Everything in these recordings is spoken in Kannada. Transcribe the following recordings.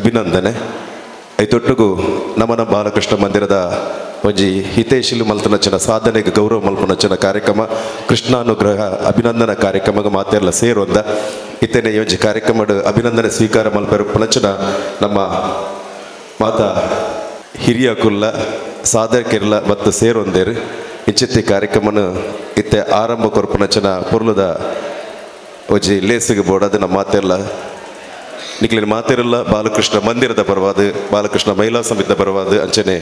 ಅಭಿನಂದನೆ ಐತೊಟ್ಟಿಗೂ ನಮನ ಬಾಲಕೃಷ್ಣ ಮಂದಿರದ ಒಂಜಿ ಹಿತೇಶಿಲು ಮಲ್ತನಚ್ಚಿನ ಸಾಧನೆಗೆ ಗೌರವ ಮಲ್ಪನಚ್ಚಿನ ಕಾರ್ಯಕ್ರಮ ಕೃಷ್ಣಾನುಗ್ರಹ ಅಭಿನಂದನಾ ಕಾರ್ಯಕ್ರಮಕ್ಕೆ ಮಾತೆಲ್ಲ ಸೇರೊಂದ ಇತ್ತೇನೆ ಒಂಜಿ ಕಾರ್ಯಕ್ರಮದ ಅಭಿನಂದನೆ ಸ್ವೀಕಾರ ಮಲ್ಪನಚ್ಚಿನ ನಮ್ಮ ಮಾತಾ ಹಿರಿಯ ಕುಲ್ಲ ಸಾಧಕಿರ್ಲ ಮತ್ತು ಸೇರೊಂದೇರು ಇಂಚಿತ್ತಿ ಕಾರ್ಯಕ್ರಮನ ಇತ್ತೆ ಆರಂಭ ಕೊರ್ಪನಚ್ಚಿನ ಪೊರ್ಲುದ ಒಂಜಿ ಲೇಸಿಗೆ ಬೋಡದು ನಮ್ಮ ಮಾತೆಲ್ಲ ನಿಕ್ಲಿನ ಮಾತಿರಲ್ಲ ಬಾಲಕೃಷ್ಣ ಮಂದಿರದ ಪರವಾದ ಬಾಲಕೃಷ್ಣ ಮಹಿಳಾ ಸಮಿತಿಯ ಪರವಾದ ಅಂಚನೆ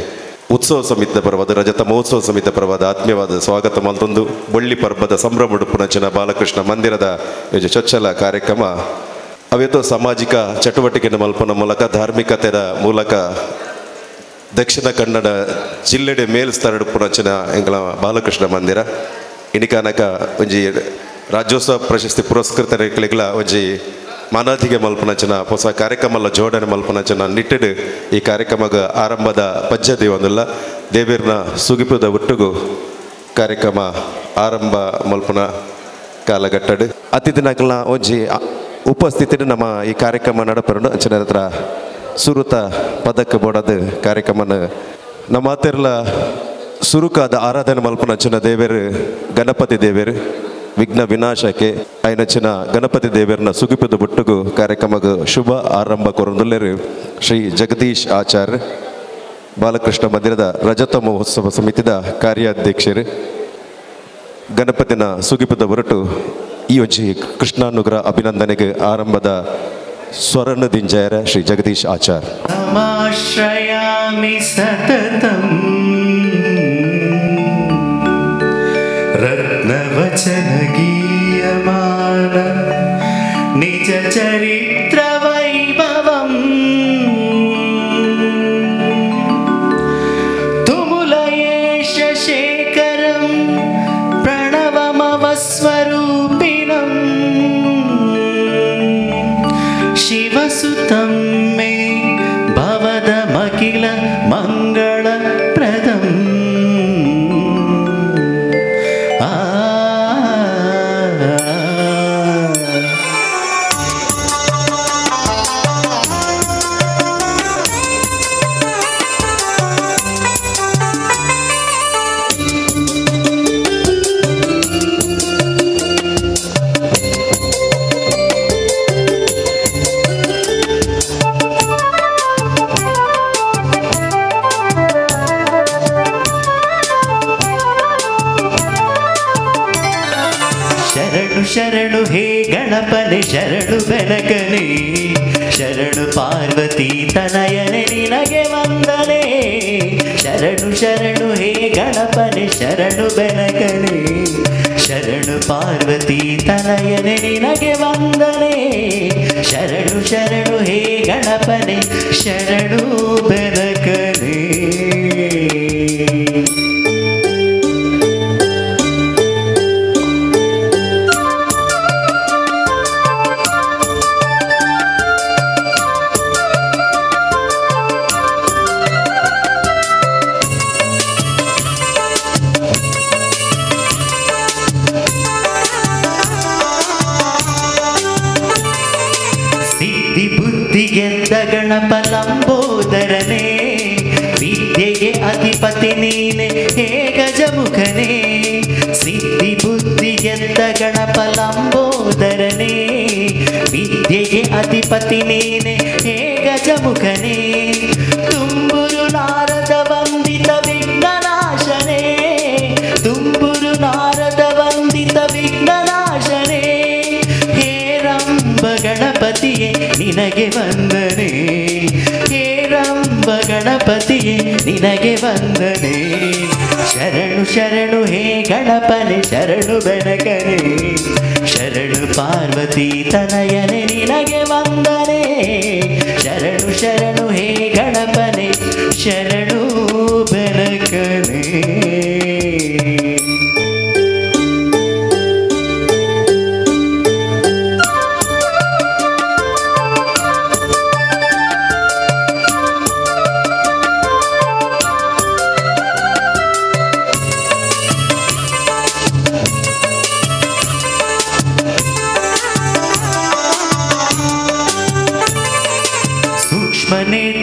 ಉತ್ಸವ ಸಮಿತಿಯ ಪರವಾದ ರಜತ ಮಹೋತ್ಸವ ಸಮಿತಿಯ ಪರವಾದ ಆತ್ಮೀಯವಾದ ಸ್ವಾಗತ ಮಲ್ತೊಂದು ಬಳ್ಳಿ ಪರ್ಬದ ಸಂಭ್ರಮ ಉಡುಪುನಂಚಿನ ಬಾಲಕೃಷ್ಣ ಮಂದಿರದ ಯೋಜನೆ ಚೊಚ್ಚಲ ಕಾರ್ಯಕ್ರಮ ಅವೇತೋ ಸಾಮಾಜಿಕ ಚಟುವಟಿಕೆಯನ್ನು ಮಲ್ಪನ ಮೂಲಕ ಧಾರ್ಮಿಕತೆಯ ಮೂಲಕ ದಕ್ಷಿಣ ಕನ್ನಡ ಜಿಲ್ಲೆಡೆ ಮೇಲ್ಸ್ತರಡು ಪುನಂಚಿನ ಎಂಗಳ ಬಾಲಕೃಷ್ಣ ಮಂದಿರ ಇನಿಕಾನಕ ಒಂಜಿ ರಾಜ್ಯೋತ್ಸವ ಪ್ರಶಸ್ತಿ ಪುರಸ್ಕೃತರಿಗಳ ಒಂಜಿ ಮಾನಾದಿಗೆ ಮಲ್ಪನಚನ ಹೊಸ ಕಾರ್ಯಕ್ರಮ ಜೋಡಣೆ ಮಲ್ಪನಚನ ನಿಟ್ಟಿಡು ಈ ಕಾರ್ಯಕ್ರಮದ ಆರಂಭದ ಪಜ್ಜದಿ ಒಂದಲ್ಲ ದೇವೇರ್ನ ಸುಗಿಪದ ಒಟ್ಟುಗು ಕಾರ್ಯಕ್ರಮ ಆರಂಭ ಮಲ್ಪನ ಕಾಲಘಟ್ಟಡು ಅತಿಥಿ ನಕಲ್ನ ಒಂಜಿ ಉಪಸ್ಥಿತಿ ನಮ್ಮ ಈ ಕಾರ್ಯಕ್ರಮ ನಡಪರಡು ಅಂಚನ ಹತ್ರ ಸುರುತ ಪದಕ್ಕೆ ಬೋಡದು ಕಾರ್ಯಕ್ರಮನ ನಮ್ಮ ಮಾತೆರ್ಲ ಸುರುಕಾದ ಆರಾಧನೆ ಮಲ್ಪನಚನ ದೇವೇರು ಗಣಪತಿ ದೇವೇರು ವಿಘ್ನ ವಿನಾಶಕ್ಕೆ ಐನಚ್ಚಿನ ಗಣಪತಿ ದೇವರನ್ನ ಸುಗಿಪದ ಬುಟ್ಟುಗು ಕಾರ್ಯಕ್ರಮಗ ಶುಭ ಆರಂಭ ಕೊರೊಂದುಲ್ಲೆರು ಶ್ರೀ ಜಗದೀಶ್ ಆಚಾರ್ಯ ಬಾಲಕೃಷ್ಣ ಮಂದಿರದ ರಜತ ಮಹೋತ್ಸವ ಸಮಿತಿದ ಕಾರ್ಯಾಧ್ಯಕ್ಷರು ಗಣಪತಿನ ಸುಗಿಪದ ಹೊರಟು ಈ ಒಂಜಿ ಕೃಷ್ಣಾನುಗ್ರಹ ಅಭಿನಂದನೆಗೆ ಆರಂಭದ ಸ್ವರ್ಣದಿಂಜಯರ ಶ್ರೀ ಜಗದೀಶ್ ಆಚಾರ್ಯ ನಮಾಶ್ರಯಾಮಿ ಸತತಂ ರತ್ನವಚನ ಗೀಯಮಾನ ನಿಜ ಚರಿತ್ರ ವೈಭವಂ ತುಮುಲಯೇಶ ಶೇಖರಂ ಪ್ರಣವಮವಸ್ವರೂಪಿಣಂ ಶಿವಸುತಂ ಮೇ ಭವದಮಖಿಲ ಮಂಗಳಪ್ರದಂ ಶರಣು ಹೇ ಗಣಪನೆ ಶರಣು ಬೆನಕನೆ ಶರಣು ಪಾರ್ವತಿ ತನಯನೆ ನಿನಗೆ ವಂದನೆ ಶರಣು ಹೇ ಗಣಪನೆ ಶರಣು ಬೆನಕನೆ ಶರಣು ಪಾರ್ವತಿ ತನಯನೆ ನಿನಗೆ ವಂದನೆ ಶರಣು ಹೇ ಗಣಪನೆ ಶರಣು ಬೆನಕನೆ ಗೆದ್ದ ಗಣಪ ಲಂಬೋದರನೇ ವಿದ್ಯೆಗೆ ಅಧಿಪತಿ ನೀನೆ ಹೇ ಗಜಮುಖನೇ ಸಿದ್ಧಿ ಬುದ್ಧಿ ಗೆದ್ದ ಗಣಪ ಲಂಬೋದರನೇ ವಿದ್ಯೆಗೆ ಅಧಿಪತಿ ನೀನೆ ಹೇ ಗಜಮುಖನೇ ತುಂಬುರು ನಾರದ ವಂದಿತ ವಿಘ್ನನಾಶನೇ ತುಂಬುರು ನಾರದ ವಂದಿತ ವಿಘ್ನನಾಶನೇ ಹೇ ರಂಬ ಗಣಪತಿಯೇ ನಿನಗೆ ವಂದನೆ ಹೇ ರಂಬ ಗಣಪತಿಯೇ ನಿನಗೆ ವಂದನೆ ಶರಣು ಹೇ ಗಣಪನೆ ಶರಣು ಬೆನಕನೆ ಶರಣು ಪಾರ್ವತಿ ತನಯನೆ ನಿನಗೆ ವಂದನೆ ಶರಣು ಹೇ ಗಣಪನೆ ಶರಣು ಬೆನಕನೆ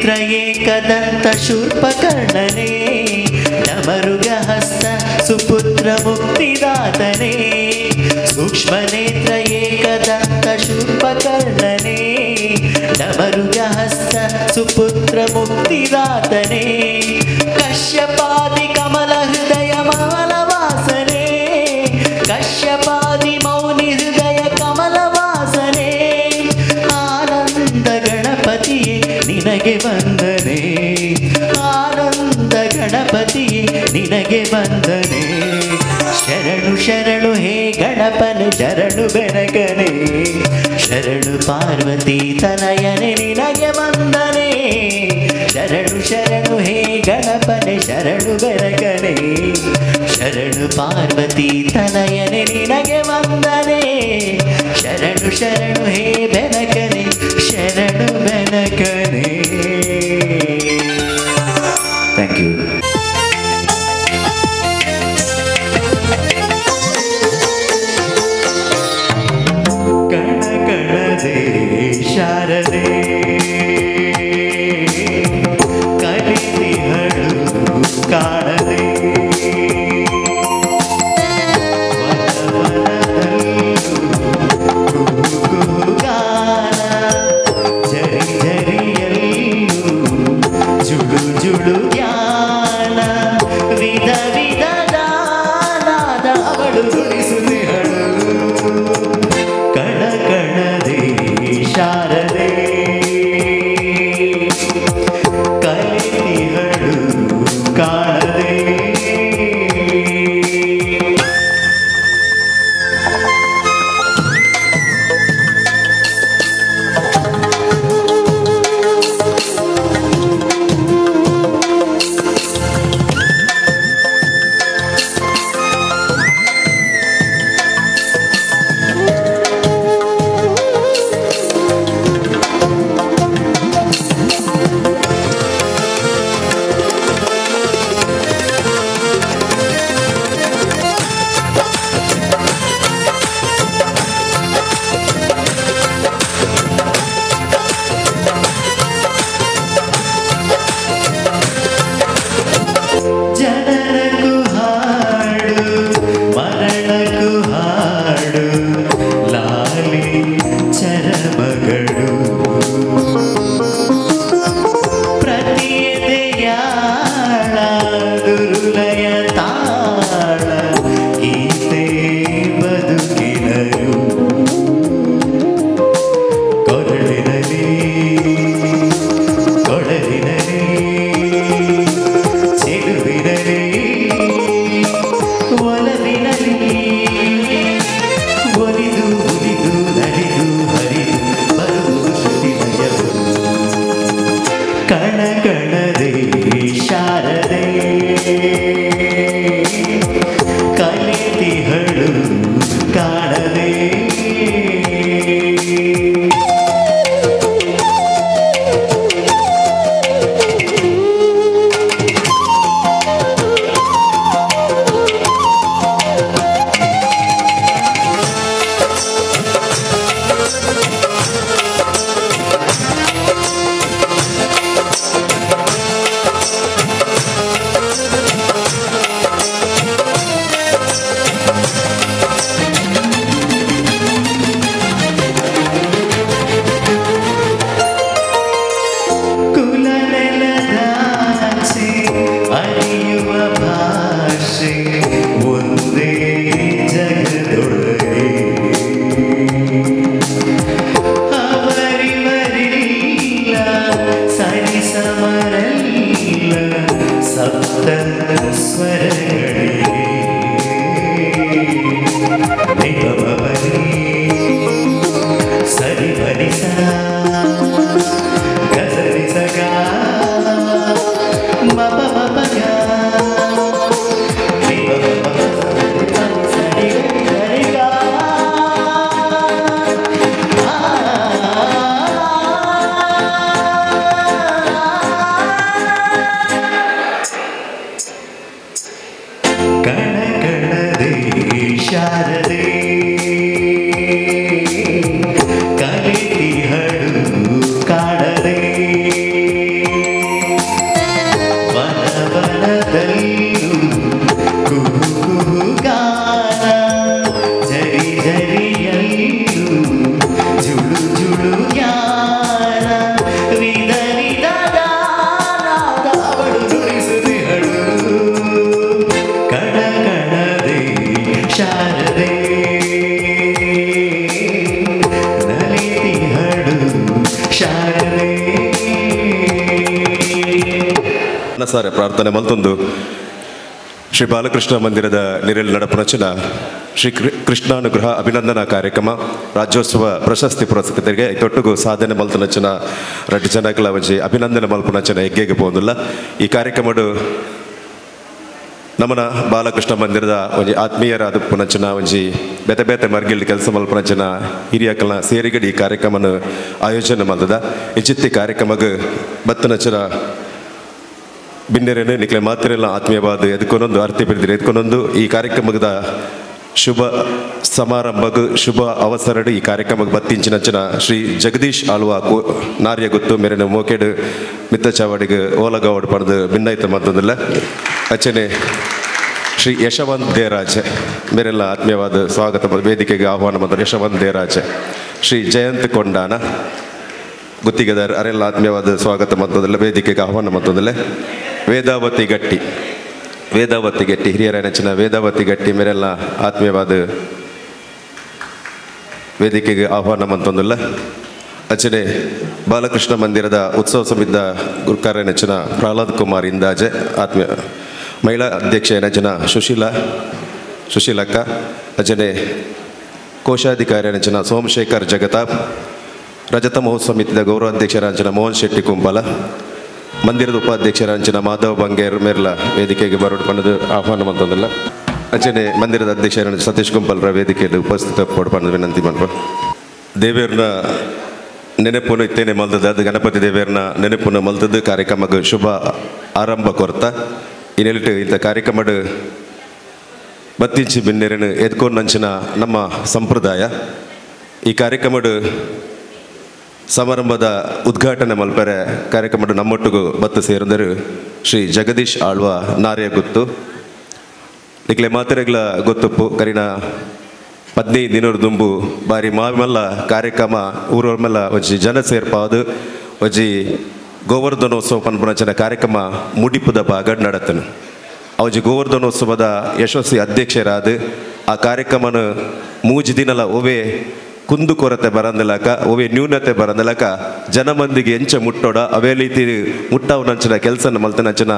ನೇತ್ರ ಏಕದಂತ ಶೂರ್ಪಕರ್ಣನೇ ಡಮರುಗ ಹಸ್ತ ಸುಪುತ್ರ ಮುಕ್ತಿದಾತನೇ ಸೂಕ್ಷ್ಮ ನೇತ್ರ ಏಕದಂತ ಶೂರ್ಪಕರ್ಣನೇ ಡಮರುಗ ಹಸ್ತ ಸುಪುತ್ರ ಮುಕ್ತಿದಾತನೇ ಕಶ್ಯಪಾದಿ ಕಮಲ ಹೃದಯ ಮಮಲ ವಾಸನೆ ಕಶ್ಯಪಾದಿ ಮೌನಿ ಹೃದಯ ಕಮಲ ವಾಸನೆ ಆನಂದ ಗಣಪತಿಯೇ ನಿನಗೆ ವಂದನೆ ಆನಂದ ಗಣಪತಿಯೇ ನಿನಗೆ ವಂದನೆ ಶರಣು ಶರಣು ಹೇ ಗಣಪನೆ ಶರಣು ಬೆನಕನೆ ಶರಣು ಪಾರ್ವತಿ ತನಯನೆ ನಿನಗೆ ವಂದನೆ ಶರಣು ಶರಣು ಹೇ ಗಣಪನೆ ಶರಣು ಬೆನಕನೆ ಶರಣು ಪಾರ್ವತಿ ತನಯನೆ ನಿನಗೆ ವಂದನೆ ಶರಣು ಶರಣು ಹೇ ಬೆನಕನೆ ಶರಣು ಬೆನಕನೆ. Thank you. ಕಣ ಕಣದೆ ಶಾರದೆ ಕಲಿತಿಹಳು ಕಾಣದೆ ವನ ವನದಲ್ಲೂ ಕುಹೂ ಕುಹೂ ಗಾನ ನಲಿತಿಹಳು ಶಾರದೆ ಸಾರೆ ಪ್ರಾರ್ಥನೆ ಮಲ್ತೊಂದು ಶ್ರೀ ಬಾಲಕೃಷ್ಣ ಮಂದಿರದ ನಿರೆಲ್ ನಡಪನಚನ ಶ್ರೀ ಕೃಷ್ಣಾನುಗ್ರಹ ಅಭಿನಂದನಾ ಕಾರ್ಯಕ್ರಮ ರಾಜ್ಯೋತ್ಸವ ಪ್ರಶಸ್ತಿ ಪುರಸ್ಕೃತರಿಗೆ ತೊಟ್ಟುಗು ಸಾಧನೆ ಮಲ್ತನಚನ ರಡ್ಡು ಜನಗಳ ಒಂಜಿ ಅಭಿನಂದನೆ ಮಲ್ಪನಚನ ಹೆಗ್ಗೆಗೆ ಪೋಂದಿಲ್ಲ ಈ ಕಾರ್ಯಕ್ರಮಡು ನಮ್ಮನ ಬಾಲಕೃಷ್ಣ ಮಂದಿರದ ಒಂಜಿ ಆತ್ಮೀಯರಾದ ಪುನಂಚನ ಒಂಜಿ ಬೇತೆ ಬೇತೆ ಮರ್ಗಿಲ್ ಕೆಲಸ ಮಲ್ಪನಂಚನ ಹಿರಿಯಕಲ್ನ ಸೇರಿಗಡಿ ಈ ಕಾರ್ಯಕ್ರಮನ ಆಯೋಜನೆ ಮಲ್ತದ ಇಚ್ಚಿತ್ತಿ ಕಾರ್ಯಕ್ರಮಕ್ಕೆ ಬತ್ತನಚನ ಬಿನ್ನೆರೇನು ನಿಕ್ಲೆ ಮಾತಿರೆಲ್ಲ ಆತ್ಮೀಯವಾದ ಎದ್ಕೊಂಡೊಂದು ಅರ್ತಿ ಬಿಡ್ದಿರಿ ಎದ್ಕೊಂಡೊಂದು ಈ ಕಾರ್ಯಕ್ರಮದ ಶುಭ ಸಮಾರಂಭಕ್ಕೆ ಶುಭ ಅವಸರಡು ಈ ಕಾರ್ಯಕ್ರಮಕ್ಕೆ ಬತ್ತಿಂಚಿನಂಚಿನ ಶ್ರೀ ಜಗದೀಶ್ ಆಳ್ವ ನಾರ್ಯ ಗೊತ್ತು ಮೇರೆನ ಮೋಕೆಡು ಮಿತ್ತ ಚಾವಡಿಗೆ ಓಲಗಾವಡು ಪಡೆದು ಭಿನ್ನಾಯ್ತು ಮತ್ತೊಂದಿಲ್ಲ ಅಚ್ಚನೆ ಶ್ರೀ ಯಶವಂತ್ ದೇರಾಜ್ ಮೇರೆಲ್ಲ ಆತ್ಮೀಯವಾದ ಸ್ವಾಗತ ವೇದಿಕೆಗೆ ಆಹ್ವಾನ ಮತ್ತು ಯಶವಂತ್ ದೇರಾಜ್ ಶ್ರೀ ಜಯಂತ್ ಕೊಂಡಾನ ಗುತ್ತಿಗೆದಾರ ಅರೆಲ್ಲ ಆತ್ಮೀಯವಾದ ಸ್ವಾಗತ ಮತ್ತೊಂದಿಲ್ಲ ವೇದಿಕೆಗೆ ಆಹ್ವಾನ ಮತ್ತೊಂದಿಲ್ಲ ವೇದಾವತಿ ಗಟ್ಟಿ ಹಿರಿಯರ ನೆಚ್ಚಿನ ವೇದಾವತಿ ಗಟ್ಟಿ ಮೇರೆಲ್ಲ ಆತ್ಮೀಯವಾದ ವೇದಿಕೆಗೆ ಆಹ್ವಾನ ಮಂತೊಂದಿಲ್ಲ ಅಚ್ಚನೆ ಬಾಲಕೃಷ್ಣ ಮಂದಿರದ ಉತ್ಸವ ಸಮಿತಿದ ಗುರುಕಾರ ನೆಚ್ಚಿನ ಪ್ರಹ್ಲಾದ್ ಕುಮಾರ್ ಇಂದಾಜೆ ಆತ್ಮೀಯ ಮಹಿಳಾ ಅಧ್ಯಕ್ಷ ನೆಚ್ಚಿನ ಸುಶೀಲಕ್ಕ ಅಚ್ಚನೆ ಕೋಶಾಧಿಕಾರಿ ನೆಚ್ಚಿನ ಸೋಮಶೇಖರ್ ಜಗತಾಪ್ ರಜತ ಮಹೋತ್ಸವ ಸಮಿತಿಯ ಗೌರವಾಧ್ಯಕ್ಷರಾಂಚಿನ ಮೋಹನ್ ಶೆಟ್ಟಿ ಕುಂಬಲ ಮಂದಿರದ ಉಪಾಧ್ಯಕ್ಷರಾಂಚಿನ ಮಾಧವ್ ಬಂಗೇರ್ ಮೇರ್ಲ ವೇದಿಕೆಗೆ ಬರೋಡು ಪನ್ನದು ಆಹ್ವಾನ ಮಂತೊಂದಿಲ್ಲ ಅಂಚನೆ ಮಂದಿರದ ಅಧ್ಯಕ್ಷರ ಸತೀಶ್ ಕುಂಪಲ್ರ ವೇದಿಕೆಯಲ್ಲಿ ಉಪಸ್ಥಿತ ಪಡ್ಪಣ್ಣದು ವಿನಂತಿ ಮಾಡ್ಬ ದೇವೇರ್ನ ನೆನಪುನು ಇತ್ತೇನೆ ಮಲ್ತದ ಅದು ಗಣಪತಿ ದೇವೇರ್ನ ನೆನಪುನ ಮಲ್ತದ್ದು ಕಾರ್ಯಕ್ರಮಕ್ಕೆ ಶುಭ ಆರಂಭ ಕೊರ್ತ ಇನ್ನೆಲ್ಟು ಇಂಥ ಕಾರ್ಯಕ್ರಮಡು ಬತ್ತಿಂಚಿ ಬಿನ್ನೆರನು ಎದ್ಕೊಂಡು ನಂಚಿನ ನಮ್ಮ ಸಂಪ್ರದಾಯ ಈ ಕಾರ್ಯಕ್ರಮಡು ಸಮಾರಂಭದ ಉದ್ಘಾಟನೆ ಮಲ್ಪರೆ ಕಾರ್ಯಕ್ರಮದ ನಮ್ಮೊಟ್ಟಿಗೂ ಬತ್ತು ಸೇರಿದರು ಶ್ರೀ ಜಗದೀಶ್ ಆಳ್ವ ನಾರ್ಯ ಗೊತ್ತು ನಿಕ್ಲೆ ಮಾತೆರೆಗಳ ಗೊತ್ತುಪ್ಪು ಕರಿನ 15 ದಿನದ ದುಂಬು ಬಾರಿ ಮಾವಿಮಲ್ಲ ಕಾರ್ಯಕ್ರಮ ಊರವ್ರ ಮೇಲೆ ಒಂಜಿ ಜನ ಸೇರ್ಪಾದು ಒಂಜಿ ಗೋವರ್ಧನೋತ್ಸವ ಪನ್ಪುನಂಚಿನ ಕಾರ್ಯಕ್ರಮ ಮುಡಿಪುದ ಭಾಗ ನಡತನು ಅವಜಿ ಗೋವರ್ಧನೋತ್ಸವದ ಯಶಸ್ವಿ ಅಧ್ಯಕ್ಷರಾದ ಆ ಕಾರ್ಯಕ್ರಮನ 3 ದಿನಲ ಒವೇ ಕುಂದು ಕೊರತೆ ಬರಂದಿಲ್ಲಕ ಒವೇ ನ್ಯೂನತೆ ಬರಂದಿಲ್ಲಕ ಜನಮಂದಿಗೆ ಎಂಚ ಮುಟ್ಟೋಡ ಅವೇ ರೀತಿ ಮುಟ್ಟವು ನಂಚಿನ ಕೆಲಸ ಮಲ್ತನಂಚಿನ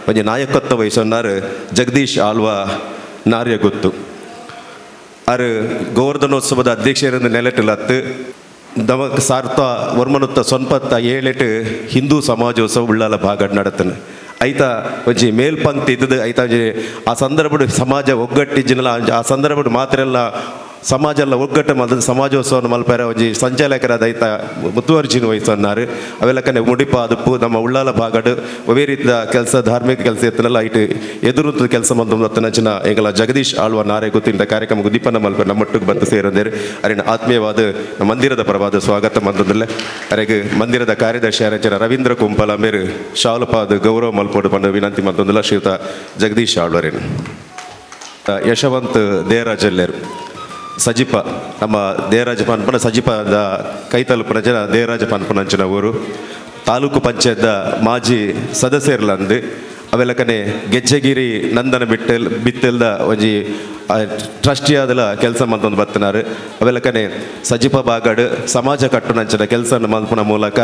ಒಂಜಿ ನಾಯಕತ್ವ ವಹಿಸೋನಾರು ಜಗದೀಶ್ ಆಳ್ವ ನಾರ್ಯ ಗೊತ್ತು ಅರು ಗೋವರ್ಧನೋತ್ಸವದ ಅಧ್ಯಕ್ಷರಿಂದ ನೆಲೆಟಿಲತ್ತು ದಮಕ್ ಸಾರ್ಥ ವರ್ಮನುತ್ತ ಸೊನ್ಪತ್ತ 7 ಹಿಂದೂ ಸಮಾಜೋತ್ಸವ ಉಳ್ಳಾಲ ಭಾಗ ನಡತನು ಐತ ಒಂಜಿ ಮೇಲ್ಪಂಕ್ತಿ ಇದ್ದದ್ದು ಐತ ಆ ಸಂದರ್ಭಡು ಸಮಾಜ ಒಗ್ಗಟ್ಟಿಜ್ಜಿನಲ್ಲ ಆ ಸಂದರ್ಭಡು ಮಾತ್ರೆಲ್ಲ ಸಮಾಜ ಎಲ್ಲ ಒಗ್ಗಟ್ಟು ಮಲ್ತದ್ದು ಸಮಾಜೋತ್ಸವನ ಮಲ್ಪರ ಒಂಜಿ ಸಂಚಾಲಕರಾದ ಐತ ಮುತುವರ್ಜಿನ ವಹಿಸన్నారు ಅವೆಲ್ಲಕನೆ ಮುಡಿಪ ಅದಪ್ಪು ನಮ್ಮ ಉಳ್ಳಾಲ ಭಾಗಡು ಒವೇ ರೀತಿಯ ಕೆಲಸ ಧಾರ್ಮಿಕ ಕೆಲಸ ಎತ್ತನೆಲ್ಲ ಐಟು ಎದುರು ಕೆಲಸ ಮಂತನಚಿನ ಎಂಗಲ ಜಗದೀಶ್ ಆಳ್ವ ನಾರೆ ಗೊತ್ತಿಂದ ಕಾರ್ಯಕ್ರಮ ದೀಪನ ಮಲ್ಪ ನಮ್ಮೊಟ್ಟಿಗೆ ಬಂದು ಸೇರಿದರು ಅರಿನ ಆತ್ಮೀಯವಾದ ಮಂದಿರದ ಪರವಾದ ಸ್ವಾಗತ ಮಂತದಲ್ಲೇ ಅರೆಗೆ ಮಂದಿರದ ಕಾರ್ಯದರ್ಶಿ ಅರಚನ ರವೀಂದ್ರ ಕುಂಪಲ ಮೇರು ಶಾಲಪಾದ ಗೌರವ ಮಲ್ಪೋಡು ಪಂಡ ವಿನಂತಿ ಮಂತೊಂದಿಲ್ಲ ಶ್ರೀಯುತ ಜಗದೀಶ್ ಆಳ್ವರೇನು ಯಶವಂತ್ ದೇರಾಜಲ್ಲೇರು ಸಜಿಪ ನಮ್ಮ ದೇವರಾಜ ಪನ್ಪನ ಸಜಿಪದ ಕೈತಲುಪನ ಜನ ದೇವರಾಜ ಪನ್ಪನಂಚಿನ ಊರು ತಾಲೂಕು ಪಂಚಾಯತ್ದ ಮಾಜಿ ಸದಸ್ಯರ್ಲಂದು ಅವೆಲ್ಲಕನೆ ಗೆಜ್ಜೆಗಿರಿ ನಂದನ ಬಿತ್ತಲ್ದ ಒಂಜಿ ಟ್ರಸ್ಟಿ ಆದಲ ಕೆಲಸ ಮಂತೊಂದು ಬತ್ತನಾರು ಅವೆಲ್ಲಕನೆ ಸಜಿಪ ಬಾಗಡ್ ಸಮಾಜ ಕಟ್ಟುನಂಚಿನ ಕೆಲಸ ಮಲ್ಪನ ಮೂಲಕ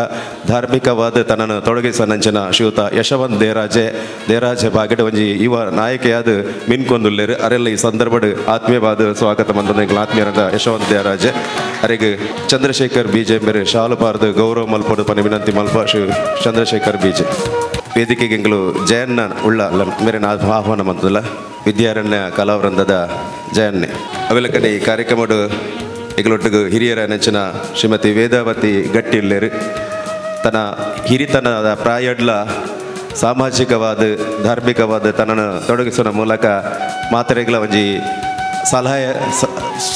ಧಾರ್ಮಿಕವಾದ ತನ್ನನ್ನು ತೊಡಗಿಸನಂಚಿನ ಶ್ರೀಯುತ ಯಶವಂತ್ ದೇರಾಜೆ ಬಾಗಡ್ ಒಂಜಿ ಯುವ ನಾಯಕಿಯಾದ ಮಿನ್ಕೊಂದುಲ್ಲೇರು ಅರೆಲ್ಲ ಈ ಸಂದರ್ಭಡ್ ಆತ್ಮೀಯವಾದ ಸ್ವಾಗತ ಮಂತೊಂದು ಆತ್ಮೀಯರಾದ ಯಶವಂತ್ ದೇರಾಜೆ ಅರೆಗೆ ಚಂದ್ರಶೇಖರ್ ಬೀಜೆ ಮೇರೆ ಶಾಲುಪಾರ್ದು ಗೌರವ ಮಲ್ಪಡು ಪನಿ ವಿನಂತಿ ಮಲ್ಪ ಶ್ರೀ ಚಂದ್ರಶೇಖರ್ ಬೀಜೆ ವೇದಿಕೆಗೆ ಎಂಗಳು ಜಯಣ್ಣ ಉಳ್ಳ ಮೇರೆ ಆಹ್ವಾನ ಮಂತದಲ್ಲ ವಿದ್ಯಾರಣ್ಯ ಕಲಾವೃಂದದ ಜಯನ್ನೆ ಅವೆಲ್ಲಕನೆ ಈ ಕಾರ್ಯಕ್ರಮಡು ಎಗಳೊಟ್ಟಿಗೆ ಹಿರಿಯರ ನೆಚ್ಚಿನ ಶ್ರೀಮತಿ ವೇದಾವತಿ ಗಟ್ಟಿಲ್ಲೇರು ತನ್ನ ಹಿರಿತನದ ಪ್ರಾಯಡ್ಲ ಸಾಮಾಜಿಕವಾದ ಧಾರ್ಮಿಕವಾದ ತನ್ನನ್ನು ತೊಡಗಿಸುವ ಮೂಲಕ ಮಾತರೆಗಳ ಒಂಜಿ ಸಲಹೆ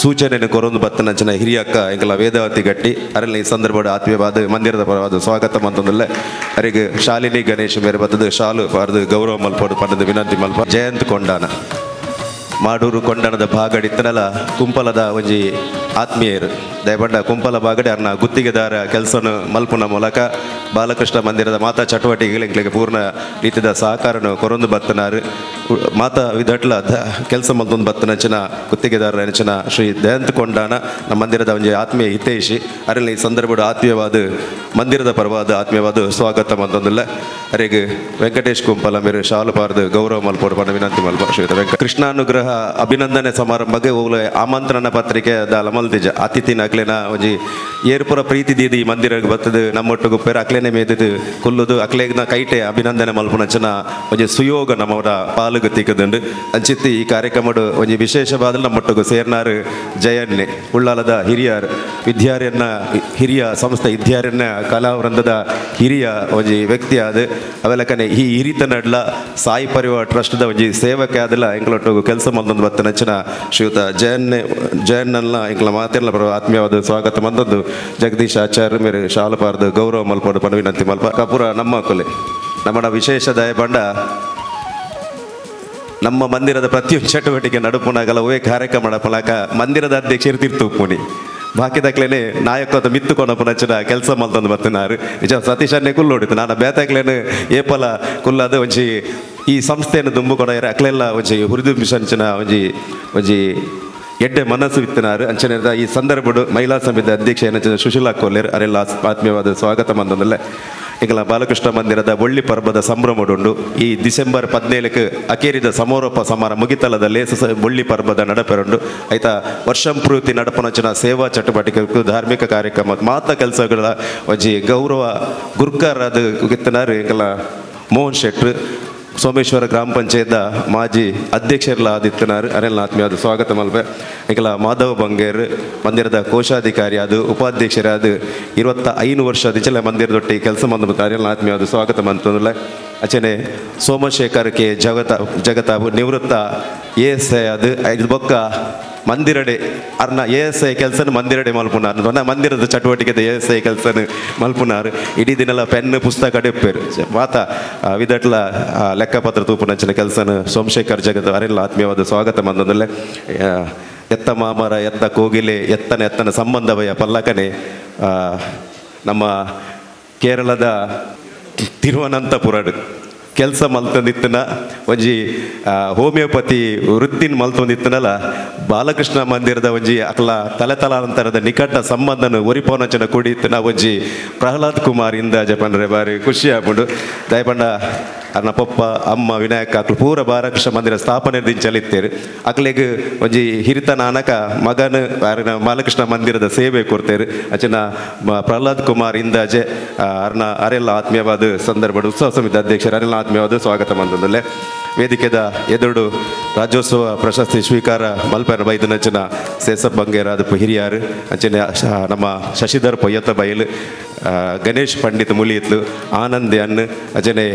ಸೂಚನೆಯನ್ನು ಕೊರೊಂದು ಬತ್ತನಂಚಿನ ಹಿರಿಯಕ್ಕ ಎಂಕಲ ವೇದಾವತಿ ಗಟ್ಟಿ ಅರಲ್ಲಿ ಈ ಸಂದರ್ಭದ ಆತ್ಮೀಯವಾದ ಮಂದಿರದ ಪರವಾದ ಸ್ವಾಗತ ಮಂತಂದಲ್ಲೇ ಅವರಿಗೆ ಶಾಲಿನಿ ಗಣೇಶ್ ಮೇರೆ ಬತ್ತದು ಶಾಲು ಬಾರ್ದು ಗೌರವ ಮಲ್ಪೋಡು ಪಡೆದು ವಿನಂತಿ ಮಲ್ಪ ಜಯಂತ್ ಕೊಂಡಾನ ಮಾಡೂರು ಕೊಂಡನದ ಭಾಗಡ್ ಇತ್ತನಲ್ಲ ಕುಂಪಲದ ಒಂಜಿ ಆತ್ಮೀಯರು ದಯಪಂಡ ಕುಂಪಲ ಭಾಗಡೆ ಅರ್ನ ಗುತ್ತಿಗೆದಾರ ಕೆಲಸನ ಮಲ್ಪುನ ಮೂಲಕ ಬಾಲಕೃಷ್ಣ ಮಂದಿರದ ಮಾತಾ ಚಟುವಟಿಕೆಗಳಿಗೆ ಪೂರ್ಣ ರೀತಿಯ ಸಹಕಾರನು ಕೊರೊಂದು ಬತ್ತನಾರು ಮಾತಾ ವಿದಟ್ಲ ಕೆಲಸ ಮಲ್ತೊಂದು ಬತ್ತನಂಚಿನ ಗುತ್ತಿಗೆದಾರರ ನೆಂಚಿನ ಶ್ರೀ ದಯಂತ್ ಕೊಂಡಾನ ನಮ್ಮ ಮಂದಿರದ ಒಂಜಿ ಆತ್ಮೀಯ ಹಿತೈಷಿ ಅರಲ್ಲಿ ಈ ಸಂದರ್ಭದ ಆತ್ಮೀಯವಾದ ಮಂದಿರದ ಪರವಾದ ಆತ್ಮೀಯವಾದ ಸ್ವಾಗತ ಮಂತೊಂದಿಲ್ಲ ಅರೆಗೆ ವೆಂಕಟೇಶ್ ಕುಂಪಲ ಮೇರೆ ಶಾಲು ಪಾರ್ದು ಗೌರವ ಮಲ್ಪೋಡು ಪಂಡ ವಿನಂತಿ ಮಲ್ಪ ಶ್ರೀಯುತ ಕೃಷ್ಣಾನುಗ್ರಹ ಅಭಿನಂದನೆ ಸಮಾರಂಭಕ್ಕೆ ಹೋಗ್ಲೆ ಆಮಂತ್ರಣ ಪತ್ರಿಕೆ ದಾಲ ಮಲ್ತಿಜ ಅತಿಥಿನ ಅಕ್ಲೇನ ಒಂಜಿ ಏರ್ಪುರ ಪ್ರೀತಿ ದೀದಿ ಈ ಮಂದಿರಕ್ಕೆ ಬರ್ತದೆ ನಮ್ಮೊಟ್ಟು ಗುಪ್ಪೇರ ಅಕ್ಲೇನೆ ಮೇದಿದ್ದು ಕುಲ್ಲುದು ಅಕ್ಲೇನ ಕೈಟೆ ಅಭಿನಂದನೆ ಮಲ್ಪುನಂಚನ ಒಂಜಿ ಸುಯೋಗ ನಮ್ಮವರ ಪಾಲುಗ ತಿಕ್ಕದುಂಡು ಅಂಚಿತ್ತಿ ಈ ಕಾರ್ಯಕ್ರಮಡು ಒಂಜಿ ವಿಶೇಷವಾದ ನಮ್ಮೊಟ್ಟಿಗೂ ಸೇರ್ನಾರು ಜಯನ್ನೆ ಉಳ್ಳಾಲದ ಹಿರಿಯ ಸಂಸ್ಥೆ ವಿದ್ಯಾರಣ್ಯ ಕಲಾವೃಂದದ ಹಿರಿಯ ಒಂಜಿ ವ್ಯಕ್ತಿ ಆದ ಅವೆಲ್ಲಕನೆ ಈ ಹಿರಿತ ನಡ್ಲ ಸಾಯಿ ಪರಿವಾರ ಟ್ರಸ್ಟ್ದ ಒಂಜಿ ಸೇವಕ ಆದಲ್ಲ ಎಂಗಳೊಟ್ಟಿಗೂ ಕೆಲಸ ಮಂದೊಂದು ಬತ್ತ ನೆಂಚಿನ ಶ್ರೀಯುತ ಜಯನ್ನಲ್ಲ ಎಂಗಳ ಮಾತೆಲ್ಲ ಬರುವ ಆತ್ಮೀಯವಾದ ಸ್ವಾಗತ ಮಂದೊಂದು ಜಗದೀಶ್ ಆಚಾರ್ಯ ಮೇರೆ ಶಾಲಪಾರ್ದು ಗೌರವ ಮಲ್ಪಡು ಪಣ ವಿನಂತಿ ಮಲ್ಪ ಕಪೂರ ನಮ್ಮ ಕೊಲೆ ನಮ್ಮ ವಿಶೇಷ ದಯ ಬಂಡ ನಮ್ಮ ಮಂದಿರದ ಪ್ರತಿಯೊಂದು ಚಟುವಟಿಕೆ ನಡುಪುನಾಗಲ್ಲ ಒವೇ ಕಾರ್ಯಕ್ರಮ ನಡಪಲಾಕ ಮಂದಿರದ ಅಧ್ಯಕ್ಷರು ತೀರ್ತುಪ್ಪುನಿ ಬಾಕಿದಾಗ್ಲೇನೆ ನಾಯಕದ ಮಿತ್ತುಕೊಂಡು ಪುನಂಚಿನ ಕೆಲಸ ಮಲ್ತಂದು ಬರ್ತಿನಾರು ನಿಜ ಸತೀಶನ್ನೇ ಕುಲ್ಲು ಹೊಡಿತು ನಾನು ಬೇತಾಗ್ಲೇನು ಏಪಲ ಕುಲ್ಲದ ಒಂಜಿ ಈ ಸಂಸ್ಥೆಯನ್ನು ತುಂಬಿಕೊಡ ಅಕ್ಲೆಲ್ಲ ಒಂಜಿ ಹುರಿದು ಮಿಷನ್ಚಿನ ಒಂಜಿ ಎಡ್ಡೆ ಮನಸ್ಸು ಇತ್ತಿನಾರು ಅಂಚನೆ ಈ ಸಂದರ್ಭಡು ಮಹಿಳಾ ಸಮಿತಿ ಅಧ್ಯಕ್ಷ ಏನಂಚಿನ ಸುಶೀಲಾ ಕೊಲ್ಲೇರ್ ಅರೆಲ್ಲ ಆತ್ಮೀಯವಾದ ಸ್ವಾಗತ ಮಂದೊಂದಲ್ಲ ಇಂಗಲ ಬಾಲಕೃಷ್ಣ ಮಂದಿರದ ಒಳ್ಳಿ ಪರ್ಬದ ಸಂಭ್ರಮಡುಂಡು ಈ ಡಿಸೆಂಬರ್ 17ಕ್ಕೆ ಅಕೇರಿದ ಸಮಾರೋಪ ಸಮಾರಂಭ ಮುಗಿತಲದ ಲೇಸ ಒಳ್ಳಿ ಪರ್ಬದ ನಡಪೆರುಂಡು ಐತ ವರ್ಷಂಪೂರ್ತಿ ನಡಪನಂಚಿನ ಸೇವಾ ಚಟುವಟಿಕೆ ಧಾರ್ಮಿಕ ಕಾರ್ಯಕ್ರಮ ಮಾತ ಕೆಲಸಗಳ ಒಂಜಿ ಗೌರವ ಗುರ್ಕರಾದ ಗಿತ್ತನಾರು ಇಂಗಲ ಮೋಹನ್ ಶೆಟ್ರು ಸೋಮೇಶ್ವರ ಗ್ರಾಮ ಪಂಚಾಯತ್ದ ಮಾಜಿ ಅಧ್ಯಕ್ಷರೆಲ್ಲ ಆದಿತ್ತನಾರು ಅರೆಲ್ಲ ಆತ್ಮೀಯವಾದ ಸ್ವಾಗತ ಮಲ್ಪೆ ಈಗಲ ಮಾಧವ ಬಂಗೇರ್ ಮಂದಿರದ ಕೋಶಾಧಿಕಾರಿ ಅದು ಉಪಾಧ್ಯಕ್ಷರಾದ 25 ವರ್ಷ ದಿಚಲ ಮಂದಿರದೊಟ್ಟಿ ಕೆಲಸ ಮಂದ ಅರೆಲ್ಲ ಆತ್ಮೀಯವಾದ ಸ್ವಾಗತ ಮಂತಂದಿಲ್ಲ ಅಚನೆ ಸೋಮಶೇಖರ್ ಕೆ ಜಗತಾಬು ನಿವೃತ್ತ ASI ಅದು ಐದು ಬೊಕ್ಕ ಮಂದಿರಡೆ ಅರ್ನ ASI ಕೆಲಸನ ಮಂದಿರಡೆ ಮಲ್ಪುನಾರು ಮಂದಿರದ ಚಟುವಟಿಕೆ ASI ಕೆಲಸನ ಮಲ್ಪುನಾರು ಇಡೀ ದಿನೆಲ್ಲ ಪೆನ್ ಪುಸ್ತಕ ಡೆಪ್ಪೇರು ಮಾತ ವಿದಟ್ಲ ಲೆಕ್ಕಪತ್ರ ತೂಪುನಂಚಿನ ಕೆಲಸನ ಸೋಮಶೇಖರ್ ಜಗತ್ ಅರೆಲ್ಲ ಆತ್ಮೀಯವಾದ ಸ್ವಾಗತ ಮಂದೊಂದಲ್ಲೇ ಎತ್ತ ಮಾಮರ ಎತ್ತ ಕೋಗಿಲೆ ಎತ್ತನ ಸಂಬಂಧವಯ ಪಲ್ಲಕನೆ ನಮ್ಮ ಕೇರಳದ ತಿರುವನಂತಪುರಡು ಕೆಲಸ ಮಲ್ತಂದಿತ್ತನ ಒಂಜಿ ಹೋಮಿಯೋಪತಿ ವೃತ್ತಿನ ಮಲ್ತೊಂದಿತ್ತನಲ್ಲ ಬಾಲಕೃಷ್ಣ ಮಂದಿರದ ಒಂಜಿ ಅಕ್ಲ ತಲೆತಲಾಂತರದ ನಿಕಟ ಸಂಬಂಧನ ಒರಿಪೋನಚನ ಕೂಡಿತ್ತನ ಒಂಜಿ ಪ್ರಹ್ಲಾದ್ ಕುಮಾರ್ ಇಂದ ಜಪನ್ರೆ ಬಾರಿ ಖುಷಿ ಆಗ್ಬಿಡು ದಯಪಂಡ ಅನ್ನ ಪಪ್ಪ ಅಮ್ಮ ವಿನಾಯಕ ಅಕ್ಲು ಪೂರ ಬಾಲಕೃಷ್ಣ ಮಂದಿರ ಸ್ಥಾಪನೆ ದಿಂಚಲಿತ್ತೇರು ಅಕ್ಲೆಗ್ ಒಂಜಿ ಹಿರಿತನ ಅನಕ ಮಗನ ಬಾಲಕೃಷ್ಣ ಮಂದಿರದ ಸೇವೆ ಕೊಡ್ತೇರು ಅಚನ ಪ್ರಹ್ಲಾದ್ ಕುಮಾರ್ ಇಂದಾಜೆ ಅರ್ನ ಅರೆಲ್ಲ ಆತ್ಮೀಯವಾದ ಸಂದರ್ಭ ಉತ್ಸವ ಸಮಿತಿ ಅಧ್ಯಕ್ಷರು ಅರೆಲ್ಲ ಆತ್ಮೀಯವಾದ ಸ್ವಾಗತ ಮಂದೊಂದಲ್ಲೇ ವೇದಿಕೆದ ಎದುರು ರಾಜ್ಯೋತ್ಸವ ಪ್ರಶಸ್ತಿ ಸ್ವೀಕಾರ ಮಲ್ಪನ ಬೈದನಂಚಿನ ಸೇಸಪ್ ಬಂಗೇರಾದ ಹಿರಿಯಾರು ಅಂಚನೆ ನಮ್ಮ ಶಶಿಧರ್ ಪೊಯ್ಯತ್ತ ಬಯಲು ಗಣೇಶ್ ಪಂಡಿತ್ ಮುಲಿಯತ್ಲು ಆನಂದ್ ಅನ್ನು ಅಂಚನೆ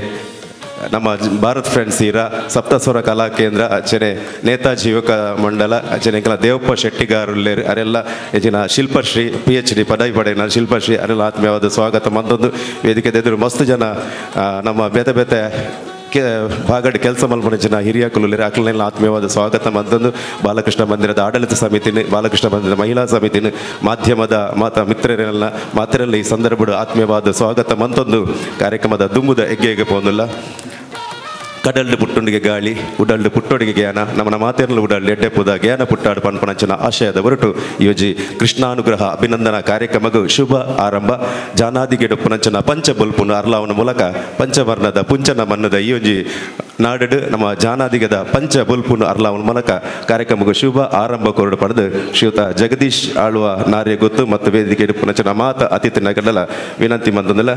ನಮ್ಮ ಭಾರತ್ ಫ್ರೆಂಡ್ಸ್ ಈರ ಸಪ್ತಸ್ವರ ಕಲಾ ಕೇಂದ್ರ ಅಚ್ಚನೆ ನೇತಾಜಿ ಯುವಕ ಮಂಡಲ ಅಚ್ಚನೆ ಕೆಲ ದೇವಪ್ಪ ಶೆಟ್ಟಿಗಾರುಲ್ಲೇರು ಅರೆಲ್ಲ ಹೆಚ್ಚಿನ ಶಿಲ್ಪಶ್ರೀ PhD ಪದವಿ ಪಡೆಯ ಶಿಲ್ಪಶ್ರೀ ಅರೆಲ್ಲ ಆತ್ಮೀಯವಾದ ಸ್ವಾಗತ ಮತ್ತೊಂದು ವೇದಿಕೆ ಎದುರು ಮಸ್ತ್ ಜನ ನಮ್ಮ ಬೇತೆ ಭಾಗಡ್ ಕೆಲಸ ಮಲ್ಪನಂಚಿನ ಹಿರಿಯ ಕುಲುಲೇರು ಅಕ್ಲೆಲ್ಲ ಆತ್ಮೀಯವಾದ ಸ್ವಾಗತ ಮತ್ತೊಂದು ಬಾಲಕೃಷ್ಣ ಮಂದಿರದ ಆಡಳಿತ ಸಮಿತಿನ ಬಾಲಕೃಷ್ಣ ಮಂದಿರದ ಮಹಿಳಾ ಸಮಿತಿನ ಮಾಧ್ಯಮದ ಮಾತರೆಲ್ಲ ಈ ಸಂದರ್ಭದ ಆತ್ಮೀಯವಾದ ಸ್ವಾಗತ ಮತ್ತೊಂದು ಕಾರ್ಯಕ್ರಮದ ದುಂಬುದ ಹೆಗ್ಗೆ ಪೋಂದಿಲ್ಲ ಕಡಲ್ಡು ಪುಟ್ಟುಂಡಿಗೆ ಗಾಳಿ ಉಡಲ್ಡು ಪುಟ್ಟೊಡಿಗೆ ಜ್ಞಾನ ನಮ್ಮನ ಮಾತೆರ್ಲು ಉಡಲ್ಡು ಎಡ್ಡೆಪ್ಪುದ ಜ್ಞಾನ ಪುಟ್ಟಾಡು ಪನ್ಪನಂಚಿನ ಆಶಯದ ಹೊರಟು ಯೋಜಿ ಕೃಷ್ಣಾನುಗ್ರಹ ಅಭಿನಂದನಾ ಕಾರ್ಯಕ್ರಮಗೂ ಶುಭ ಆರಂಭ ಜಾನಾದಿಗೆಡು ಪುನಂಚನ ಪಂಚಬುಲ್ಪುನ ಅರ್ಲಾವನ ಮೂಲಕ ಪಂಚವರ್ಣದ ಪುಂಚನ ಮನ್ನದ ಯೋಜಿ ನಾಡು ನಮ್ಮ ಜಾನಾದಿಗದ ಪಂಚ ಬುಲ್ಪುನ ಅರ್ಲಾವನ ಮೂಲಕ ಕಾರ್ಯಕ್ರಮಗೂ ಶುಭ ಆರಂಭ ಕೊರಡು ಪಡೆದು ಶ್ರೀಯುತ ಜಗದೀಶ್ ಆಳುವ ನಾರ್ಯ ಗೊತ್ತು ಮತ್ತು ವೇದಿಕೆ ಪುನಂಚನ ಮಾತ ಅತಿಥಿ ನಗಡಲ ವಿನಂತಿ ಮಂದೊಂದಿಲ್ಲ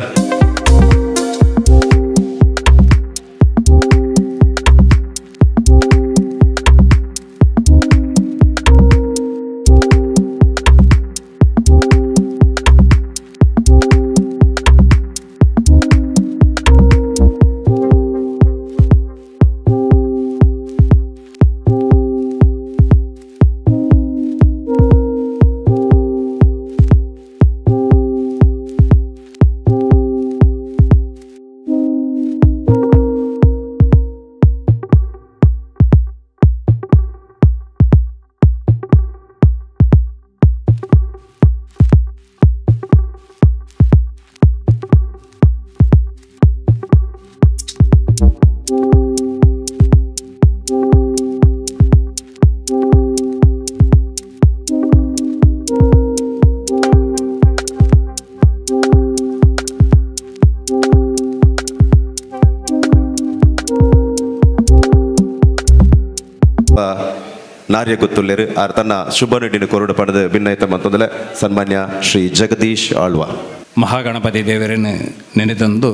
ಕಾರ್ಯ ಗೊತ್ತುಳ್ಳೇರು ಆರು ತನ್ನ ಶುಭ ನುಡಿನ ಕೊರಡು ಪಡೆದು ಭಿನ್ನೈತ ಮಂತಂದಲೆ ಸನ್ಮಾನ್ಯ ಶ್ರೀ ಜಗದೀಶ್ ಆಳ್ವ. ಮಹಾಗಣಪತಿ ದೇವರನ್ನು ನೆನೆತಂದು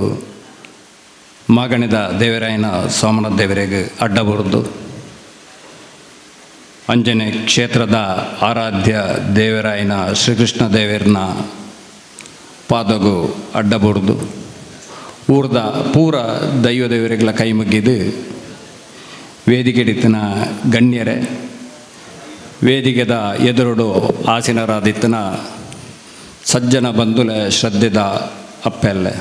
ಮಾಗಣಿದ ದೇವರಾಯನ ಸೋಮನಾಥ ದೇವರಿಗೆ ಅಡ್ಡ ಬರುದು ಅಂಜನೆ ಕ್ಷೇತ್ರದ ಆರಾಧ್ಯ ದೇವರಾಯನ ಶ್ರೀಕೃಷ್ಣ ದೇವರನ್ನ ಪಾದಗೂ ಅಡ್ಡ ಬರುದು ಊರ್ದ ಪೂರ ದೈವ ದೇವರುಗಳ ಕೈ ಮುಗಿದು ವೇದಿಕೆಡಿತ್ತಿನ ಗಣ್ಯರೇ ವೇದಿಕೆದ ಎದುರುಡು ಆಸೀನರಾದಿತ್ತಿನ ಸಜ್ಜನ ಬಂಧುಲ ಶ್ರದ್ಧೆದ ಅಪ್ಪೆಲ್ಲೆ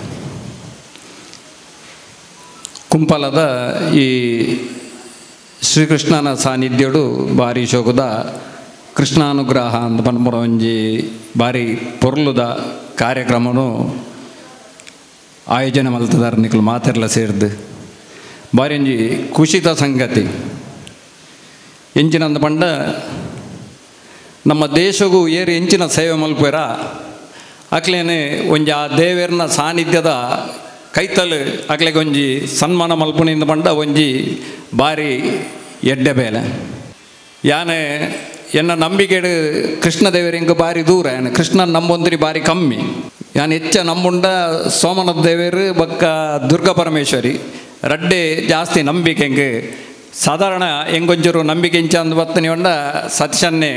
ಕುಂಪಲದ ಈ ಶ್ರೀಕೃಷ್ಣನ ಸಾನ್ನಿಧ್ಯಡು ಭಾರಿ ಶೋಕದ ಕೃಷ್ಣಾನುಗ್ರಹ ಅಂತ ಪನ್ಪುರ ಒಂಜಿ ಭಾರಿ ಪೊರ್ಲುದ ಕಾರ್ಯಕ್ರಮನು ಆಯೋಜನೆ ಮಲ್ತದಾರ ನಿಖಲು ಮಾತೆರ್ಲ ಸೇರಿದು ಭಾರಿ ಒಂಜಿ ಖುಷಿದ ಸಂಗತಿ ಎಂಚಿನಂದ ಪಂಡ ನಮ್ಮ ದೇಶಗೂ ಏರು ಎಂಚಿನ ಸೇವೆ ಮಲ್ಪೇರ ಅಕ್ಲೇನೆ ಒಂಜಿ ಆ ದೇವರನ ಸಾನ್ನಿಧ್ಯದ ಕೈತಲು ಅಕ್ಲೆಗೆ ಒಂಜಿ ಸನ್ಮಾನ ಮಲ್ಪುನಿಂದ ಪಂಡ ಒಂಜಿ ಭಾರಿ ಎಡ್ಡೆ ಬೇಲೆ ಯಾನೆ ಎನ್ನ ನಂಬಿಕೆಡು ಕೃಷ್ಣ ದೇವರಿಂಗ ಭಾರಿ ದೂರ ಯಾನೆ ಕೃಷ್ಣನ ನಂಬೊಂದಿರಿ ಭಾರಿ ಕಮ್ಮಿ ಯಾನು ಹೆಚ್ಚ ನಂಬುಂಡ ಸೋಮನಾಥ ದೇವರು ಬಕ್ಕ ದುರ್ಗಾ ಪರಮೇಶ್ವರಿ ರಡ್ಡೆ ಜಾಸ್ತಿ ನಂಬಿಕೆ ಹೆಂಗೆ ಸಾಧಾರಣ ಹೆಂಗೊಂಚೂರು ನಂಬಿಕೆ ಇಂಚ ಅಂದು ಬತ್ತನಿ ಹೊಂಡ ಸತ್ಯನ್ನೇ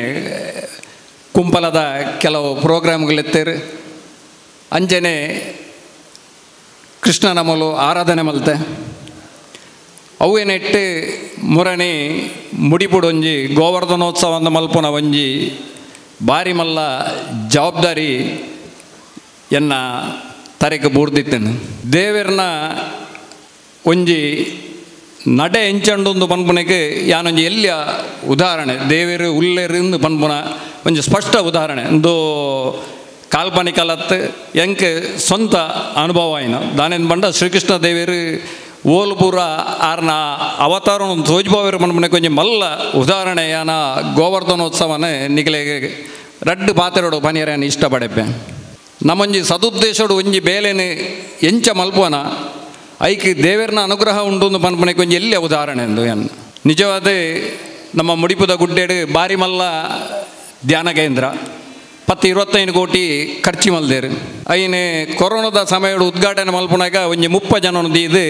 ಕುಂಪಲದ ಕೆಲವು ಪ್ರೋಗ್ರಾಮ್ಗಳೆತ್ತೇರು ಅಂಚನೆ ಕೃಷ್ಣನ ಮೂಲು ಆರಾಧನೆ ಮಲ್ತೆ ಅವೇನೆಟ್ಟು ಮುರಣಿ ಮುಡಿಪುಡೊಂಜಿ ಗೋವರ್ಧನೋತ್ಸವ ಅಂದ ಮಲ್ಪುನ ಒಂಜಿ ಭಾರಿ ಮಲ್ಲ ಜವಾಬ್ದಾರಿ ಎನ್ನ ತರೆಗೆ ಬೂರ್ದಿತ್ತೇನೆ ದೇವರನ್ನ ಒಂಜಿ ನಡೆ ಎಂಚಂಡು ಪನ್ಪುನಕ್ಕೆ ಯಾನೊಂಜಿ ಎಲ್ಲಿಯ ಉದಾಹರಣೆ ದೇವರು ಉಲ್ಲೇರಿಂದ ಪನ್ಪುನ ಒಂಜಿ ಸ್ಪಷ್ಟ ಉದಾಹರಣೆ ಒಂದು ಕಾಲ್ಪನಿಕಲತ್ತು ಎಂಕೆ ಸ್ವಂತ ಅನುಭವ ಆಯ್ನ ದಾನೆಂದು ಬಂಡ ಶ್ರೀಕೃಷ್ಣ ದೇವರು ಓಲ್ಪುರ ಆರ್ನ ಅವತಾರ ತೋಜ್ಬಾವರು ಪನ್ಪುನಕ್ಕೆ ಒಂಜಿ ಮಲ್ಲ ಉದಾಹರಣೆ ಯಾನ ಗೋವರ್ಧನೋತ್ಸವನೇ ನಿಖಲೆಗೆ ರಡ್ಡು ಪಾತ್ರೆಡು ಪನಿಯರನ್ನು ಇಷ್ಟಪಡೆಪ್ಪೆ ನಮ್ಮೊಂಜಿ ಸದುದ್ದೇಶಡು ಒಂಜಿ ಬೇಲೆನೆ ಎಂಚ ಮಲ್ಪುವನ ಐಕಿ ದೇವರನ ಅನುಗ್ರಹ ಉಂಡು ಪನ್ಪುನಕ್ಕೆ ಒಂಜಿ ಎಲ್ಲಿಯ ಉದಾಹರಣೆ ಎಂದು ಎನ್ನು ನಿಜವಾದ ನಮ್ಮ ಮುಡಿಪುದ ಗುಡ್ಡೆಡು ಭಾರಿ ಮಲ್ಲ ಧ್ಯಾನ ಕೇಂದ್ರ 10-25 ಕೋಟಿ ಖರ್ಚು ಮಲ್ದೇರು ಐನೆ ಕೊರೋನಾದ ಸಮಯಡು ಉದ್ಘಾಟನೆ ಮಲ್ಪುನಾಗ ಒಂಜಿ 30 ಜನ ದೀದು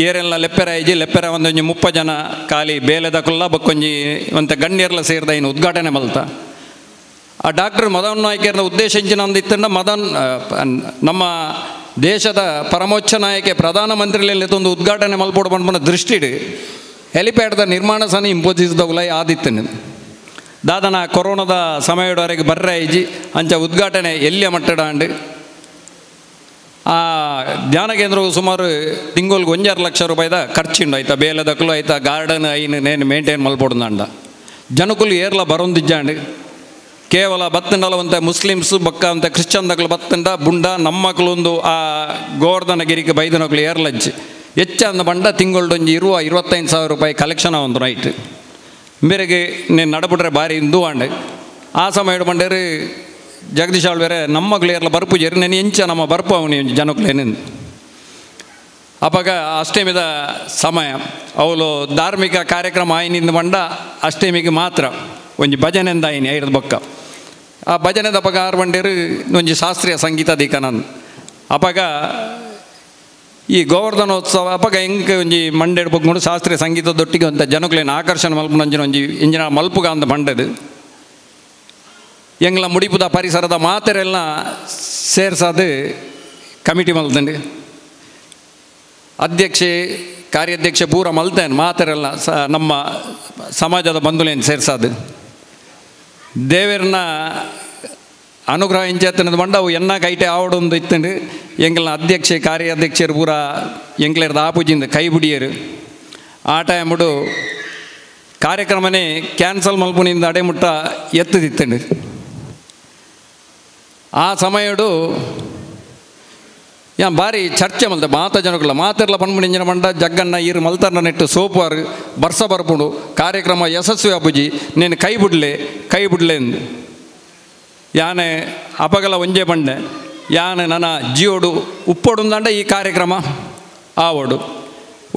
ಏರೆಲ್ಲ ಲೆಪ್ಪೆರ ಐಜಿ ಲೆಪ್ಪೆರ ಒಂದೊಂಜಿ 30 ಜನ ಖಾಲಿ ಬೇಲೆದ ಕುಲ್ಲ ಬಕ್ಕೊಂಜಿ ಒಂತ ಗಣ್ಯರ್ಲ ಸೇರಿದ ಇನ್ನು ಉದ್ಘಾಟನೆ ಮಲ್ತ ಆ ಡಾಕ್ಟರ್ ಮದನ್ ನಾಯ್ಕರ್ನ ಉದ್ದೇಶ ಇಂಚಿನ ಅಂದಿತ್ತಂಡ ಮದನ್ ನಮ್ಮ ದೇಶದ ಪರಮೋಚ್ಚ ನಾಯಕ ಪ್ರಧಾನಮಂತ್ರಿಯಲ್ಲಿ ಒಂದು ಉದ್ಘಾಟನೆ ಮಲ್ಪೋಡು ಪನ್ಪುನ ದೃಷ್ಟಿಡು ಹೆಲಿಪ್ಯಾಡ್ದ ನಿರ್ಮಾಣ ಸಹ ಇಂಪೋಸಿಸ್ದವುಲ ಆದಿತ್ತನು ದಾದನ ಕೊರೋನಾದ ಸಮಯದವರೆಗೆ ಬರ್ರೆ ಐಜಿ ಅಂಚ ಉದ್ಘಾಟನೆ ಎಲ್ಲಿಯ ಮಟ್ಟಡಾಂಡು ಆ ಧ್ಯಾನ ಕೇಂದ್ರವು ಸುಮಾರು ತಿಂಗಳಿಗೆ 1.5 ಲಕ್ಷ ರೂಪಾಯಿದ ಖರ್ಚುಂಡು ಆಯ್ತಾ ಬೇಲೆದಕ್ಕಲು ಆಯ್ತಾ ಗಾರ್ಡನ್ ಐನು ನೇನು ಮೇಂಟೈನ್ ಮಲ್ಪೋಡುಂದಂಡ ಜನಕ್ಕಲು ಏರ್ಲ ಬರೊಂದಿಜ್ಜಾಂಡು ಕೇವಲ ಬತ್ತಂಡಲ ಒಂತ ಮುಸ್ಲಿಮ್ಸು ಬಕ್ಕ ಅಂತ ಕ್ರಿಶ್ಚನ್ದಕ್ಲು ಬತ್ತಂಡ ಬುಂಡ ನಮ್ಮ ಮಕ್ಕಳೊಂದು ಆ ಗೋವರ್ಧನಗಿರಿಗೆ ಬೈದನಕ್ಲು ಏರ್ಲಜ್ಜಿ ಹೆಚ್ಚ ಅಂದ ಬಂಡ ತಿಂಗಳೊಂಜಿ 20-25 ಸಾವಿರ ರೂಪಾಯಿ ಕಲೆಕ್ಷನ್ ಒಂದು ನೈಟ್ ಮೇರೆಗೆ ನೀನು ನಡಬಿಟ್ರೆ ಭಾರಿ ಇಂದು ಆಂಡೆ ಆ ಸಮಯ ಬಂಡೇರು ಜಗದೀಶ್ ಆಳ್ವೇರೆ ನಮ್ಮ ಮಗಳು ಏರ್ಲ ಬರ್ಪುಜೇರಿ ನಾನು ಎಂಚ ನಮ್ಮ ಬರ್ಪು ಅವನಿ ಜನಕ್ಕಲೇನಿಂದು ಅವಾಗ ಅಷ್ಟಮಿದ ಸಮಯ ಅವಳು ಧಾರ್ಮಿಕ ಕಾರ್ಯಕ್ರಮ ಆಯ್ನಿಂದ ಬಂಡ ಅಷ್ಟಮಿಗೆ ಮಾತ್ರ ಒಂಜಿ ಭಜನೆಂದ ಆಯ್ನಿ ಐದು ಬೊಕ್ಕ ಆ ಭಜನೆದ ಅಪಗ ಆರು ಬಂಡೇರು ಒಂಜಿ ಶಾಸ್ತ್ರೀಯ ಸಂಗೀತ ದೀಕ ನಾನು ಅಪಗ ಈ ಗೋವರ್ಧನೋತ್ಸವ ಅಪಗ ಹೆಂಗೆ ಒಂಜಿ ಮಂಡೆಡು ಬಗ್ಕೊಂಡು ಶಾಸ್ತ್ರೀಯ ಸಂಗೀತದೊಟ್ಟಿಗೆ ಅಂತ ಜನಕ್ಕಲೇನು ಆಕರ್ಷಣೆ ಮಲ್ಪುನಂಜಿನ ಒಂಜಿ ಇಂಜಿನ ಮಲ್ಪುಗ ಅಂತ ಬಂಡದು ಎಂಗ್ಲ ಮುಡಿಪುದ ಪರಿಸರದ ಮಾತೆರೆಲ್ಲ ಸೇರ್ಸದು ಕಮಿಟಿ ಮಲ್ತಂಡು ಅಧ್ಯಕ್ಷೆ ಕಾರ್ಯಾಧ್ಯಕ್ಷೆ ಪೂರ ಮಲ್ತೇನೆ ಮಾತೆರೆಲ್ಲ ನಮ್ಮ ಸಮಾಜದ ಬಂಧುಲೇನು ಸೇರ್ಸದು ದೇವರನ್ನ ಅನುಗ್ರಹ ಇಂಚೆತ್ತನದು ಬಂಡ ಅವು ಎನ್ನ ಕೈಟೆ ಆವಡೊಂದು ಇತ್ತಂಡು ಎಂಗ್ಲನ ಅಧ್ಯಕ್ಷೆ ಕಾರ್ಯಾಧ್ಯಕ್ಷರು ಪೂರ ಎಂಗ್ಲರ್ದ ಆಪುಜಿಂದ ಕೈ ಬಿಡಿಯರು ಆ ಟೈಮುಡು ಕಾರ್ಯಕ್ರಮನೇ ಕ್ಯಾನ್ಸಲ್ ಮಲ್ಪುನಿಂದ ಅಡೆಮುಟ್ಟ ಎತ್ತದಿತ್ತಂಡು ಆ ಸಮಯಡು ಯಾನ್ ಭಾರಿ ಚರ್ಚೆ ಮಲ್ತೆ ಮಾತ ಜನಗಳ ಮಾತೆರ್ಲ ಪನ್ಮುನಿಂಜನ ಮಂಡ ಜಗ್ಗನ್ನ ಈರು ಮಲ್ತರ್ನ ನೆಟ್ಟು ಸೋಪುವಾರು ಬರ್ಸ ಬರ್ಪುಡು ಕಾರ್ಯಕ್ರಮ ಯಶಸ್ವಿ ಅಪ್ಪುಜಿ ನೀನು ಕೈ ಬಿಡ್ಲೆ ಎಂದು ಯಾನೆ ಅಪಗಲ ಒಂಜೆ ಬಂಡೆ ಯಾನೆ ನನ್ನ ಜೀವಡು ಉಪ್ಪೊಡುಂದಂಡ ಈ ಕಾರ್ಯಕ್ರಮ ಆವಡು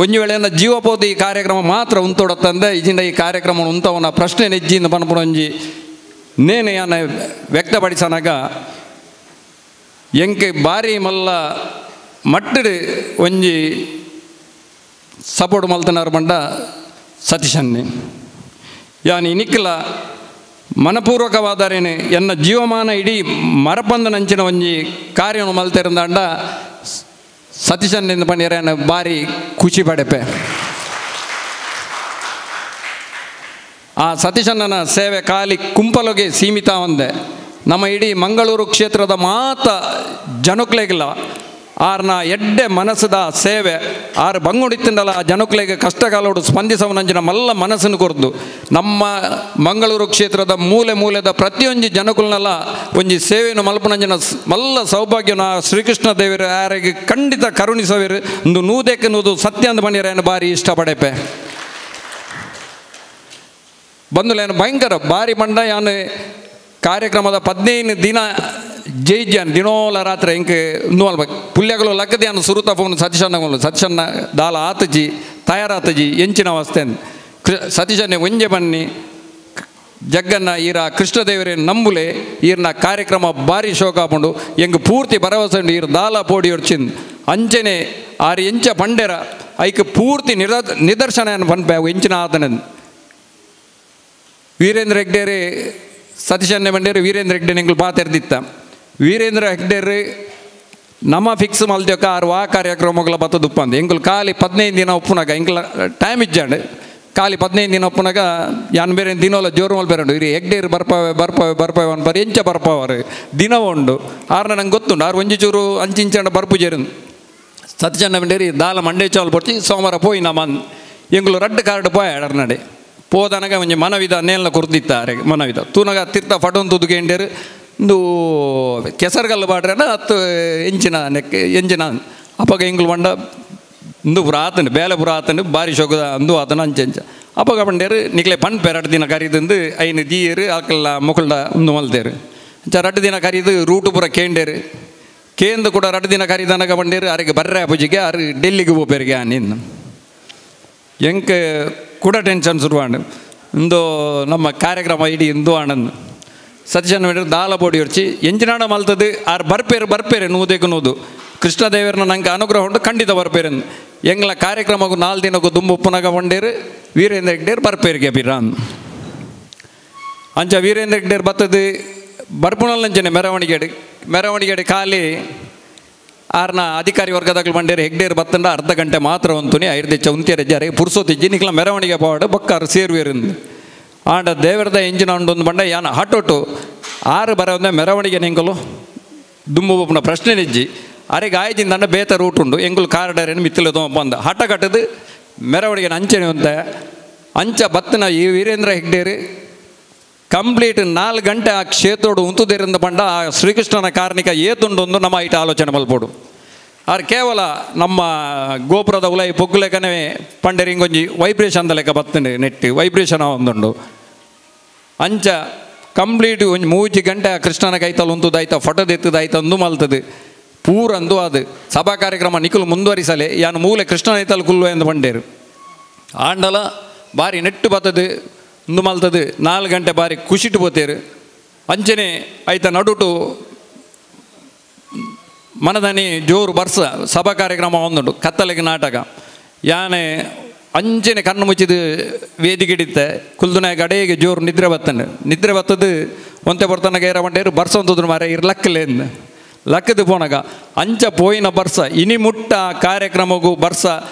ಒಂಜಿ ವೇಳೆನ ಜೀವಪೋತಿ ಈ ಕಾರ್ಯಕ್ರಮ ಮಾತ್ರ ಉಂತೊಡತ್ತಂದೆ ಇಜಿಂದ ಈ ಕಾರ್ಯಕ್ರಮ ಉಂತವನ ಪ್ರಶ್ನೆ ನೆಜ್ಜಿಂದ ಪನ್ಪುಣಂಜಿ ನೇನು ಯಾನ ವ್ಯಕ್ತಪಡಿಸನಾಗ ಎಂಕೆ ಬಾರಿ ಮಲ್ಲ ಮಟ್ಟಡು ಒಂಜಿ ಸಪೋರ್ಟ್ ಮಲ್ತನಾರು ಬಂಡ ಸತೀಶನ್ನೇ ಯಾನ್ ಇನಿಕ್ಲ ಮನಪೂರ್ವಕವಾದರೇನೆ ಎನ್ನ ಜೀವಮಾನ ಇಡೀ ಮರಪಂದ ನಂಚಿನ ಒಂಜಿ ಕಾರ್ಯವನ್ನು ಮಲ್ತಿರಂದಾಂಡ ಸತೀಶನ್ನಿಂದ ಪಂಡಿಯರೇನ ಬಾರಿ ಖುಷಿ ಪಡೆಪೆ. ಆ ಸತೀಶಣ್ಣನ ಸೇವೆ ಖಾಲಿ ಕುಂಪಲಗೆ ಸೀಮಿತ ಒಂದೆ, ನಮ್ಮ ಇಡೀ ಮಂಗಳೂರು ಕ್ಷೇತ್ರದ ಮಾತ ಜನಕ್ಲೆಗಿಲ್ಲ ಆರ್ನ ಎಡ್ಡೆ ಮನಸ್ಸದ ಸೇವೆ ಆರು ಬಂಗುಡಿತ್ತಿಂದಲ್ಲ ಆ ಜನಕ್ಲೆಗೆ ಕಷ್ಟಕಾಲೋಡು ಸ್ಪಂದಿಸವನಂಜಿನ ಮಲ್ಲ ಮನಸ್ಸನ್ನು ಕೊರ್ದು ನಮ್ಮ ಮಂಗಳೂರು ಕ್ಷೇತ್ರದ ಮೂಲೆ ಮೂಲೆದ ಪ್ರತಿಯೊಂದು ಜನಕುಲ್ನೆಲ್ಲ ಒಂಜಿ ಸೇವೆಯನ್ನು ಮಲ್ಪನಂಜಿನ ಮಲ್ಲ ಸೌಭಾಗ್ಯನ ಶ್ರೀಕೃಷ್ಣ ದೇವರು ಯಾರಿಗೆ ಖಂಡಿತ ಕರುಣಿಸವೇರು ಒಂದು ನೂದೇಕೆನ್ನುವುದು ಸತ್ಯ ಅಂದ ಬಂದಿರೇನು ಬಾರಿ ಇಷ್ಟಪಡೆಪೆ. ಬಂದುಲೇನು ಭಯಂಕರ ಬಾರಿ ಬಂಡ ಯಾನು ಕಾರ್ಯಕ್ರಮದ 15 ದಿನ ಜೈಜ್ಯಾನ್ ದಿನೋಲ ರಾತ್ರಿ ಇಂಕೆ ನೋಲ್ಬೇಕು ಪುಲ್ಯಗಳು ಲಕ್ಕದ್ಯಾನು ಸುರುತ ಫೋನ್ ಸತೀಶಣ್ಣ ದಾಲ ಆತಜಿ ತಯಾರಾತಜಿ ಎಂಚಿನ ಅವಸ್ಥೆ ಸತೀಶನ್ನೇ ಒಂಜೆ ಬನ್ನಿ ಜಗ್ಗನ್ನ ಈರ ಕೃಷ್ಣದೇವರೇ ನಂಬುಲೆ ಈರ್ನ ಕಾರ್ಯಕ್ರಮ ಭಾರಿ ಶೋಕಾಪುಂಡು ಎಂಗೆ ಪೂರ್ತಿ ಭರವಸೆ ಉಂಡು ಈರ್ ದಾಲ ಪೋಡಿ ಹೊಡ್ಚಿಂದು ಅಂಚನೆ ಆರು ಎಂಚ ಪಂಡೆರ ಐಕೆ ಪೂರ್ತಿ ನಿದರ್ಶನ ಪನ್ಪೆ ಎಂಚಿನ ಆತನಂದು ವೀರೇಂದ್ರ ಹೆಗ್ಡೇರಿ ಸತೀಶನ್ನೇ ಬಂಡೇರು ವೀರೇಂದ್ರ ಹೆಗ್ಡೆ ನಿಂಗೆ ಪಾತೆರ್ದಿತ್ತ ವೀರೇಂದ್ರ ಹೆಗ್ಡೇರು ನಮ್ಮ ಫಿಕ್ಸ್ ಮಲ್ದಕ್ಕ ಆರು ಆ ಕಾರ್ಯಕ್ರಮಗಳ ಬತ್ತದು ಉಪ್ಪಂದು ಎಂಕುಲು ಖಾಲಿ 15 ದಿನ ಒಪ್ಪುನಾಗ ಎಂಕುಲ ಟೈಮ್ ಇಜ್ಜಾಂಡು ಖಾಲಿ 15 ದಿನ ಒಪ್ಪುನಾಗ ಯಾನ್ ಬೇರೆ ದಿನೋಲ ಜೋರು ಮಲ್ ಬೇರೆ ಇರಿ ಹೆಗ್ಡೇರು ಬರ್ಪಾವೆ ಅನ್ಬಾರಿ ಎಂಚ ಬರ್ಪಾವರು ದಿನ ಉಂಡು ಆರ್ನ ನಂಗೆ ಗೊತ್ತುಂಡು ಆರು ಒಂಜಿ ಚೂರು ಅಂಚಿಂಚಂಡ ಬರ್ಪುಜೇರು ಸತ್ಯಚಂಡ ಬಂಡೇರಿ ದಾಲ ಮಂಡೇ ಚಾವಲ್ ಪೊಡ್ಚಿ ಸೋಮವಾರ ಪೋಯಿ ನಮ್ಮ ಎಂಕುಲು ರಡ್ಡು ಕಾರ್ಡ್ ಪೋಯ ಎಡರ್ನಡೆ ಪೋದನಗ ಒಂಜಿ ಮನವಿದ ನೇಲ್ನ ಕೊರ್ದಿತ್ತಾರೆ ಮನವಿದ ತೂನಗ ತೀರ್ಥ ಫಟೋನ್ ತುದುಗೇಂಡೇರು ಇಂದು ಕೆಸರುಗಲ್ಲು ಬಾಡ್ರೇನ ಹತ್ತು ಎಂಚಿನ ಅಪ್ಪಗ ಎಂಗ್ಲು ಬಂಡ ಇಂದು ಪುರ ಆತಂಡು ಬೇಲೆ ಪುರ ಆತಂಡು ಬಾರಿ ಶೋಕದ ಅಂದು ಆತನ ಅಂಚೆಂಚ ಅಪ್ಪಗ ಬಂಡೇರು ನಿಕ್ಲೆ ಪಂಪೆ 2 ದಿನ ಕರೀದಂದು ಐನು ದೀಯರು ಆಕಲ್ಲ ಮುಕಲ್ಡ ಒಂದು ಮಲ್ತೇರು ಅಂಚ 2 ದಿನ ಕರೀದು ರೂಟು ಪುರ ಕೇಂಡೇರು ಕೇಂದು ಕೂಡ 2 ದಿನ ಕರೀದನಗ ಬಂಡೇರು ಅರಿಗೆ ಬರ್ರೆ ಅಪ್ಪಜಿಗೆ ಅರು ಡೆಲ್ಲಿಗೆ ಹೋಗ್ಬೇರಿಗೆ ನಿನ್ನ ಎಂಕೆ ಕೂಡ ಟೆನ್ಷನ್ ಶುರುವಾಂಡು ಇಂದು ನಮ್ಮ ಕಾರ್ಯಕ್ರಮ ಇಡೀ ಇಂದು ಆನಂದ್ ಸತೀಶನ್ ಬೇಡ ದಾಲ ಬೋಡಿ ಹೊಡ್ಚಿ ಎಂಚಿನಾಡ ಮಲ್ತದು ಆರು ಬರ್ಪೇರೆ ನೂದೇಕು ನೂದು ಕೃಷ್ಣದೇವರನ್ನ ನಂಗೆ ಅನುಗ್ರಹ ಉಂಟು ಖಂಡಿತ ಬರ್ಪೇರನ್ ಎಂಗ್ಲ ಕಾರ್ಯಕ್ರಮಕ್ಕೂ 4 ದಿನಕ್ಕೂ ದುಂಬು ಉಪ್ಪುನಾಗ ಬಂಡೇರು ವೀರೇಂದ್ರ ಹೆಗ್ಡೇರ್ ಬರ್ಪೇರಿಗೆ ಬಿರಾನ್ ಅಂಚ ವೀರೇಂದ್ರ ಹೆಗ್ಡೇರ್ ಬತ್ತದು ಬರ್ಪುಣಲ್ಲಂಚನೆ ಮೆರವಣಿಗೆ ಖಾಲಿ ಆರ್ನ ಅಧಿಕಾರಿ ವರ್ಗದಾಗಲು ಬಂಡೇರು ಹೆಗ್ಡೇರು ಬತ್ತಂಡ ಅರ್ಧ ಗಂಟೆ ಮಾತ್ರ ಒಂತುನಿ ಐರ್ದೆಚ್ಚ ಉಂತಿಯರ ಜಾರೆ ಪುರ್ಸೋತಿಜ್ಜಿ ನಿಕ್ಲ ಮೆರವಣಿಗೆ ಪಾಡು ಬಕ್ಕಾರು ಸೇರುವೇರಿಂದ ಆಂಡ ದೇವರದ ಎಂಜಿನ ಉಂಡೊಂದು ಬಂಡ ಯಾನ ಹಟೋಟು ಆರು ಬರೋದೇ ಮೆರವಣಿಗೆ ನಿಂಗಲು ದುಂಬುನ ಪ್ರಶ್ನೆ ನೆಜ್ಜಿ ಅರೆಗೆ ಆಯ್ದಿಂದ ಬೇತ ರೂಟ್ ಉಂಡು ಎಂಗುಲು ಕಾರಡರೇನು ಮಿತ್ತಲು ಬಂದ ಹಠ ಕಟ್ಟದು ಮೆರವಣಿಗೆ ಅಂಚನೆ ಅಂತ ಅಂಚ ಬತ್ತನ ಈ ವೀರೇಂದ್ರ ಹೆಗ್ಡೇರು ಕಂಪ್ಲೀಟ್ 4 ಗಂಟೆ ಆ ಕ್ಷೇತ್ರೋಡು ಉಂತುದೇರಿಂದ ಬಂಡ ಆ ಶ್ರೀಕೃಷ್ಣನ ಕಾರಣಿಕ ಏತುಂಡೊಂದು ನಮ್ಮ ಐಟ ಆಲೋಚನೆ ಮಲ್ಪೋಡು ಆರು ಕೇವಲ ನಮ್ಮ ಗೋಪುರದ ಉಲೈ ಪೊಗ್ಗುಲೆಕ್ಕನೇ ಪಂಡೇರಿ ಹಿಂಗೊಂಜಿ ವೈಬ್ರೇಷನ್ ಲೆಕ್ಕ ಬತ್ತಂಡೆ ನೆಟ್ಟು ವೈಬ್ರೇಷನ್ ಒಂದುಂಡು ಅಂಚ ಕಂಪ್ಲೀಟ್ ಒಂಜಿ 3 ಗಂಟೆ ಆ ಕೃಷ್ಣನ ಕೈತಲು ಉಂತುದಾಯ್ತ ಫೋಟೋದೆತ್ತದಾಯ್ತ ಅಂದು ಮಲ್ತದು ಪೂರ ಅಂದು ಅದು ಸಭಾ ಕಾರ್ಯಕ್ರಮ ನಿಖಲು ಮುಂದುವರಿಸಲೇ ಯಾನು ಮೂಲೆ ಕೃಷ್ಣನ ಐತಲು ಕುಲ್ಲು ಎಂದು ಬಂಡೇರು ಆಂಡಲ ಬಾರಿ ನೆಟ್ಟು ಬತ್ತದು ಇಂದು ಮಲ್ತದು 4 ಗಂಟೆ ಬಾರಿ ಖುಷಿಟ್ಟು ಬೋತೇರು ಅಂಚನೆ ಐತ ನಡುಟು ಮನದನಿ ಜೋರು ಬರ್ಸ ಸಭಾ ಕಾರ್ಯಕ್ರಮ ಒಂದುಂಡು ಕತ್ತಲೆಗೆ ನಾಟಕ ಯಾನೆ ಅಂಚನೆ ಕಣ್ಣು ಮುಚ್ಚಿದು ವೇದಿಕೆ ಹಿಡಿತೆ ಕುಲ್ದುನಾಯ ಗಡೆಗೆ ಜೋರು ನಿದ್ರೆ ಬತ್ತದು ಒಂತೆ ಬರ್ತನಾಗ ಏರ ಬಂಡೇರು ಬರ್ಸ ಅಂತದ್ರು ಮಾರ ಇರ್ ಲಕ್ಕಲೇಂದು ಲಕ್ಕದು ಪೋನಾಗ ಅಂಚ ಪೋಯಿನ ಬರ್ಸ ಇನಿ ಮುಟ್ಟ ಕಾರ್ಯಕ್ರಮಗೂ ಬರ್ಸ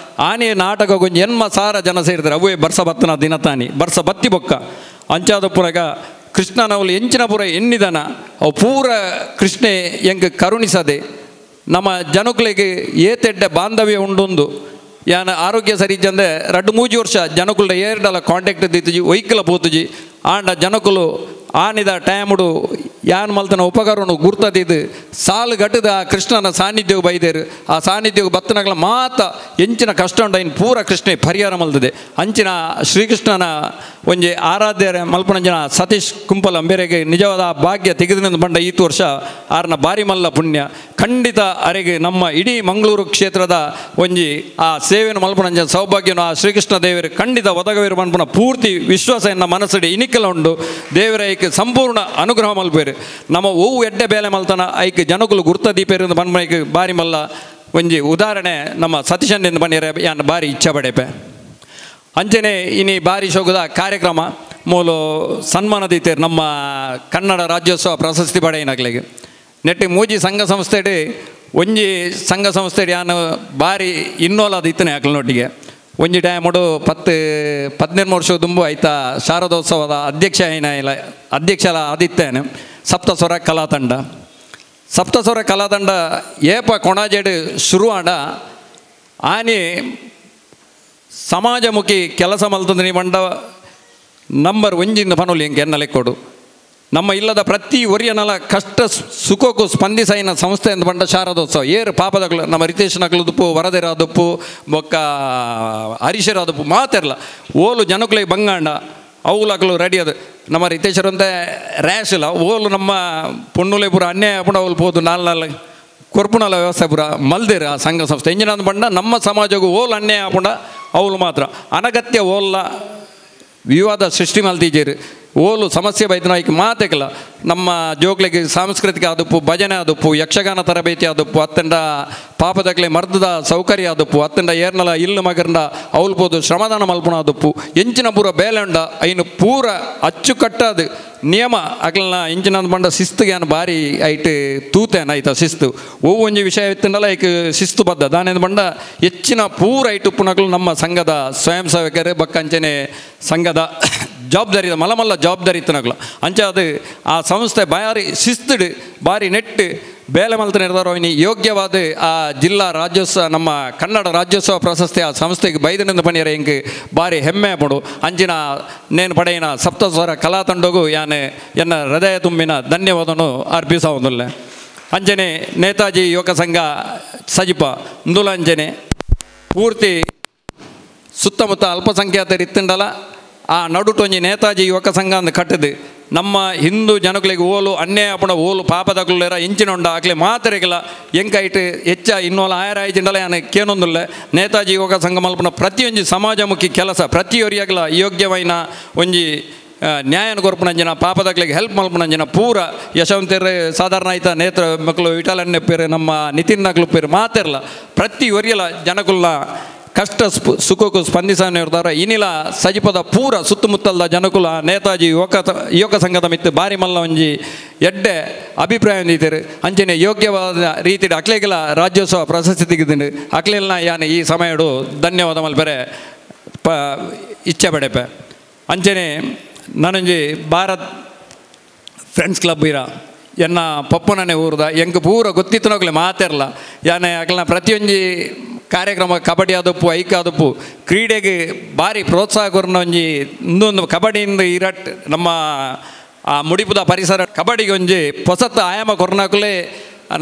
ಆನೆಯ ನಾಟಕಗೂ ಎನ್ಮ ಸಾರ ಜನ ಸೇರಿದ್ರೆ ಅವೇ ಬರ್ಸ ಬತ್ತನ ದಿನತಾನಿ ಬರ್ಸ ಬತ್ತಿ ಬೊಕ್ಕ ಅಂಚಾದ ಪುರಗ ಕೃಷ್ಣನವಳು ಎಂಚಿನ ಪುರ ಎನ್ನಿದನ ಅವು ಪೂರ ಕೃಷ್ಣೆ ಎಂಗೆ ಕರುಣಿಸದೆ ನಮ್ಮ ಜನಕುಲಿಗೆ ಏತೆಡ್ಡೆ ಬಾಂಧವ್ಯ ಉಂಡೊಂದು ಯಾನ ಆರೋಗ್ಯ ಸರಿ ಇಜ್ಜಂದೆ 2-3 ವರ್ಷ ಜನಕುಲ್ಡ ಏರ್ಡಲ ಕಾಂಟ್ಯಾಕ್ಟ್ ದಿತ್ತುಜಿ ಒಯ್ಕಲ ಪೋತುಜಿ ಆಂಡ ಜನಕುಲು ಆನಿದ ಟೈಮುಡು ಯಾನ್ ಮಲ್ತನ ಉಪಕಾರವನ್ನು ಗುರ್ತದಿದ್ದು ಸಾಲು ಗಟ್ಟದ ಆ ಕೃಷ್ಣನ ಸಾನ್ನಿಧ್ಯವು ಬೈದೇರು ಆ ಸಾನ್ನಿಧ್ಯವು ಬತ್ತನಗಳ ಮಾತ ಎಂಚಿನ ಕಷ್ಟ ಉಂಡ ಇನ್ನು ಪೂರ ಕೃಷ್ಣೆ ಪರಿಹಾರ ಮಲ್ತದೆ ಅಂಚಿನ ಶ್ರೀಕೃಷ್ಣನ ಒಂಜಿ ಆರಾಧ್ಯ ಮಲ್ಪನಂಜನ ಸತೀಶ್ ಕುಂಪಲ್ ಅಂಬೇರೆಗೆ ನಿಜವಾದ ಭಾಗ್ಯ ತೆಗೆದಿನ ಬಂಡ ಈತು ವರ್ಷ ಆರ್ನ ಬಾರಿ ಮಲ್ಲ ಪುಣ್ಯ ಖಂಡಿತ ಅರೆಗೆ ನಮ್ಮ ಇಡೀ ಮಂಗಳೂರು ಕ್ಷೇತ್ರದ ಒಂಜಿ ಆ ಸೇವೆಯನ್ನು ಮಲ್ಪನಂಜನ ಸೌಭಾಗ್ಯನು ಆ ಶ್ರೀಕೃಷ್ಣ ದೇವರು ಖಂಡಿತ ಒದಗವಿರು ಮನ್ಪನ ಪೂರ್ತಿ ವಿಶ್ವಾಸ ಎನ್ನ ಮನಸ್ಸಡಿ ಇನಿಕಲ ಉಂಡು ದೇವರ ಐಕ್ ಸಂಪೂರ್ಣ ಅನುಗ್ರಹ ಮಲ್ಪೇರು ನಮ್ಮ ಓವು ಎಡ್ಡೆ ಬೇಲೆ ಮಲ್ತನ ಐಕ್ ಜನಕುಲು ಗುರ್ತ ದೀಪೇರು ಮನ್ಮೈಕ್ ಬಾರಿ ಮಲ್ಲ ಒಂಜಿ ಉದಾಹರಣೆ ನಮ್ಮ ಸತೀಶನ್ ಬನ್ನಿರ ಯಾನ್ ಬಾರಿ ಇಚ್ಛೆ ಪಡೆಪೆ ಅಂಚನೆ ಇನಿ ಬಾರಿ ಶೋಕದ ಕಾರ್ಯಕ್ರಮ ಮೂಲು ಸನ್ಮಾನ ದೀತೇರು ನಮ್ಮ ಕನ್ನಡ ರಾಜ್ಯೋತ್ಸವ ಪ್ರಶಸ್ತಿ ಪಡೆಯನಾಗ್ಲಿಗೆ ನೆಟ್ಟಿ ಮೂಜಿ ಸಂಘ ಸಂಸ್ಥೆಡಿ ಒಂಜಿ ಸಂಘ ಸಂಸ್ಥೆಡಿ ಯಾನು ಬಾರಿ ಇನ್ನೋಲ ದೀತನೆ ಆಕ್ಲನೊಟ್ಟಿಗೆ ಒಂಜಿ ಟೈಮಡು 10-12 ವರ್ಷ ದುಂಬು ಆಯ್ತಾ ಶಾರದೋತ್ಸವದ ಅಧ್ಯಕ್ಷ ಆದಿತ್ಯನು ಸಪ್ತಸ್ವರ ಕಲಾತಂಡ ಏಪ ಕೊಣಾಜೆಡು ಶುರುವಾಡ ಆನೆ ಸಮಾಜಮುಖಿ ಕೆಲಸ ಮಲ್ತಂದು ನೀ ಬಂಡ ನಂಬರ್ 1 ಪನೋಲಿ ಎಂಗೆ ಎನ್ನಲೆ ಕೊಡು ನಮ್ಮ ಇಲ್ಲದ ಪ್ರತಿ ಒರಿಯನಲ ಕಷ್ಟ ಸುಖಕ್ಕೂ ಸ್ಪಂದಿಸೈನ ಸಂಸ್ಥೆ ಅಂತ ಬಂಡ ಶಾರದೋತ್ಸವ ಏರು ಪಾಪದಗಳು ನಮ್ಮ ರಿತೇಶ್ ನಗಲದುಪ್ಪು ವರದೆರಾದಪ್ಪು ಬೊಕ್ಕ ಹರೀಶರಾದಪ್ಪು ಮಾತಿರಲ್ಲ ಓಲು ಜನಕ್ಕಳಿಗೆ ಬಂಗಾಂಡ ಅವಲಗಳು ರೆಡಿ ಅದು ನಮ್ಮ ರಿತೇಶರಂತೆ ರ್ಯಾಶ್ ಇಲ್ಲ ಓಲು ನಮ್ಮ ಪೊಣ್ಣುಲೆ ಪುರ ಅನ್ಯಾಯ ಪುಣ ಅವಳು ಹೋದು ನಾಲ್ನಾಲ್ ಕೊರ್ಪುನಲ ವ್ಯವಸ್ಥೆ ಪುರ ಮಲ್ದಿರ ಆ ಸಂಘ ಸಂಸ್ಥೆ ಎಂಜಿನ ಬಂಡ ನಮ್ಮ ಸಮಾಜಗೂ ಓಲ್ ಅನ್ಯಾಯ ಪುಂಡ ಅವಳು ಮಾತ್ರ ಅನಗತ್ಯ ಓಲ್ಲ ವಿವಾದ ಸೃಷ್ಟಿ ಮಲ್ತೀಜೇರು ಓಲು ಸಮಸ್ಯೆ ಬೈದನಾಯ್ಕೆ ಮಾತೆಗಲ್ಲ ನಮ್ಮ ಜೋಗ್ಲಿಗೆ ಸಾಂಸ್ಕೃತಿಕ ಆದಪ್ಪು ಭಜನೆ ಆದಪ್ಪು ಯಕ್ಷಗಾನ ತರಬೇತಿ ಆದಪ್ಪು ಅತ್ತಂಡ ಪಾಪದಕ್ಲೆ ಮರ್ದದ ಸೌಕರ್ಯ ಆದಪ್ಪು ಅತ್ತಂಡ ಏರ್ನಲ ಇಲ್ಲು ಮಗರಂಡ ಅವಲ್ಬೋದು ಶ್ರಮದಾನ ಮಲ್ಪನ ಆದಪ್ಪು ಎಂಚಿನ ಪೂರ ಬೇಲೆಂಡ ಐನು ಪೂರ ಅಚ್ಚುಕಟ್ಟಾದ ನಿಯಮ ಅಗ್ಲನ ಇಂಚಿನ ಬಂಡ ಶಿಸ್ತುಗೆ ಏನು ಬಾರಿ ಐಟ್ ತೂತೇನ ಆಯ್ತಾ ಶಿಸ್ತು ಓ ಒಂಜಿ ವಿಷಯ ಇತ್ತಂಡಲ್ಲ ಐಕ್ ಶಿಸ್ತು ಬದ್ಧ ದಾನೇನು ಬಂಡ ಹೆಚ್ಚಿನ ಪೂರ ಐಟು ಪುನಗಳು ನಮ್ಮ ಸಂಘದ ಸ್ವಯಂ ಸೇವಕರು ಬಕ್ಕಂಚನೆ ಸಂಘದ ಜವಾಬ್ದಾರಿ ಮಲ್ಲ ಜವಾಬ್ದಾರಿ ಇತ್ತನಗ್ಲ ಅಂಚ ಅದು ಆ ಸಂಸ್ಥೆ ಬಾರಿ ಶಿಸ್ತುಡು ಬಾರಿ ನೆಟ್ಟು ಬೇಲೆ ಮಲ್ತ ನಿರ್ಧಾರ ಯೋಗ್ಯವಾದ ಆ ಜಿಲ್ಲಾ ರಾಜ್ಯೋತ್ಸವ ನಮ್ಮ ಕನ್ನಡ ರಾಜ್ಯೋತ್ಸವ ಪ್ರಶಸ್ತಿ ಆ ಸಂಸ್ಥೆಗೆ ಬೈದನಿಂದ ಪಣಿಯರ ಹೆಂಗೆ ಬಾರಿ ಹೆಮ್ಮೆ ಪಡು ಅಂಚಿನ ನೇನು ಪಡೆಯಿನ ಸಪ್ತಸ್ವರ ಕಲಾ ತಂಡಗೂ ಯಾನೆ ಎನ್ನ ಹೃದಯ ತುಂಬಿನ ಧನ್ಯವಾದನು ಅರ್ಪಿಸೋದಿಲ್ಲ ಅಂಜನೆ ನೇತಾಜಿ ಯುವಕ ಸಂಘ ಸಜಿಪ ಇಂದುಲಾಂಜನೆ ಪೂರ್ತಿ ಸುತ್ತಮುತ್ತ ಅಲ್ಪಸಂಖ್ಯಾತರು ಇತ್ತಂಡಲ್ಲ ಆ ನಡುಟೊಂಜಿ ನೇತಾಜಿ ಯುವಕ ಸಂಘ ಅಂತ ಕಟ್ಟದು ನಮ್ಮ ಹಿಂದೂ ಜನಗಳಿಗೆ ಓಲು ಅನ್ಯಾಯ ಪುಣ ಓಲು ಪಾಪದಗುಳ್ಳೇರ ಇಂಚಿನೊಂಡ ಆಗ್ಲೇ ಮಾತರೆಗಿಲ್ಲ ಎಂಕೈಟ್ ಹೆಚ್ಚ ಇನ್ನೋಲ ಆಯರಾಯ್ಜಿಂಡಲ ಯಾನೆ ಕೇನೊಂದುಲ್ಲ ನೇತಾಜಿ ಯುವಕ ಸಂಘ ಮಲ್ಪನ ಪ್ರತಿಯೊಂದು ಸಮಾಜಮುಖಿ ಕೆಲಸ ಪ್ರತಿಯೊರಿಯಾಗಲ ಯೋಗ್ಯವಾಯಿನ ಒಂಜಿ ನ್ಯಾಯನ ಕೊರ್ಪುನಂಜಿನ ಪಾಪದಗಳಿಗೆ ಹೆಲ್ಪ್ ಮಲ್ಪುನಂಜಿನ ಪೂರ ಯಶವಂತರು ಸಾಧಾರಣ ಆಯ್ತಾ ನೇತ್ರ ಮಕ್ಕಳು ವಿಠಲನ್ ನೆಪ್ಪೇರು ನಮ್ಮ ನಿತಿನ್ ನಗ್ಲು ಪೇರು ಮಾತಿರಲ್ಲ ಪ್ರತಿ ಒರಿಯಲ ಜನಕುಲ್ನ ಕಷ್ಟ ಸುಖಕ್ಕೂ ಸ್ಪಂದಿಸನೆ ಇರ್ತಾರ ಇನಿಲ ಸಜಿಪದ ಪೂರ ಸುತ್ತಮುತ್ತಲದ ಜನಕುಲ ನೇತಾಜಿ ಯುವಕ ಸಂಘದ ಮಿತ್ತು ಬಾರಿ ಮಲ್ಲ ಒಂಜಿ ಎಡ್ಡೆ ಅಭಿಪ್ರಾಯ ಹೊಂದಿದ್ದೀರಿ ಅಂಚನೆ ಯೋಗ್ಯವಾದ ರೀತಿಯ ಅಕ್ಲೆಗೆಲ್ಲ ರಾಜ್ಯೋತ್ಸವ ಪ್ರಶಸ್ತಿ ತೆಗೆದಿದ್ದು ಅಕ್ಲೆಲ್ಲ ಯಾನೆ ಈ ಸಮಯಡು ಧನ್ಯವಾದ ಮಲ್ಪರೆ ಇಚ್ಛೆ ಪಡೆಪೆ ಅಂಚನೆ ನಾನೊಂಜಿ ಭಾರತ್ ಫ್ರೆಂಡ್ಸ್ ಕ್ಲಬ್ ಇರ ಎನ್ನ ಪಪ್ಪನೇ ಊರ್ದ ಎಂಗೆ ಪೂರ ಗೊತ್ತಿತ್ತನೋಗ್ಲೆ ಮಾತಿರಲ್ಲ ಯಾನೆ ಅಕ್ಲನ ಪ್ರತಿಯೊಂದು ಕಾರ್ಯಕ್ರಮ ಕಬಡ್ಡಿ ಆದಪ್ಪು ಐಕ್ ಆದಪ್ಪು ಕ್ರೀಡೆಗೆ ಭಾರಿ ಪ್ರೋತ್ಸಾಹ ಕೊರ್ನ ಒಂಜಿ ಇನ್ನೊಂದು ಕಬಡ್ಡಿಯಿಂದ ಇರಟ್ ನಮ್ಮ ಆ ಮುಡಿಪುದ ಪರಿಸರ ಕಬಡ್ಡಿಗೆ ಒಂಜಿ ಹೊಸತ ಆಯಾಮ ಕೊರ್ನಾಕುಲೇ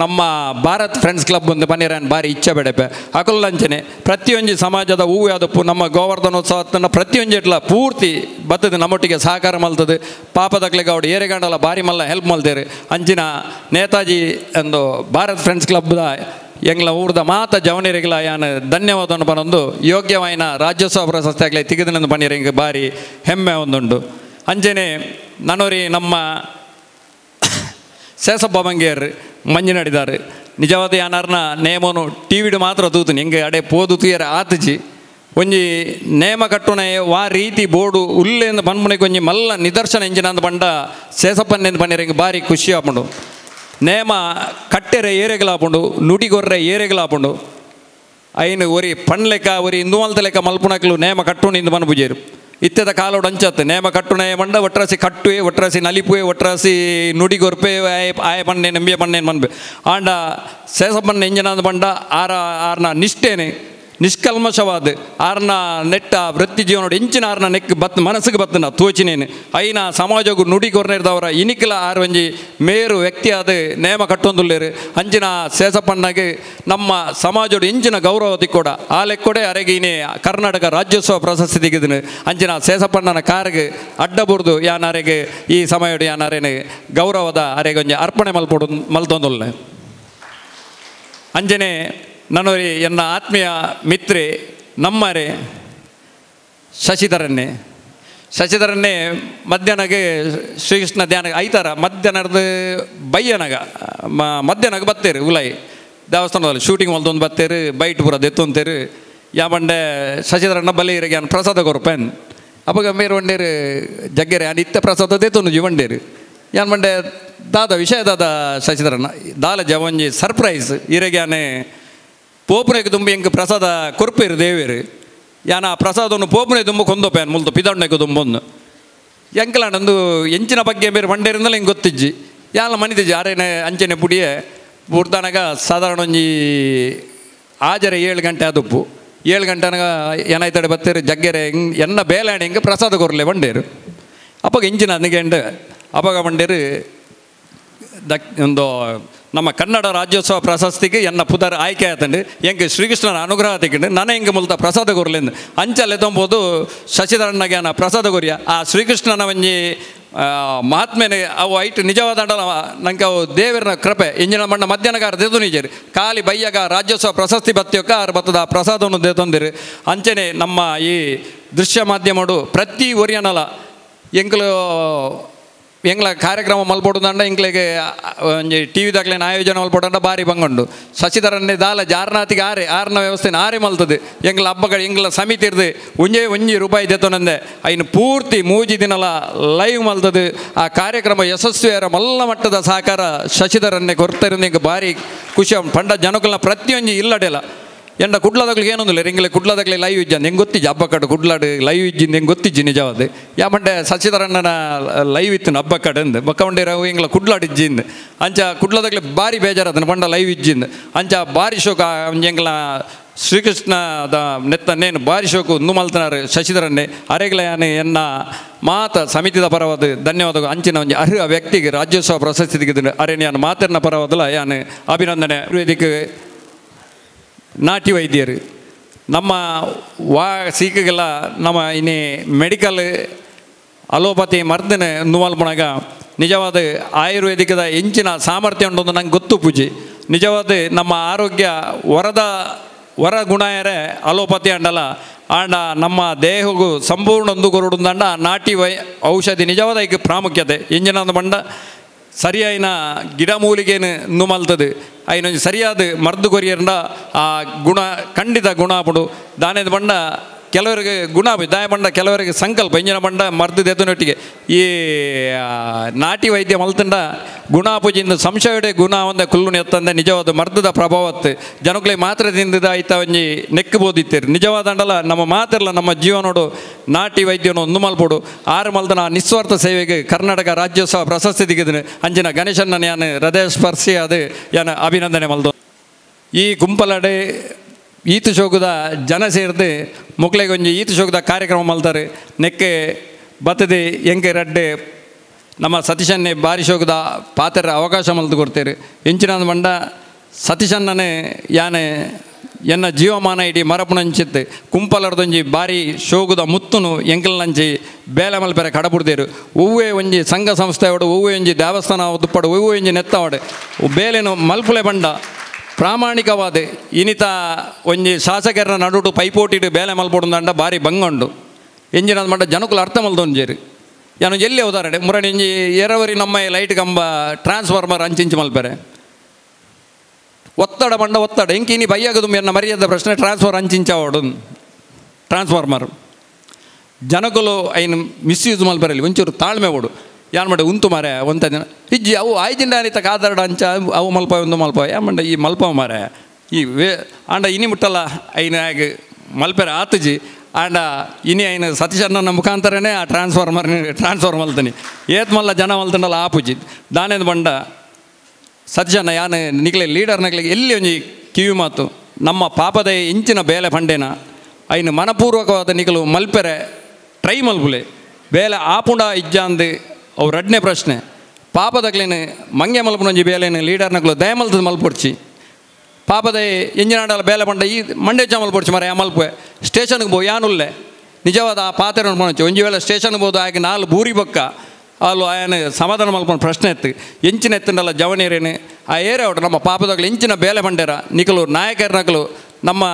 ನಮ್ಮ ಭಾರತ್ ಫ್ರೆಂಡ್ಸ್ ಕ್ಲಬ್ ಒಂದು ಪನ್ನೀರನ್ ಭಾರಿ ಇಚ್ಛೆ ಬೆಡೆಪೆ ಅಕುಲ್ಲಂಚನೆ ಪ್ರತಿಯೊಂದು ಸಮಾಜದ ಹೂವು ಆದಪ್ಪು ನಮ್ಮ ಗೋವರ್ಧನೋತ್ಸವತ್ತನ್ನು ಪ್ರತಿಯೊಂದು ಇಟ್ಲ ಪೂರ್ತಿ ಬರ್ತದೆ ನಮ್ಮೊಟ್ಟಿಗೆ ಸಹಕಾರ ಮಲ್ತದೆ ಪಾಪದಕ್ಲಿಗೆ ಅವ್ರು ಏರೆಗಂಡಲ್ಲ ಭಾರಿ ಮಲ್ಲ ಹೆಲ್ಪ್ ಮಲ್ತೇರಿ ಅಂಚಿನ ನೇತಾಜಿ ಎಂದು ಭಾರತ್ ಫ್ರೆಂಡ್ಸ್ ಕ್ಲಬ್ದ ಎಂಗ್ಲ ಊರ್ದ ಮಾತ ಜವನಿರಿಗಳ ಯಾನು ಧನ್ಯವಾದವನ್ನು ಬಂದೊಂದು ಯೋಗ್ಯವಾಯಿನ ರಾಜ್ಯೋತ್ಸವ ಪ್ರಶಸ್ತಿ ಆಗಲಿ ತೆಗೆದಿನಂದು ಬನ್ನಿರ ಹಿಂಗೆ ಭಾರಿ ಹೆಮ್ಮೆ ಒಂದುಂಡು ಅಂಜನೆ ನನೋರಿ ನಮ್ಮ ಶೇಷಪ್ಪ ಬಂಗೇರ್ ಮಂಜಿ ನಡಿದಾರೆ ನಿಜವಾದ ಯಾನಾರ್ನ ನೇಮನು ಟಿವಿಡು ಮಾತ್ರ ತೂತುನಿ ಹಿಂಗೆ ಅಡೆ ಪೋದು ತೂಯರ ಆತಜಿ ಒಂಜಿ ನೇಮ ಕಟ್ಟುನೆ ವಾ ರೀತಿ ಬೋರ್ಡು ಉಲ್ಲೆಂದು ಪನ್ಮುನಿಗೆ ಒಂಜಿ ಮಲ್ಲ ನಿದರ್ಶನ ಇಂಜಿನ ಅಂದು ಬಂಡ ಶೇಷಪ್ಪನೆಂದು ಬನ್ನಿರ ಹಿಂಗೆ ಭಾರಿ ಖುಷಿ ಆಪುಂಡು ನೇಮ ಕಟ್ಟೆರೆ ಏರೆಗಳಾಪುಂಡು ನುಡಿಗೊರ್ರೆ ಏರೆಗಳಾಪುಂಡು ಐನು ಒರಿ ಪಣ್ಲೆಕ್ಕ ಒರಿ ಇಂದುಮಲ್ತ ಲೆಕ್ಕ ಮಲ್ಪುನಕ್ಲು ನೇಮ ಕಟ್ಟುಣಿ ಇಂದು ಮನ್ಪುಜೇರು ಇತ್ತೆದ ಕಾಲೋಡು ಅಂಚತ್ತೆ ನೇಮ ಕಟ್ಟುನೆ ಮಂಡ ಒಟ್ರಾಸಿ ಕಟ್ಟುವೆ ಒಟ್ರಾಸಿ ನಲಿಪುವೆ ಒಟ್ರಾಸಿ ನುಡಿಗೊರ್ಪೆ ಆಯ ಪಣ್ಣೆ ನಂಬಿಯ ಪಣ್ಣೇನು ಮನ್ಬೆ ಆಂಡ ಶೇಷಪ್ಪನ ಎಂಜನ ಅಂದು ಬಂಡ ಆರ್ನ ನಿಷ್ಠೇನೆ ನಿಷ್ಕಲ್ಮಶವಾದ ಆರ್ನ ನೆಟ್ಟ ವೃತ್ತಿ ಜೀವನೋಡು ಎಂಚಿನ ಆರ್ನ ನೆಕ್ ಮನಸ್ಸಿಗೆ ಬತ್ತನ ತೋಚಿನೇನು ಐನ ಸಮಾಜಗೂ ನುಡಿ ಕೊರ್ನಿರ್ದವರ ಇನಿಕಲ ಆರು ಒಂಜಿ ಮೇರು ವ್ಯಕ್ತಿ ಆದ ನೇಮ ಕಟ್ಟೊಂದುಲ್ಲೇರು ಅಂಚಿನ ಸೇಸಪ್ಪಣ್ಣಗೆ ನಮ್ಮ ಸಮಾಜೋಡು ಎಂಚಿನ ಗೌರವ ತಿಕ್ಕೋಡ ಆ ಲೆಕ್ಕೊಡೆ ಅರೆಗೀನೆ ಕರ್ನಾಟಕ ರಾಜ್ಯೋತ್ಸವ ಪ್ರಶಸ್ತಿ ತೆಗೆದನು ಅಂಚಿನ ಸೇಸಪ್ಪಣ್ಣನ ಕಾರ್ಗೆ ಅಡ್ಡ ಬುರ್ದು ಯಾನಾರೆಗೆ ಈ ಸಮಯೋಡು ಯಾನಾರೇನು ಗೌರವದ ಅರೆಗೆ ಒಂಜಿ ಅರ್ಪಣೆ ಮಲ್ತೊಂದುಲ್ಲೆ ಅಂಜನೆ ನನ್ನೋರಿ ಎನ್ನ ಆತ್ಮೀಯ ಮಿತ್ರೆ ನಮ್ಮರೆ ಶಶಿಧರನ್ನೇ ಮಧ್ಯಾಹ್ನಗೆ ಶ್ರೀಕೃಷ್ಣ ಧ್ಯಾನ ಐತಾರ ಮಧ್ಯಾಹ್ನದ ಬಯ್ಯನಗ ಮಧ್ಯಾಹ್ನಗೆ ಬತ್ತೇರು ಉಲೈ ದೇವಸ್ಥಾನದಲ್ಲಿ ಶೂಟಿಂಗ್ ಹೊಲ್ದೊಂದು ಬತ್ತೇರು ಬೈಟ್ ಪೂರ ದೆತ್ತೊಂತೇರು ಯಾವಂಡೆ ಶಶಿಧರನ್ನ ಬಲಿ ಇರಗೆ ಪ್ರಸಾದ ಕೊರಪೇನ್ ಅವಾಗ ಮೇರು ಒಂಡೇರು ಜಗ್ಗೆರೆ ಅನ್ ಇತ್ತ ಪ್ರಸಾದ ದೆತ್ತೊಂದು ಜೀವಂಡೇರು ಯಾನ್ ಮಂಡೆ ದಾದ ವಿಷಯ ದಾದ ಶಶಿಧರನ್ನ ದಾಲ ಜವಂಜಿ ಸರ್ಪ್ರೈಸ್ ಇರಗ್ಯಾನೆ ಪೋಪನೆಗೆ ತುಂಬಿ ಹೆಂಗೆ ಪ್ರಸಾದ ಕೊರ್ಪೇರು ದೇವೇರು ಯಾನ ಪ್ರಸಾದವನ್ನು ಪೋಪನೆ ತುಂಬ ಕೊಂದೋಪೇನು ಮುಲ್ತು ಪಿದಣ್ಣೆಗೆ ತುಂಬೊಂದು ಎಂಕಲಾಂಡೊಂದು ಎಂಚಿನ ಬಗ್ಗೆ ಬೇರೆ ಮಂಡೇರಿಂದಲೇ ಹಿಂಗೆ ಗೊತ್ತಿಜ್ಜಿ ಯಾಲ ಮನಿತಿಜ್ಜಿ ಅರೇನೆ ಅಂಚೆನೆ ಪುಡಿಯೇ ಬುಡ್ದಾನಾಗ ಸಾಧಾರಣ ಒಂಜಿ ಆಜರೆ 7 ಗಂಟೆ ಆದುಪ್ಪು 7 ಗಂಟೆನಾಗ ಏನಾಯ್ತಡೆ ಬತ್ತೇರು ಜಗ್ಗೆರೆ ಹಿಂಗೆ ಎನ್ನ ಬೇಲಾಣಿ ಹಿಂಗೆ ಪ್ರಸಾದ ಕೊರಲೆ ಬಂಡೇರು ಅಪ್ಪಾಗ ಇಂಚಿನ ಅದಕ್ಕೆ ಅಪ್ಪಾಗ ಬಂಡೇರು ಒಂದು ನಮ್ಮ ಕನ್ನಡ ರಾಜ್ಯೋತ್ಸವ ಪ್ರಶಸ್ತಿಗೆ ಎನ್ನ ಪುದರ್ ಆಯ್ಕೆ ಆಯ್ತಂಡು ಹೆಂಗೆ ಶ್ರೀಕೃಷ್ಣನ ಅನುಗ್ರಹ ತೆಗೊಂಡು ನಾನು ಹೆಂಗೆ ಮೂಲತ ಪ್ರಸಾದ ಕೊರಲೆಂದು ಅಂಚಲ್ಲಿ ತೊಂಬೋದು ಶಶಿಧರಣ್ಣಗೆ ಅನ್ನ ಪ್ರಸಾದ ಕೊರಿಯ ಆ ಶ್ರೀಕೃಷ್ಣನ ಒಂಜಿ ಮಹಾತ್ಮೆನೆ ಅವು ಐಟು ನಿಜವಾದ ನಂಗೆ ಅವು ದೇವರ ಕೃಪೆ ಇಂಜಿನ ಮಣ್ಣ ಮಧ್ಯಾಹ್ನಗಾರ ದೇದು ನಿಜರು ಖಾಲಿ ಬಯ್ಯಾಗ ರಾಜ್ಯೋತ್ಸವ ಪ್ರಶಸ್ತಿ ಬತ್ತಿಯೋಕ ಆರು ಬತ್ತದ ಪ್ರಸಾದವನ್ನು ದೇತೊಂದಿರು ಅಂಚನೆ ನಮ್ಮ ಈ ದೃಶ್ಯ ಮಾಧ್ಯಮಡು ಪ್ರತಿ ಒರಿಯನಲ ಎಂಗ್ಲ ಕಾರ್ಯಕ್ರಮ ಮಲ್ಪೊಡುದಂಡ ಇಂಗ್ಲಿಗೆ ಒಂಜಿ ಟಿ ವಿದಾಗ್ಲೇನು ಆಯೋಜನೆ ಮಲ್ಪೊಡಂಡ ಭಾರಿ ಬಂಗೊಂಡು ಶಶಿಧರನ್ನೇ ದಾಲ ಜಾರ್ನಾತಿಗೆ ಆರ್ನ ವ್ಯವಸ್ಥೆನ ಆರೆ ಮಲ್ತದೆ ಎಂಗ್ಲ ಹಬ್ಬಗಳು ಎಂಗ್ಲ ಸಮಿತಿ ಇರ್ದು ಒಂಜಿ ರೂಪಾಯಿ ದೆತ್ತೊನಂದೆ ಐನು ಪೂರ್ತಿ ಮೂಜಿ ದಿನಲ ಲೈವ್ ಮಲ್ತದು ಆ ಕಾರ್ಯಕ್ರಮ ಯಶಸ್ವಿಯರ ಮಲ್ಲ ಮಟ್ಟದ ಸಹಕಾರ ಶಶಿಧರನ್ನೇ ಕೊರ್ತಿರೋದು ಭಾರಿ ಖುಷಿ ಪಂಡ ಜನಗಳನ್ನ ಪ್ರತಿಯೊಂದು ಇಲ್ಲಡೆಲ್ಲ ಎಂಡ ಕುಡ್ಲದಾಗ್ಲಿಗೆ ಏನೊಂದಿಲ್ಲ ಎಂಗ್ಲೆ ಕುಡ್ಲದಾಗ್ಲಿ ಲೈವ್ ಇಜ್ಜಂದು ಹೆಂಗೆ ಗೊತ್ತಿಜ್ಜಿ ಹಬ್ಬ ಕಡೆ ಕುಡ್ಲಾಡು ಲೈವ್ ಇಜ್ಜಿಂದು ಹೆಂಗೆ ಗೊತ್ತಿಜ್ಜಿ ನಿಜವಾದ ಯಾಮಂಡೆ ಶಶಿಧರಣ್ಣನ ಲೈವ್ ಇತ್ತು ಹಬ್ಬ ಕಡೆ ಅಂದು ಬಕ್ಕವಂಡಿರ ಎಂಗ್ಲ ಕುಡ್ಲಾಡಿಜ್ಜಿಂದು ಅಂಚ ಕುಡ್ಲದಾಗ್ಲಿ ಭಾರಿ ಬೇಜಾರದನ್ನು ಪಂಡ ಲೈವ್ ಇಜ್ಜಿಂದು ಅಂಚ ಭಾರಿ ಶೋಕ ಎಂಗ್ಲ ಶ್ರೀಕೃಷ್ಣದ ನೆತ್ತನ್ನೇನು ಭಾರಿ ಶೋಕು ಮಲ್ತನಾರು ಶಶಿಧರನ್ನೇ ಅರೆಗ್ಲಯಾನೆ ಎನ್ನ ಮಾತ ಸಮಿತಿದ ಪರವಾದ ಧನ್ಯವಾದ ಅಂಚಿನ ಒಂಜಿ ಅರ್ಹ ವ್ಯಕ್ತಿಗೆ ರಾಜ್ಯೋತ್ಸವ ಪ್ರಶಸ್ತಿ ತೆಗೆದು ಅರೇನು ಯಾನು ಮಾತರ್ನ ಪರವಾದಲ್ಲ ಯಾನು ಅಭಿನಂದನೆ ಆಯುರ್ವೇದಿಕ್ ನಾಟಿ ವೈದ್ಯರು ನಮ್ಮ ಸೀಕೆಗೆಲ್ಲ ನಮ್ಮ ಇನ್ನೇ ಮೆಡಿಕಲ್ ಅಲೋಪತಿ ಮರ್ದನೆ ನುವಲ್ಪಣಗ ನಿಜವಾದ ಆಯುರ್ವೇದಿಕದ ಎಂಚಿನ ಸಾಮರ್ಥ್ಯ ಉಂಟು ನಂಗೆ ಗೊತ್ತು ಪೂಜೆ ನಿಜವಾದ ನಮ್ಮ ಆರೋಗ್ಯ ಹೊರ ಗುಣಯರೇ ಅಲೋಪತಿ ಅಂಡಲ್ಲ ಆಂಡ ನಮ್ಮ ದೇಹಗೂ ಸಂಪೂರ್ಣ ಒಂದು ಕೊರಡುಂದಂಡ ನಾಟಿ ಔಷಧಿ ನಿಜವಾದ ಈಗ ಪ್ರಾಮುಖ್ಯತೆ ಎಂಜಿನ ಬಂಡ ಸರಿಯಾಯಿನ ಗಿಡಮೂಲಿಕೆಯನ್ನು ನುಮಲ್ತದೆ ಐನೊಂದು ಸರಿಯಾದ ಮರ್ದು ಕೊರಿಯರ್ನ ಆ ಗುಣ ಖಂಡಿತ ಗುಣ ಆಪಡು ದಾನೇದ ಬಂಡ ಕೆಲವರಿಗೆ ಗುಣ ದಾಯ ಬಂಡ ಕೆಲವರಿಗೆ ಸಂಕಲ್ಪ ಇಂಜಿನ ಬಂಡ ಮರ್ದು ದೆತ್ತನೊಟ್ಟಿಗೆ ಈ ನಾಟಿ ವೈದ್ಯ ಮಲ್ತಂಡ ಗುಣಾಪುಜಿಂದ ಸಂಶಯಡೆ ಗುಣ ಒಂದ ಕುಲ್ಲು ಎತ್ತಂದೆ ನಿಜವಾದ ಮರ್ದದ ಪ್ರಭಾವತ್ತು ಜನಗಳಿಗೆ ಮಾತ್ರ ತಿಂದಿದ ಆಯ್ತಾ ಒಂಜಿ ನೆಕ್ಕಬೋದಿತ್ತೇರು ನಿಜವಾದ ಅಂಡಲ್ಲ ನಮ್ಮ ಮಾತಿರಲ್ಲ ನಮ್ಮ ಜೀವನೋಡು ನಾಟಿ ವೈದ್ಯನು ಒಂದು ಮಲ್ಪೋಡು ಆರು ಮಲ್ದನ ನಿಸ್ವಾರ್ಥ ಸೇವೆಗೆ ಕರ್ನಾಟಕ ರಾಜ್ಯೋತ್ಸವ ಪ್ರಶಸ್ತಿ ತೆಗೆದನು ಅಂಜಿನ ಗಣೇಶನ್ನ ಯಾನು ಹೃದಯ ಸ್ಪರ್ಶಿ ಅದು ಯಾನು ಅಭಿನಂದನೆ ಮಲ್ದು ಈ ಗುಂಪಲಡೆ ಈತು ಶೋಕದ ಜನ ಸೇರಿದು ಮುಕ್ಳಿಗೆ ಒಂಜಿ ಈತು ಶೋಕದ ಕಾರ್ಯಕ್ರಮ ಮಲ್ತಾರೆ ನೆಕ್ಕೆ ಬತ್ತದೆ ಎಂಕೆ ರಡ್ಡೆ ನಮ್ಮ ಸತೀಶನ್ನೇ ಭಾರಿ ಶೋಕದ ಪಾತ್ರ ಅವಕಾಶ ಮಲ್ದು ಕೊಡ್ತೇವೆ ಎಂಚಿನ ಮಂಡ ಸತೀಶನ್ನೇ ಯಾನೆ ಎನ್ನ ಜೀವಮಾನ ಇಡೀ ಮರಪುಣಂಚಿತ್ತು ಕುಂಪಲರ್ದೊಂಜಿ ಭಾರಿ ಶೋಕದ ಮುತ್ತುನು ಎಂಕಲ್ನಂಚಿ ಬೇಲೆ ಮಲ್ಪೆರೆ ಕಡಬುಡ್ದೇರು ಒವ್ವೇ ಒಂಜಿ ಸಂಘ ಸಂಸ್ಥೆಯೋಡು ಒವ್ವೇ ಒಂಜಿ ದೇವಸ್ಥಾನ ದುಪ್ಪಡು ಒವ್ವೇ ಒಂಜಿ ನೆತ್ತವಾಡು ಬೇಲೆನು ಮಲ್ಪುಲೆ ಬಂಡ ಪ್ರಾಮಾಣಿಕವಾದ ಇನಿತ ಒಂಜಿ ಶಾಸಕರ ನಡುಟು ಪೈಪೋಟಿಡು ಬೇಲೆ ಮಲ್ಪೊಡುಂದಂಡ ಭಾರಿ ಬಂಗೊಂಡು ಎಂಜಿನ ಮಂಡ ಜನಕ್ಕಲು ಅರ್ಥ ಮಲ್ದೊಂಜೇರಿ ಯಾನು ಎಲ್ಲಿ ಉದಾಹರಣೆ ಮುರಣಿ ಇಂಜಿ ಎರವರಿ ನಮ್ಮ ಲೈಟ್ ಕಂಬ ಟ್ರಾನ್ಸ್ಫಾರ್ಮರ್ ಅಂಚಿಂಚು ಮಲ್ಪೆರೆ ಒತ್ತಡ ಬಂಡ ಒತ್ತಡ ಎಂಕಿ ಇನಿ ಬೈಯಾಗದು ಎನ್ನ ಮರ್ಯಾದ ಪ್ರಶ್ನೆ ಟ್ರಾನ್ಸ್ಫರ್ ಅಂಚಿಂಚಾವಡು ಟ್ರಾನ್ಸ್ಫಾರ್ಮರ್ ಜನಕ್ಕಲು ಐನು ಮಿಸ್ಯೂಸ್ ಮಲ್ಪೆರಲ್ಲಿ ಒಂಚೂರು ತಾಳ್ಮೆ ಓಡು ಯಾನ್ ಮಾಡ ಉಂಟು ಮಾರೆ ಒಂತ ದಿನ ಇಜ್ಜಿ ಅವು ಆಯ್ಜಿಂಡ ಅನಿತ ಕಾದಾಡ ಅಂಚ ಅವು ಮಲ್ಪ ಒಂದು ಮಲ್ಪ ಯಾಮಂಡ ಈ ಮಲ್ಪ ಮಾರೆ ಈ ಆಂಡ ಇನಿ ಮುಟ್ಟಲ್ಲ ಐನ ಹಾಗೆ ಮಲ್ಪೆರೆ ಆತಜಿ ಆಂಡ ಇನಿ ಐನು ಸತೀಶಣ್ಣನ ಮುಖಾಂತರನೇ ಆ ಟ್ರಾನ್ಸ್ಫರ್ ಮಲ್ತಾನೆ ಏತ್ ಮಲ್ಲ ಜನ ಮಲ್ತನಲ್ಲ ಆಪುಜಿ ದಾನೇದು ಬಂಡ ಸತೀಶಣ್ಣ ಯಾನು ನಿಕ್ಲೆ ಲೀಡರ್ ನಕ್ಲಿಗೆ ಎಲ್ಲಿ ಒಂಜಿ ಕಿವಿ ಮಾತು ನಮ್ಮ ಪಾಪದ ಇಂಚಿನ ಬೇಲೆ ಪಂಡೇನ ಐನು ಮನಪೂರ್ವಕವಾದ ನಿಕಲು ಮಲ್ಪೆರೆ ಟ್ರೈ ಮಲ್ಪುಲೆ ಬೇಲೆ ಆಪುಂಡ ಇಜ್ಜ ಅಂದು ಅವ್ರು ಎರಡನೇ ಪ್ರಶ್ನೆ ಪಾಪದಕ್ಲೇನು ಮಂಗೆ ಮಲ್ಪನೊಂಜಿ ಬೇಲೇನು ಲೀಡರ್ನಗಳು ದಯಮಲ್ತದ ಮಲ್ಪೊಡ್ಚಿ ಪಾಪದ ಎಂಜಿನಾಡಲ ಬೇಲೆ ಪಂಡ ಈ ಮಂಡ್ಯ ಮಲ್ಪೊಡ್ಚಿ ಮರ ಮಲ್ಪೆ ಸ್ಟೇಷನ್ಗೆ ಪೋ ಯಾನುಲ್ಲೆ ನಿಜವಾದ ಆ ಪಾತ್ರೆ ಪಣಚಿ ಒಂಜಿ ವೇಳೆ ಸ್ಟೇಷನ್ಗೆ ಹೋದ ಆಗಿ 4 ಬೂರಿ ಬಕ್ಕ ಅಲ್ಲೂ ಆಯನ ಸಮಾಧಾನ ಮಲ್ಪೊಂಡು ಪ್ರಶ್ನೆ ಎತ್ತು ಎಂಚಿನ ಎತ್ತಂಡಲ್ಲ ಜವನೇರೇನು ಆ ಏರೆ ಅವ್ರು ನಮ್ಮ ಪಾಪದಾಗಲು ಎಂಚಿನ ಬೇಲೆ ಪಂಡೇರ ನಿಕಲು ನಾಯಕರನಕಲು ನಮ್ಮ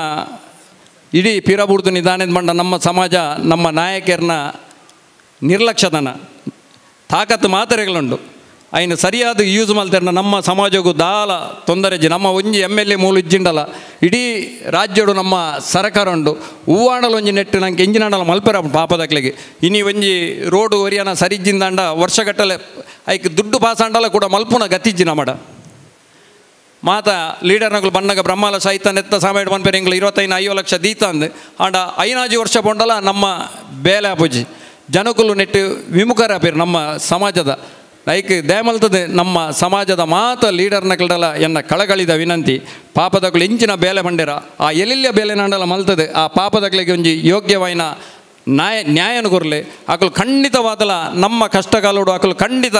ಇಡೀ ಪಿರಬುಡ್ದು ನಿಧಾನದ ಮಂಡ ನಮ್ಮ ಸಮಾಜ ನಮ್ಮ ನಾಯಕರನ್ನ ನಿರ್ಲಕ್ಷ್ಯತನ ತಾಕತ್ತು ಮಾತ್ರೆಗಳುಂಡು ಅಯ್ನ ಸರಿಯಾದ ಯೂಸ್ ಮಾಡ್ತಾರೆ ನಮ್ಮ ಸಮಾಜಕ್ಕೂ ದಾಲ ತೊಂದರೆ ನಮ್ಮ ಒಂಜಿ MLA ಮೂಲ ಇಜ್ಜಿಂಡಲ್ಲ ಇಡೀ ರಾಜ್ಯಡು ನಮ್ಮ ಸರ್ಕಾರ ಉಂಡು ಹೂವಾಂಡಲು ಒಂಜಿ ನೆಟ್ಟು ನಂಗೆ ಎಂಜಿನಾಡಲ್ಲ ಮಲ್ಪೆರ ಪಾಪದಕ್ಲೆಗೆ ಇನಿ ಒಂಜಿ ರೋಡು ಒರಿಯಾನ ಸರಿಜ್ಜಿಂದಾಂಡ ವರ್ಷಗಟ್ಟಲೆ ಐಕ್ ದುಡ್ಡು ಪಾಸಾಂಡಲ್ಲ ಕೂಡ ಮಲ್ಪುನ ಗತಿಜ್ಜಿ ನಮ್ಮಡ ಮಾತ ಲೀಡರ್ನಗಳು ಬಣ್ಣಗ ಬ್ರಹ್ಮಾಲ ಸಾಹಿತ್ಯ ನೆತ್ತ ಸಮಯ ಬಂದ್ಪೇರೆಂಗ್ಳು 25-50 ಲಕ್ಷ ದೀತ ಅಂದು ಆಂಡ 5 ವರ್ಷ ಪೊಂಡಲ್ಲ ನಮ್ಮ ಬೇಲೆ ಅಪುಜಿ ಜನಕುಲು ನೆಟ್ಟು ವಿಮುಖರ ಪೇರು ನಮ್ಮ ಸಮಾಜದ ಲೈಕ್ ದಯಮಲ್ತದೆ ನಮ್ಮ ಸಮಾಜದ ಮಾತ ಲೀಡರ್ನಗಳಲ್ಲ ಎನ್ನ ಕಳಗಳಿದ ವಿನಂತಿ ಪಾಪದಗಳು ಇಂಚಿನ ಬೇಲೆ ಪಂಡೇರ ಆ ಎಲ್ಲಿಯ ಬೇಲೆ ನಾಂಡಲ ಮಲ್ತದೆ ಆ ಪಾಪದಗಳಿಗೆ ಒಂಜಿ ಯೋಗ್ಯವಾಯಿನ ನ್ಯಾಯನ ಕೊರಲೆ ಆಕಲು ಖಂಡಿತವಾದಲ ನಮ್ಮ ಕಷ್ಟಕಾಲೋಡು ಆಕಲು ಖಂಡಿತ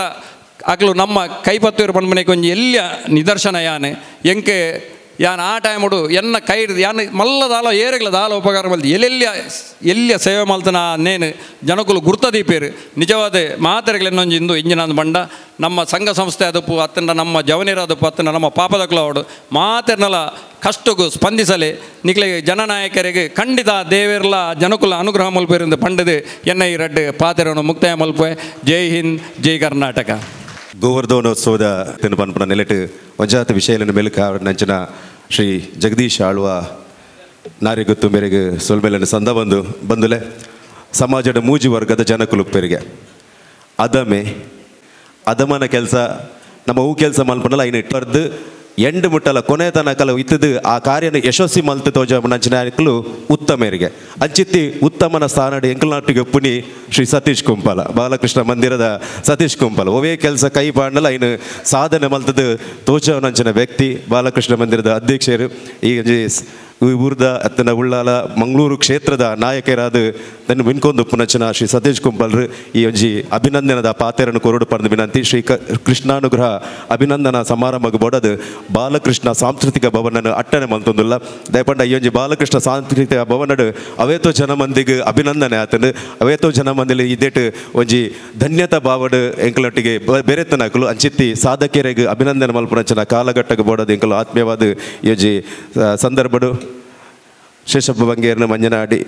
ಆಕಲು ನಮ್ಮ ಕೈಪತ್ತೂರು ಬಂದ್ಮನೆಗೆ ಒಂಜಿ ಎಲ್ಲಿಯ ನಿದರ್ಶನ ಯಾನೆ ಎಂಕೆ ಯಾನ್ ಆ ಟೈಮುಡು ಎನ್ನ ಕೈ ಯಾನ್ ಮಲ್ಲದಾಲ ಏರೆಗ್ಲ ದಾಲ ಉಪಕಾರ ಮಲ್ತಿ ಎಲ್ಲಿಯ ಸೇವೆ ಮಲ್ತನ ನೇನು ಜನಕುಲು ಗುರ್ತದೀಪೇರು ನಿಜವಾದ ಮಾತ್ರೆಗಳನ್ನೊಂಜಿ ಇಂದು ಇಂಜಿನ ಬಂಡ ನಮ್ಮ ಸಂಘ ಸಂಸ್ಥೆ ಅದಪ್ಪು ಅತ್ತಂಡ ನಮ್ಮ ಜವನಿರಾದಪ್ಪು ಅತ್ತಂಡ ನಮ್ಮ ಪಾಪದಕ್ಲವಾಡು ಮಾತೆರ್ನಲ ಕಷ್ಟಗೂ ಸ್ಪಂದಿಸಲಿ ನಿಕ್ಲೆ ಜನನಾಯಕರಿಗೆ ಖಂಡಿತ ದೇವೇರ್ಲ ಜನಕುಲ ಅನುಗ್ರಹ ಮಲ್ಪೇರಿಂದ ಪಂಡದು ಎನ್ನ ಈ ರಡ್ಡು ಪಾತೆರನ್ನು ಮುಕ್ತಾಯ ಮಲ್ಪೆ ಜೈ ಹಿಂದ್ ಜೈ ಕರ್ನಾಟಕ ಗೋವರ್ಧನೋತ್ಸವದ ಪನ್ಪನ ನೆಲೆಟ್ ಒಂಜಾತ ವಿಷಯಗಳನ್ನು ಮೆಲುಕ ನಂಚಿನ ಶ್ರೀ ಜಗದೀಶ್ ಆಳ್ವ ನಾರಿಗೊತ್ತು ಮೇರೆಗೆ ಸೊಲ್ಮೇಲಿನ ಸಂದ ಬಂದುಲೆ ಸಮಾಜದ ಮೂಜಿ ವರ್ಗದ ಜನಕುಲುಪ್ಪರಿಗೆ ಅದಮನ ಕೆಲಸ ನಮ್ಮ ಹೂ ಕೆಲಸ ಮಲ್ಪನಲ್ಲ ಐನು ಇಟ್ಟರ್ದು ಎಂಡು ಮುಟ್ಟಲ ಕೊನೆ ತನಕಲ ಇತ್ತದು ಆ ಕಾರ್ಯನ ಯಶಸ್ವಿ ಮಲ್ತು ತೋಜ ನಂಚಿನ ಉತ್ತಮರಿಗೆ ಅಂಚಿತ್ತಿ ಉತ್ತಮನ ಸ್ಥಾನಡಿ ಎಂಕಲ್ನಾಟಿಗೆ ಪುನಿ ಶ್ರೀ ಸತೀಶ್ ಕುಂಪಲ ಬಾಲಕೃಷ್ಣ ಮಂದಿರದ ಸತೀಶ್ ಕುಂಪಲ ಒವೇ ಕೆಲಸ ಕೈ ಬಾಂಡಲ ಐನು ಸಾಧನೆ ಮಲ್ತದು ತೋಜ ನಂಚಿನ ವ್ಯಕ್ತಿ ಬಾಲಕೃಷ್ಣ ಮಂದಿರದ ಅಧ್ಯಕ್ಷರು ಈ ಊರ್ದ ಅತ್ತನ ಉಳ್ಳಾಲ ಮಂಗಳೂರು ಕ್ಷೇತ್ರದ ನಾಯಕರಾದ ನನ್ನ ವಿನ್ಕೊಂದು ಪುನಚನ ಶ್ರೀ ಸತೀಶ್ ಕುಂಪಲ್ರು ಈ ಒಂಜಿ ಅಭಿನಂದನದ ಪಾತೆರನ್ನು ಕೊರಡು ಪಡೆದು ವಿನಂತಿ ಶ್ರೀ ಕೃಷ್ಣಾನುಗ್ರಹ ಅಭಿನಂದನಾ ಸಮಾರಂಭಕ್ಕೆ ಬೋಡದು ಬಾಲಕೃಷ್ಣ ಸಾಂಸ್ಕೃತಿಕ ಭವನನ್ನು ಅಟ್ಟನೆ ಮಲ್ತೊಂದುಲ್ಲ ದಯಪಂಡ ಈ ಒಂಜಿ ಬಾಲಕೃಷ್ಣ ಸಾಂಸ್ಕೃತಿಕ ಭವನಡು ಅವೇತೋ ಜನಮಂದಿಗೆ ಅಭಿನಂದನೆ ಆತನು ಅವೇತೋ ಜನಮಂದಿಲಿ ಇದೇಟು ಒಂಜಿ ಧನ್ಯತಾ ಭಾವಡು ಎಂಕಲೊಟ್ಟಿಗೆ ಬೆರೆತನಕಲು ಅಂಚಿತ್ತಿ ಸಾಧಕರಿಗೆ ಅಭಿನಂದನೆ ಮಲ್ಪುನಚನ ಕಾಲಘಟ್ಟಕ್ಕೆ ಬೋಡದು ಎಂಕಲು ಆತ್ಮೀಯವಾದ ಈ ಒಂಜಿ ಸಂದರ್ಭಡು ಶೇಷಪ್ಪ ಬಂಗೇರ್ನ ಮಂಜನಾಡಿ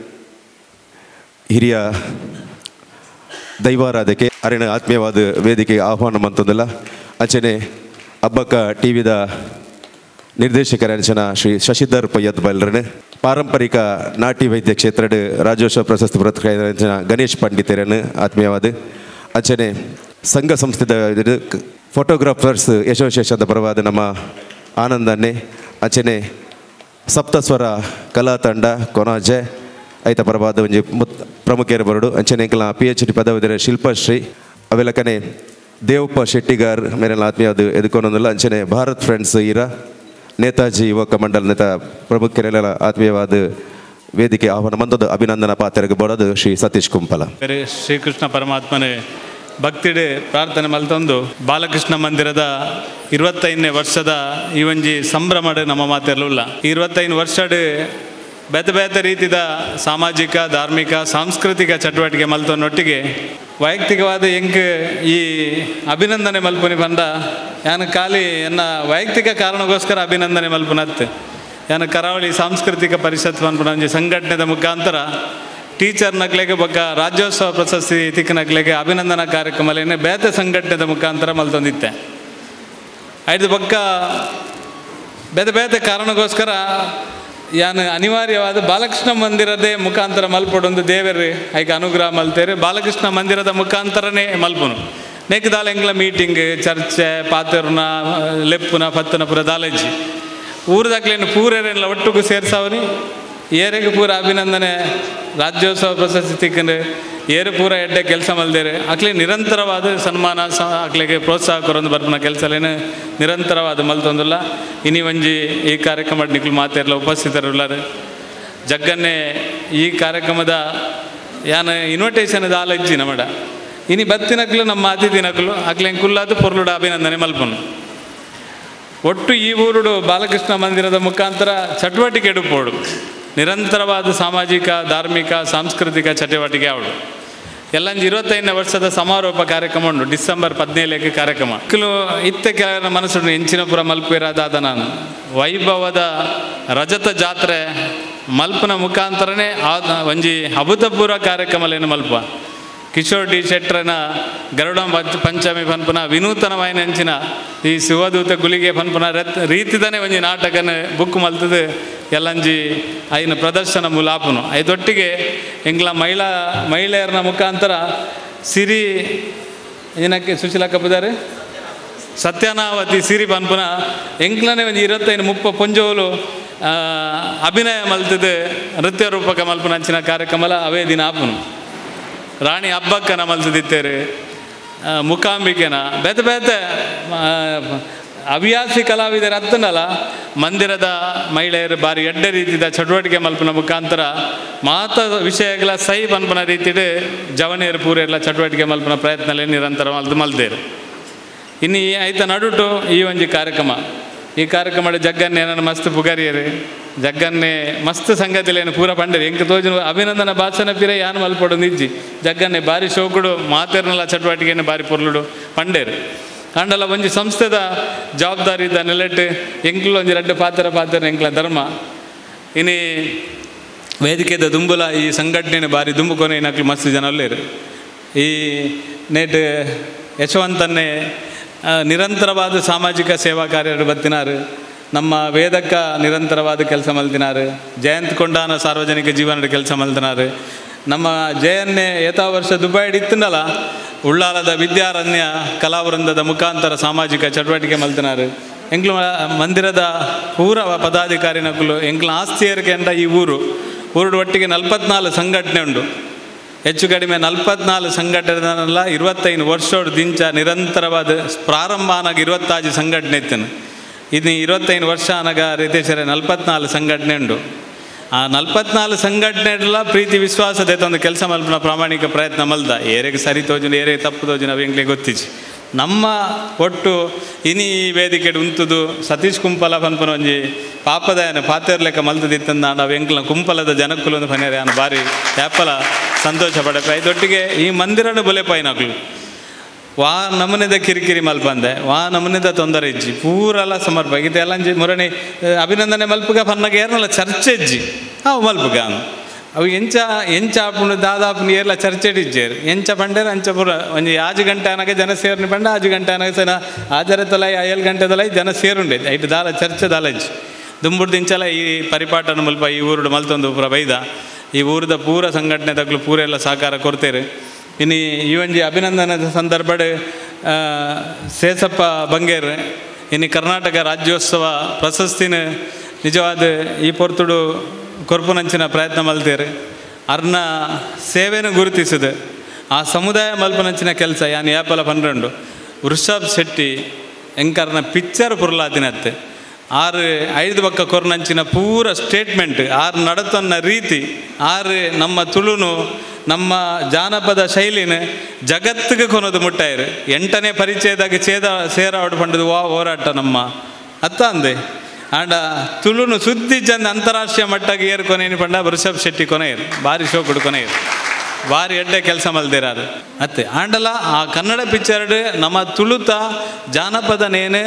ಹಿರಿಯ ದೈವಾರಾಧಕ್ಕೆ ಅರಿಣ ಆತ್ಮೀಯವಾದ ವೇದಿಕೆಗೆ ಆಹ್ವಾನ ಮಂತಂದಿಲ್ಲ ಅಂಚನೆ ಹಬ್ಬಕ್ಕ ಟಿವಿದ ನಿರ್ದೇಶಕರ ಅಂಚನ ಶ್ರೀ ಶಶಿಧರ್ ಪಯ್ಯತ್ ಬಲ್ರನೆ ಪಾರಂಪರಿಕ ನಾಟಿ ವೈದ್ಯ ಕ್ಷೇತ್ರದ ರಾಜ್ಯೋತ್ಸವ ಪ್ರಶಸ್ತಿ ಪುರಸ್ಕೃತ ಗಣೇಶ್ ಪಂಡಿತರನ್ನು ಆತ್ಮೀಯವಾದ ಅಂಚನೆ ಸಂಘ ಸಂಸ್ಥೆದ ಫೋಟೋಗ್ರಾಫರ್ಸ್ ಯಶೋಶೇಷದ ಪರವಾದ ನಮ್ಮ ಆನಂದನ್ನೇ ಅಂಚನೆ ಸಪ್ತಸ್ವರ ಕಲಾ ತಂಡ ಕೊನಾಜೆ ಐತ ಪರವಾದ ಒಂಜಿ ಪ್ರಮುಖರು ಬರಡು ಅಂಚನೆ ಎಂಕಲ PhD ಪದವಿದರ ಶಿಲ್ಪಶ್ರೀ ಅವೆಲಕನೆ ದೇವಪ್ಪ ಶೆಟ್ಟಿಗಾರ್ ಮೇರೆಲ್ಲ ಆತ್ಮೀಯವಾದ ಎದುಕೊಂಡೊಂದಿಲ್ಲ ಅಂಚನೆ ಭಾರತ್ ಫ್ರೆಂಡ್ಸ್ ಈರ ನೇತಾಜಿ ಯುವಕ ಮಂಡಲ ನೇತ ಪ್ರಮುಖರೆಲ್ಲ ಆತ್ಮೀಯವಾದ ವೇದಿಕೆ ಆಹ್ವಾನ ಮಂದದ ಅಭಿನಂದನಾ ಪಾತ್ರೆಗೆ ಬರೋದು ಶ್ರೀ ಸತೀಶ್ ಕುಂಪಲ ಶ್ರೀಕೃಷ್ಣ ಪರಮಾತ್ಮನೇ ಭಕ್ತಿಡೆ ಪ್ರಾರ್ಥನೆ ಮಲ್ತೊಂದು ಬಾಲಕೃಷ್ಣ ಮಂದಿರದ 25ನೇ ವರ್ಷದ ಈ ಒಂಜಿ ಸಂಭ್ರಮಡ್ ನಮ್ಮ ಮಾತೆರ್ಲುಲ್ಲ 25 ವರ್ಷಡ್ ಬೇತೆ ಬೇತೆ ರೀತಿದ ಸಾಮಾಜಿಕ ಧಾರ್ಮಿಕ ಸಾಂಸ್ಕೃತಿಕ ಚಟುವಟಿಕೆ ಮಲ್ತೊನ್ನೊಟ್ಟಿಗೆ ವೈಯಕ್ತಿಕವಾದ ಎಂಕ್ ಈ ಅಭಿನಂದನೆ ಮಲ್ಪುನಿ ಬಂದ ಯಾನ ಖಾಲಿ ಎನ್ನ ವೈಯಕ್ತಿಕ ಕಾರಣಕ್ಕೋಸ್ಕರ ಅಭಿನಂದನೆ ಮಲ್ಪುನತ್ ಯಾನ ಕರಾವಳಿ ಸಾಂಸ್ಕೃತಿಕ ಪರಿಷತ್ ಪನ್ಪುನ ಒಂಜಿ ಸಂಘಟನೆದ ಮುಖಾಂತರ ಟೀಚರ್ ನಕ್ಲೆಗೆ ಬೊಕ್ಕ ರಾಜ್ಯೋತ್ಸವ ಪ್ರಶಸ್ತಿ ತಿಕ್ಕನಕ್ಲೆಗೆ ಅಭಿನಂದನಾ ಕಾರ್ಯಕ್ರಮಲೇನೆ ಬೇತೆ ಸಂಘಟನೆದ ಮುಖಾಂತರ ಮಲ್ತೊಂದಿತ್ತೆ ಐದು ಬೊಕ್ಕ ಬೇತೆ ಬೇತೆ ಕಾರಣಕ್ಕೋಸ್ಕರ ಯಾನು ಅನಿವಾರ್ಯವಾದ ಬಾಲಕೃಷ್ಣ ಮಂದಿರದೇ ಮುಖಾಂತರ ಮಲ್ಪಡೊಂದು ದೇವರು ಐಕೆ ಅನುಗ್ರಹ ಮಲ್ತೇರೆ ಬಾಲಕೃಷ್ಣ ಮಂದಿರದ ಮುಖಾಂತರನೇ ಮಲ್ಪುನು ನೆಕ್ದಾಲ ಎಂಗ್ಲ ಮೀಟಿಂಗ್ ಚರ್ಚೆ ಪಾತೆರ್ನ ಲೆಪ್ಪುನ ಪತ್ತನ ಪುರ ದಾಲೆಜ್ಜಿ ಊರದಾಗ್ಲೇನು ಪೂರೆಲ್ಲ ಒಟ್ಟಿಗೂ ಸೇರ್ಸಾವನಿ ಏರೆಗೆ ಪೂರ ಅಭಿನಂದನೆ ರಾಜ್ಯೋತ್ಸವ ಪ್ರಶಸ್ತಿ ತಿಕ್ಕಂಡು ಏರು ಪೂರ ಎಡ್ಡೆ ಕೆಲಸ ಮಲ್ದೇರು ಅಕ್ಲೆ ನಿರಂತರವಾದ ಸನ್ಮಾನ ಅಕ್ಲೆಗೆ ಪ್ರೋತ್ಸಾಹ ಕೊರೊಂದು ಬರ್ಪನ ಕೆಲಸಲೇನು ನಿರಂತರವಾದ ಮಲ್ತೊಂದಿಲ್ಲ ಇನಿ ಒಂಜಿ ಈ ಕಾರ್ಯಕ್ರಮ ನಿಕ್ಲು ಮಾತೆಲ್ಲ ಉಪಸ್ಥಿತರುಳ್ಳಾರು ಜಗ್ಗನ್ನೇ ಈ ಕಾರ್ಯಕ್ರಮದ ಯಾನ ಇನ್ವಿಟೇಷನ್ ಆಲಜ್ಜಿ ನಮ್ಮಡ ಇನಿ ಬತ್ತಿನಕ್ಲು ನಮ್ಮ ಅತಿಥಿನಕ್ಲು ಅಕ್ಲೆ ಕುಲ್ಲಾದ ಪೊರ್ಲುಡ ಅಭಿನಂದನೆ ಮಲ್ಪನು ಒಟ್ಟು ಈ ಊರುಡು ಬಾಲಕೃಷ್ಣ ಮಂದಿರದ ಮುಖಾಂತರ ಚಟುವಟಿಕೆ ಎಡುಪೋಡು ನಿರಂತರವಾದ ಸಾಮಾಜಿಕ ಧಾರ್ಮಿಕ ಸಾಂಸ್ಕೃತಿಕ ಚಟುವಟಿಕೆ ಅವಳು ಎಲ್ಲಂಜಿ 25ನೇ ವರ್ಷದ ಸಮಾರೋಪ ಕಾರ್ಯಕ್ರಮ ಉಂಟು ಡಿಸೆಂಬರ್ 17ಕ್ಕೆ ಕಾರ್ಯಕ್ರಮ ಇತ್ತೆ ಕೆಲವರ ಮನಸ್ಸು ಎಂಚಿನಪುರ ಮಲ್ಪೇರಾದಾದ ನಾನು ವೈಭವದ ರಜತ ಜಾತ್ರೆ ಮಲ್ಪನ ಮುಖಾಂತರನೇ ಒಂಜಿ ಅಭೂತಪೂರ್ವ ಕಾರ್ಯಕ್ರಮಲೇನು ಮಲ್ಪ ಕಿಶೋರ್ ಡಿ ಶೆಟ್ರನ ಗರುಡ ಪಂಚಮಿ ಪನ್ಪುನ ವಿನೂತನವಾಯಿನ ಹೆಂಚಿನ ಈ ಶಿವದೂತ ಗುಲಿಗೆ ಪನ್ಪುನ ರೀತಿದನೇ ಒಂಜಿ ನಾಟಕನ ಬುಕ್ ಮಲ್ತದು ಎಲ್ಲಂಜಿ ಐನ ಪ್ರದರ್ಶನ ಮುಲಾಪುನು ಐದೊಟ್ಟಿಗೆ ಎಂಗ್ಲ ಮಹಿಳೆಯರನ ಮುಖಾಂತರ ಸಿರಿ ಏನಕ್ಕೆ ಸುಶೀಲಕ್ಕ ಬದಾರೆ ಸತ್ಯನಾವತಿ ಸಿರಿ ಪನ್ಪುನ ಎಂಗ್ಲನೇ ಒಂದು 25-30 ಪೊಂಜೋಲು ಅಭಿನಯ ಮಲ್ತದು ನೃತ್ಯ ರೂಪಕ ಮಲ್ಪುನ ಹಂಚಿನ ಕಾರ್ಯಕ್ರಮಲ ಅವೇ ದಿನ ಆಪುನು ರಾಣಿ ಹಬ್ಬಕ್ಕನ ಮಲ್ತದಿತ್ತೇರು ಮುಖಾಂಬಿಕೆನ ಬೇತೆ ಬೇತೆ ಹವ್ಯಾಸಿ ಕಲಾವಿದರು ಅತ್ತನಲ್ಲ ಮಂದಿರದ ಮಹಿಳೆಯರು ಬಾರಿ ಎಡ್ಡೆ ರೀತಿಯ ಚಟುವಟಿಕೆ ಮಲ್ಪನ ಮುಖಾಂತರ ವಿಷಯಗಳ ಸೈ ಪನ್ಪನ ರೀತಿಡ್ ಜವನಿಯರು ಪೂರ ಎಲ್ಲ ಚಟುವಟಿಕೆ ಮಲ್ಪನ ಪ್ರಯತ್ನಲೇ ನಿರಂತರ ಮಲ್ದೇರು ಇನ್ನು ಐತ ನಡುಟು ಈ ಒಂಜಿ ಕಾರ್ಯಕ್ರಮ ಈ ಕಾರ್ಯಕ್ರಮ ಜಗ್ಗನ್ನೇ ನನ್ನ ಮಸ್ತ್ ಪುಗಾರಿಯರು ಜಗ್ಗನ್ನೇ ಮಸ್ತ್ ಸಂಗತಿಲೇನು ಪೂರ ಪಂಡೇರು ಎಂಕ ತೋಜು ಅಭಿನಂದನ ಭಾಷಣ ಪಿರ ಯಾನು ಮಲ್ಪಡು ನಿಜ್ಜಿ ಜಗ್ಗನ್ನೇ ಬಾರಿ ಶೋಕುಡು ಮಾತೇರ್ನಲ್ಲ ಚಟುವಟಿಕೆಯನ್ನು ಬಾರಿ ಪೊರ್ಲುಡು ಪಂಡೇರು ಅಂಡಲ ಒಂಜಿ ಸಂಸ್ಥೆದ ಜವಾಬ್ದಾರಿ ಇದ್ದ ನೆಲೆಟ್ಟು ಎಂಕ್ಲು ಒಂಜಿ ರಡ್ಡು ಪಾತ್ರ ಎಂಕ್ಲ ಧರ್ಮ ಇನಿ ವೇದಿಕೆದ ದುಂಬುಲ ಈ ಸಂಘಟನೆ ಬಾರಿ ದುಂಬುಕೊನೆ ನಕ್ಲು ಮಸ್ತ್ ಜನ ಅಲ್ಲೇರು ಈ ನೇಟ್ ಯಶವಂತನ್ನೇ ನಿರಂತರವಾದ ಸಾಮಾಜಿಕ ಸೇವಾ ಕಾರ್ಯರು ಬತ್ತಿನಾರು ನಮ್ಮ ವೇದಕ್ಕ ನಿರಂತರವಾದ ಕೆಲಸ ಮಲ್ತಿನಾರು ಜಯಂತ್ ಕೊಂಡಾನ ಸಾರ್ವಜನಿಕ ಜೀವನದ ಕೆಲಸ ಮಲ್ತಿನಾರು ನಮ್ಮ ಜಯನ್ನೇ ಯಥಾ ವರ್ಷ ದುಬೈಡ್ ಇತ್ತನಲ್ಲ ಉಳ್ಳಾಲದ ವಿದ್ಯಾರಣ್ಯ ಕಲಾವೃಂದದ ಮುಖಾಂತರ ಸಾಮಾಜಿಕ ಚಟುವಟಿಕೆ ಮಲ್ತಿನಾರು ಎಂಕ್ಲು ಮಂದಿರದ ಪೂರ ಪದಾಧಿಕಾರಿ ನಕಲು ಎಂಕ್ಲ ಆಸ್ತಿಯರಿಗೆ ಅಂಡ ಈ ಊರು ಒಟ್ಟಿಗೆ 44 ಸಂಘಟನೆ ಉಂಟು ಹೆಚ್ಚು ಕಡಿಮೆ 44 ಸಂಘಟನೆಲ್ಲ 25 ವರ್ಷೋಡು ದಿಂಚ ನಿರಂತರವಾದ ಪ್ರಾರಂಭ ಆನಾಗ 26 ಸಂಘಟನೆ ಇತ್ತನು ಇದು 25 ವರ್ಷ ಆನಾಗ ರೀತೇಶ್ವರ 44 ಸಂಘಟನೆ ಉಂಟು ಆ 44 ಸಂಘಟನೆಲ್ಲ ಪ್ರೀತಿ ವಿಶ್ವಾಸದ ಒಂದು ಕೆಲಸ ಮಲ್ಪನ ಪ್ರಾಮಾಣಿಕ ಪ್ರಯತ್ನ ಮಲ್ದ ಏರೆಗೆ ಸರಿ ತೋಜು ಏರೆಗೆ ತಪ್ಪು ತೋಜು ನಾವೆಂಗ್ಲೆ ಗೊತ್ತಿಚ್ಚಿ ನಮ್ಮ ಒಟ್ಟು ಇನಿ ಈ ವೇದಿಕೆ ಉಂತುದು ಸತೀಶ್ ಕುಂಪಲ ಪನ್ಪನ ಒಂಜಿ ಪಾಪದಾಯನ ಪಾತೇರ್ ಲೆಕ್ಕ ಮಲ್ತದಿತ್ತಂದ ನಾವು ಎಂಕ್ಲ ಕುಂಪಲದ ಜನಕ್ಕುಲು ಒಂದು ಪನ್ಯಾರ ಯಾನು ಬಾರಿ ಯಾಪಲ ಸಂತೋಷ ಪಡಪ ಇದೊಟ್ಟಿಗೆ ಈ ಮಂದಿರನು ಬೊಲೆಪಾಯಿನಕ್ಲು ವಾ ನಮನೆದ ಕಿರಿಕಿರಿ ಮಲ್ಪಂದೆ ವಾ ನಮನೆದ ತೊಂದರೆ ಇಜ್ಜಿ ಪೂರಲ್ಲ ಸಮರ್ಪ ಗೀತೆ ಎಲ್ಲ ಮೊರಣಿ ಅಭಿನಂದನೆ ಮಲ್ಪಗ ಪನ್ನಗೆ ಏರ್ನಲ್ಲ ಚರ್ಚೆ ಇಜ್ಜಿ ಅವು ಮಲ್ಪಗ ಅವು ಎಂಚ ಆಪುನು ದಾದಾಪುನು ಏರ್ಲ ಚರ್ಚೆಡಿಜ್ಜೇರು ಎಂಚ ಪಂಡೇರು ಅಂಚ ಪೂರ ಒಂಜಿ 5 ಗಂಟೆ ಅನಗೆ ಜನ ಸೇರ್ನಿ ಪಂಡ 5 ಗಂಟೆ ಅನಗೆ ಸನ ಆಜರ ತಲೈ 7 ಗಂಟೆ ತಲೈ ಜನ ಸೇರುಂಡೆ ಐಟು ದಾಲ ಚರ್ಚೆ ದಾಲಜ್ಜಿ ದುಂಬುಡು ದಿಂಚಲ ಈ ಪರಿಪಾಟನ ಮಲ್ಪ ಈ ಊರುಡು ಮಲ್ತೊಂದು ಪೂರ ಬೈದ ಈ ಊರದ ಪೂರ ಸಂಘಟನೆ ತಗ್ಲು ಪೂರ ಎಲ್ಲ ಸಹಕಾರ ಕೊಡ್ತೇರು ಇನ್ನು ಈ ಒಂಜಿ ಅಭಿನಂದನದ ಸಂದರ್ಭಡ್ ಸೇಸಪ್ಪ ಬಂಗೇರ್ ಇನ್ನು ಕರ್ನಾಟಕ ರಾಜ್ಯೋತ್ಸವ ಪ್ರಶಸ್ತಿನ ನಿಜವಾದ ಈ ಪೊರ್ತುಡು ಕೊರ್ಪುನಂಚಿನ ಪ್ರಯತ್ನ ಮಲ್ತೇರು ಅರ್ನ ಸೇವೆನೂ ಗುರುತಿಸಿದೆ ಆ ಸಮುದಾಯ ಮಲ್ಪನಂಚಿನ ಕೆಲಸ ಯಾನು ಯಾಪಲ ಪನ್ರೆಂಡು ವೃಷಭ್ ಶೆಟ್ಟಿ ಎಂಕರ್ನ ಪಿಕ್ಚರ್ ಪುರ್ಲಾತಿನತ್ತೆ 6-5 ಪಕ್ಕ ಕೊರ್ನಂಚಿನ ಪೂರ ಸ್ಟೇಟ್ಮೆಂಟ್ 6 ನಡತನ್ನ ರೀತಿ 6 ನಮ್ಮ ತುಳುನು ನಮ್ಮ ಜಾನಪದ ಶೈಲಿನ ಜಗತ್ತಿಗೆ ಕೊನೋದು ಮುಟ್ಟಾಯಿರು 8ನೇ ಪರಿಚಯದಾಗ ಸೇರಾವಡು ಪಂಡದು ಹೋರಾಟ ನಮ್ಮ ಅತ್ತ ಅಂದೆ ಆಂಡ ತುಳುನು ಸುದ್ದಿ ಚಂದ ಅಂತಾರಾಷ್ಟ್ರೀಯ ಮಟ್ಟಕ್ಕೆ ಏರ್ಕೊನೇನು ಪಂಡ ವೃಷಭ್ ಶೆಟ್ಟಿ ಕೊನೆಯರು ಬಾರಿ ಶೋಕುಡು ಕೊನೆಯರು ಬಾರಿ ಎಡ್ಡೆ ಕೆಲಸ ಮಲ್ದಿರಾರು ಅತ್ತೆ ಆಂಡಲ ಆ ಕನ್ನಡ ಪಿಕ್ಚರ್ಡ್ ನಮ್ಮ ತುಳುತ ಜಾನಪದನೇನು